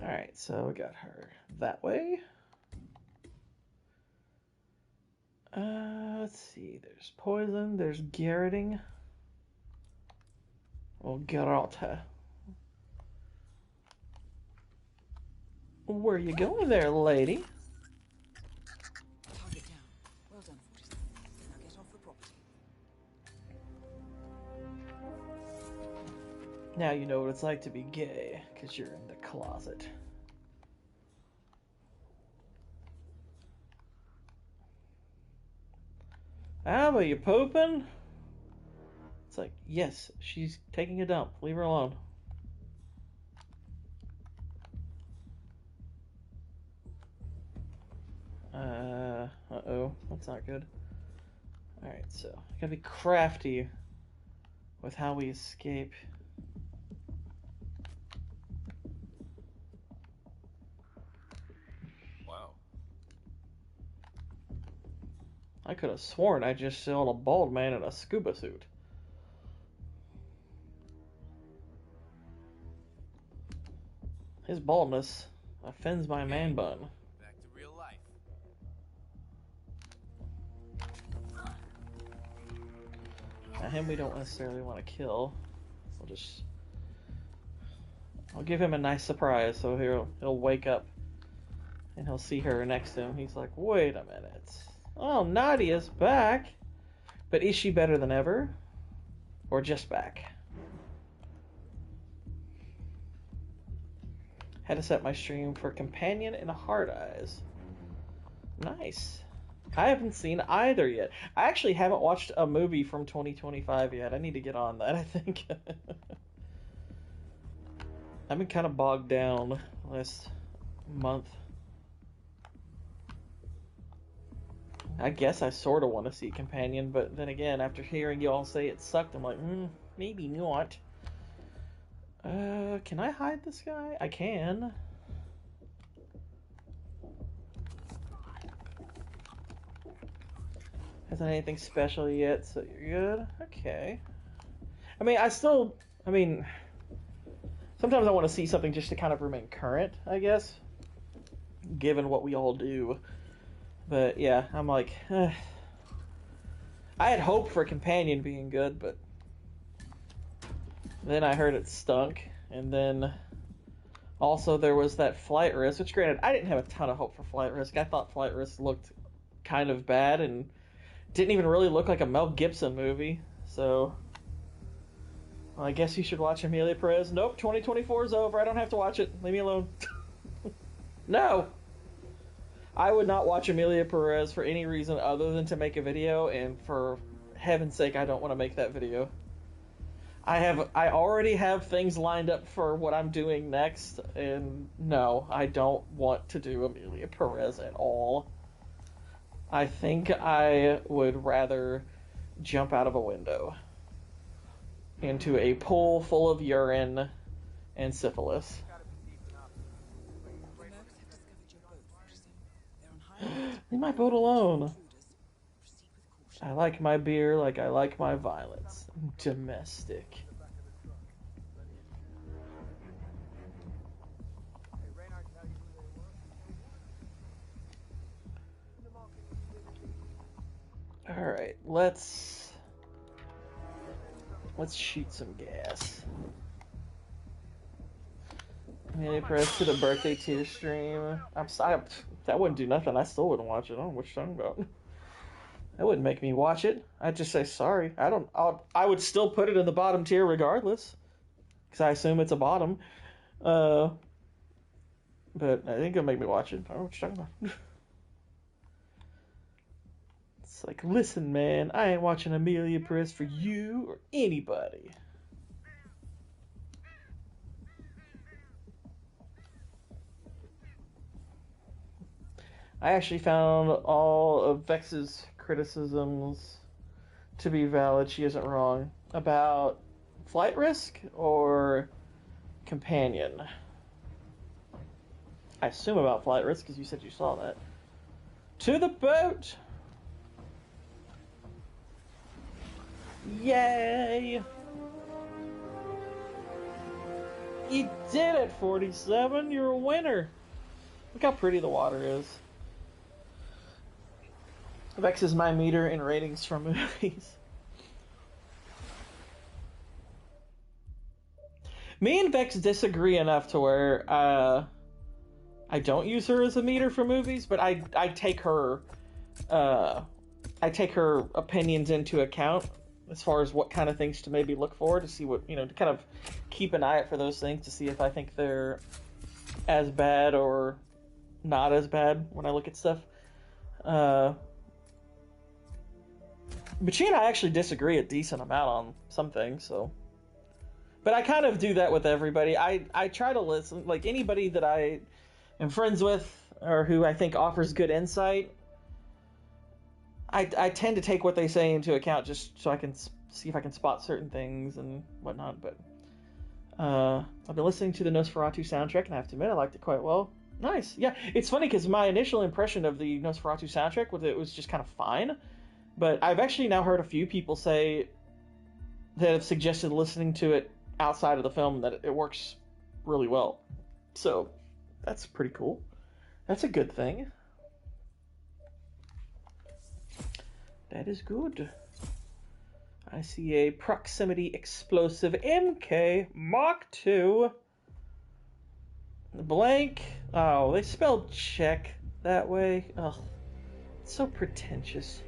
Alright, so we got her that way. Let's see. There's poison. There's garroting. Well, garrote her. Where you going there, lady? Target down. Well done, 47. Now get off the property. Now you know what it's like to be gay, because you're in the closet. Alba, you pooping? It's like, yes, she's taking a dump. Leave her alone. Uh-oh. That's not good. Alright, so, gotta be crafty with how we escape. Wow. I could have sworn I just saw a bald man in a scuba suit. His baldness offends my man bun. Back to real life. Now him we don't necessarily want to kill. I'll give him a nice surprise, so he'll wake up and he'll see her next to him. He's like, wait a minute. Oh, Nadia's back. But is she better than ever? Or just back? Had to set my stream for Companion and Hard Eyes. Nice. I haven't seen either yet. I actually haven't watched a movie from 2025 yet. I need to get on that, I think. I've been kind of bogged down last month. I guess I sort of want to see Companion, but then again, after hearing you all say it sucked, I'm like, maybe not. Can I hide this guy? I can. Hasn't anything special yet, so you're good? Okay. I mean, sometimes I want to see something just to kind of remain current, I guess, given what we all do. But yeah, I'm like, I had hope for Companion being good, but then I heard it stunk, and then also there was that Flight Risk, which granted, I didn't have a ton of hope for Flight Risk. I thought Flight Risk looked kind of bad and didn't even really look like a Mel Gibson movie, so well, I guess you should watch Emilia Perez. Nope, 2024 is over. I don't have to watch it. Leave me alone. No! I would not watch Emilia Perez for any reason other than to make a video, and for heaven's sake, I don't want to make that video. I already have things lined up for what I'm doing next, and no, I don't want to do Emilia Perez at all. I think I would rather jump out of a window into a pool full of urine and syphilis. Leave my boat alone. I like my beer like I like my violence. Domestic. Alright, let's shoot some gas. Maybe press to the birthday tier stream. That wouldn't do nothing. I still wouldn't watch it. I don't know what you're talking about. That wouldn't make me watch it. I'd just say sorry. I would still put it in the bottom tier regardless, because I assume it's a bottom. But I think it'll make me watch it. I don't know what you're talking about. It's like, listen, man, I ain't watching Emilia Perez for you or anybody. I actually found all of Vex's criticisms to be valid. She isn't wrong. About Flight Risk or Companion? I assume about Flight Risk because you said you saw that. To the boat! Yay! You did it, 47! You're a winner! Look how pretty the water is. Vex is my meter in ratings from movies. Me and Vex disagree enough to where I don't use her as a meter for movies, but I take her opinions into account as far as what kind of things to maybe look for to see what, to kind of keep an eye out for those things to see if I think they're as bad or not as bad when I look at stuff. But she and I actually disagree a decent amount on some things, so. But I kind of do that with everybody. I try to listen, like anybody that I am friends with or who I think offers good insight, I tend to take what they say into account just so I can see if I can spot certain things and whatnot. But I've been listening to the Nosferatu soundtrack, and I have to admit I liked it quite well. Nice. Yeah, it's funny because my initial impression of the Nosferatu soundtrack was it was just kind of fine. But I've actually now heard a few people say that have suggested listening to it outside of the film that it works really well. So that's pretty cool. That's a good thing. That is good. I see a proximity explosive MK Mark II. Blank. Oh, they spelled check that way. Ugh. It's so pretentious.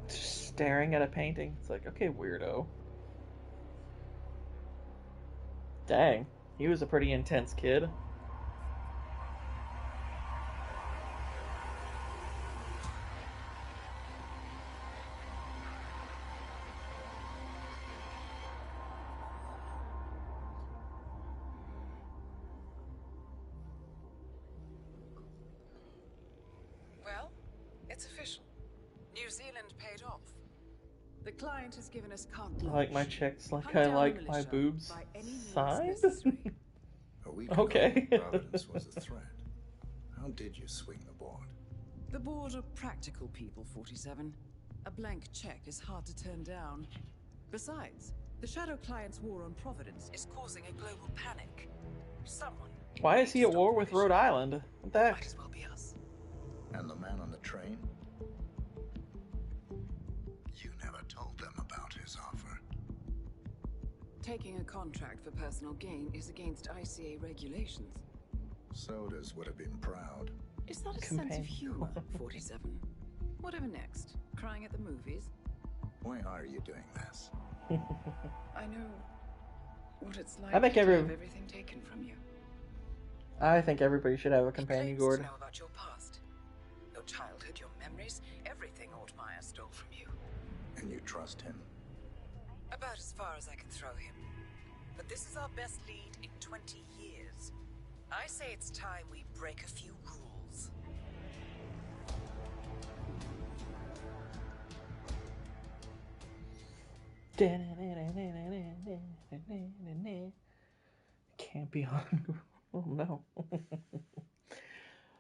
Just staring at a painting. It's like, okay, weirdo. Dang. He was a pretty intense kid. Well, it's official. New Zealand paid off. The client has given us carte I blanche. like my checks like Hunt I down like the my militia boobs. by any means Signed? necessary. A week Okay. ago, Providence was a threat. How did you swing the board? The board are practical people, 47. A blank check is hard to turn down. Besides, the Shadow Client's war on Providence is causing a global panic. Someone. Why is he at war with Rhode Island? What the heck? Might as well be us. And the man on the train? You never told them about his offer. Taking a contract for personal gain is against ICA regulations. Sodas would have been proud. Is that a sense of humor, 47? Whatever next? Crying at the movies? Why are you doing this? I know what it's like I think to have everything taken from you. I think everybody should have a companion gourd. To know about your past, your childhood, your memories, everything Altmaier stole from you. And you trust him? About as far as I can throw him. But this is our best lead in 20 years. I say it's time we break a few rules. Can't be on. Oh no.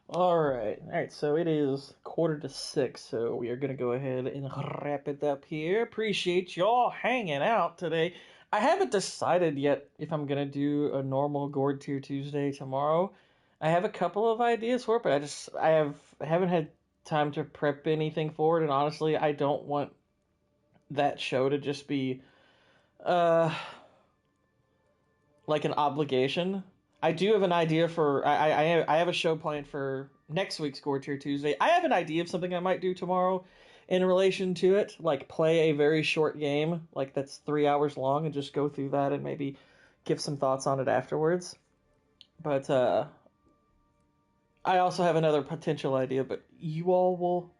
Alright, so it is 5:45, so we are gonna go ahead and wrap it up here. Appreciate y'all hanging out today. I haven't decided yet if I'm gonna do a normal Gourd Tier Tuesday tomorrow. I have a couple of ideas for it, but I haven't had time to prep anything for it, and honestly, I don't want that show to just be like an obligation. I do have an idea for I have a show planned for next week's Gourd Tier Tuesday. I have an idea of something I might do tomorrow in relation to it, like play a very short game, like that's 3 hours long, and just go through that and maybe give some thoughts on it afterwards. But I also have another potential idea, but you'll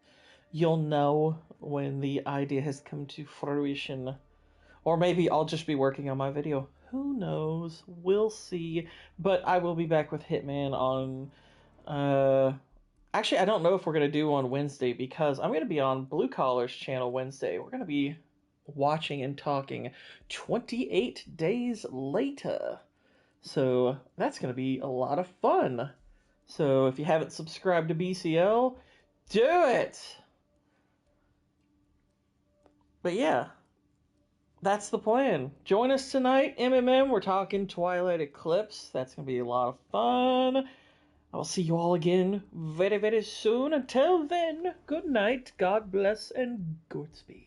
know when the idea has come to fruition. Or maybe I'll just be working on my video. Who knows? We'll see. But I will be back with Hitman on... Actually, I don't know if we're going to do on Wednesday, because I'm going to be on Blue Collar's channel Wednesday. We're going to be watching and talking 28 Days Later. So that's going to be a lot of fun. So if you haven't subscribed to BCL, do it! But yeah, that's the plan. Join us tonight, MMM. We're talking Twilight Eclipse. That's going to be a lot of fun. I'll see you all again very, very soon. Until then, good night, God bless, and Godspeed.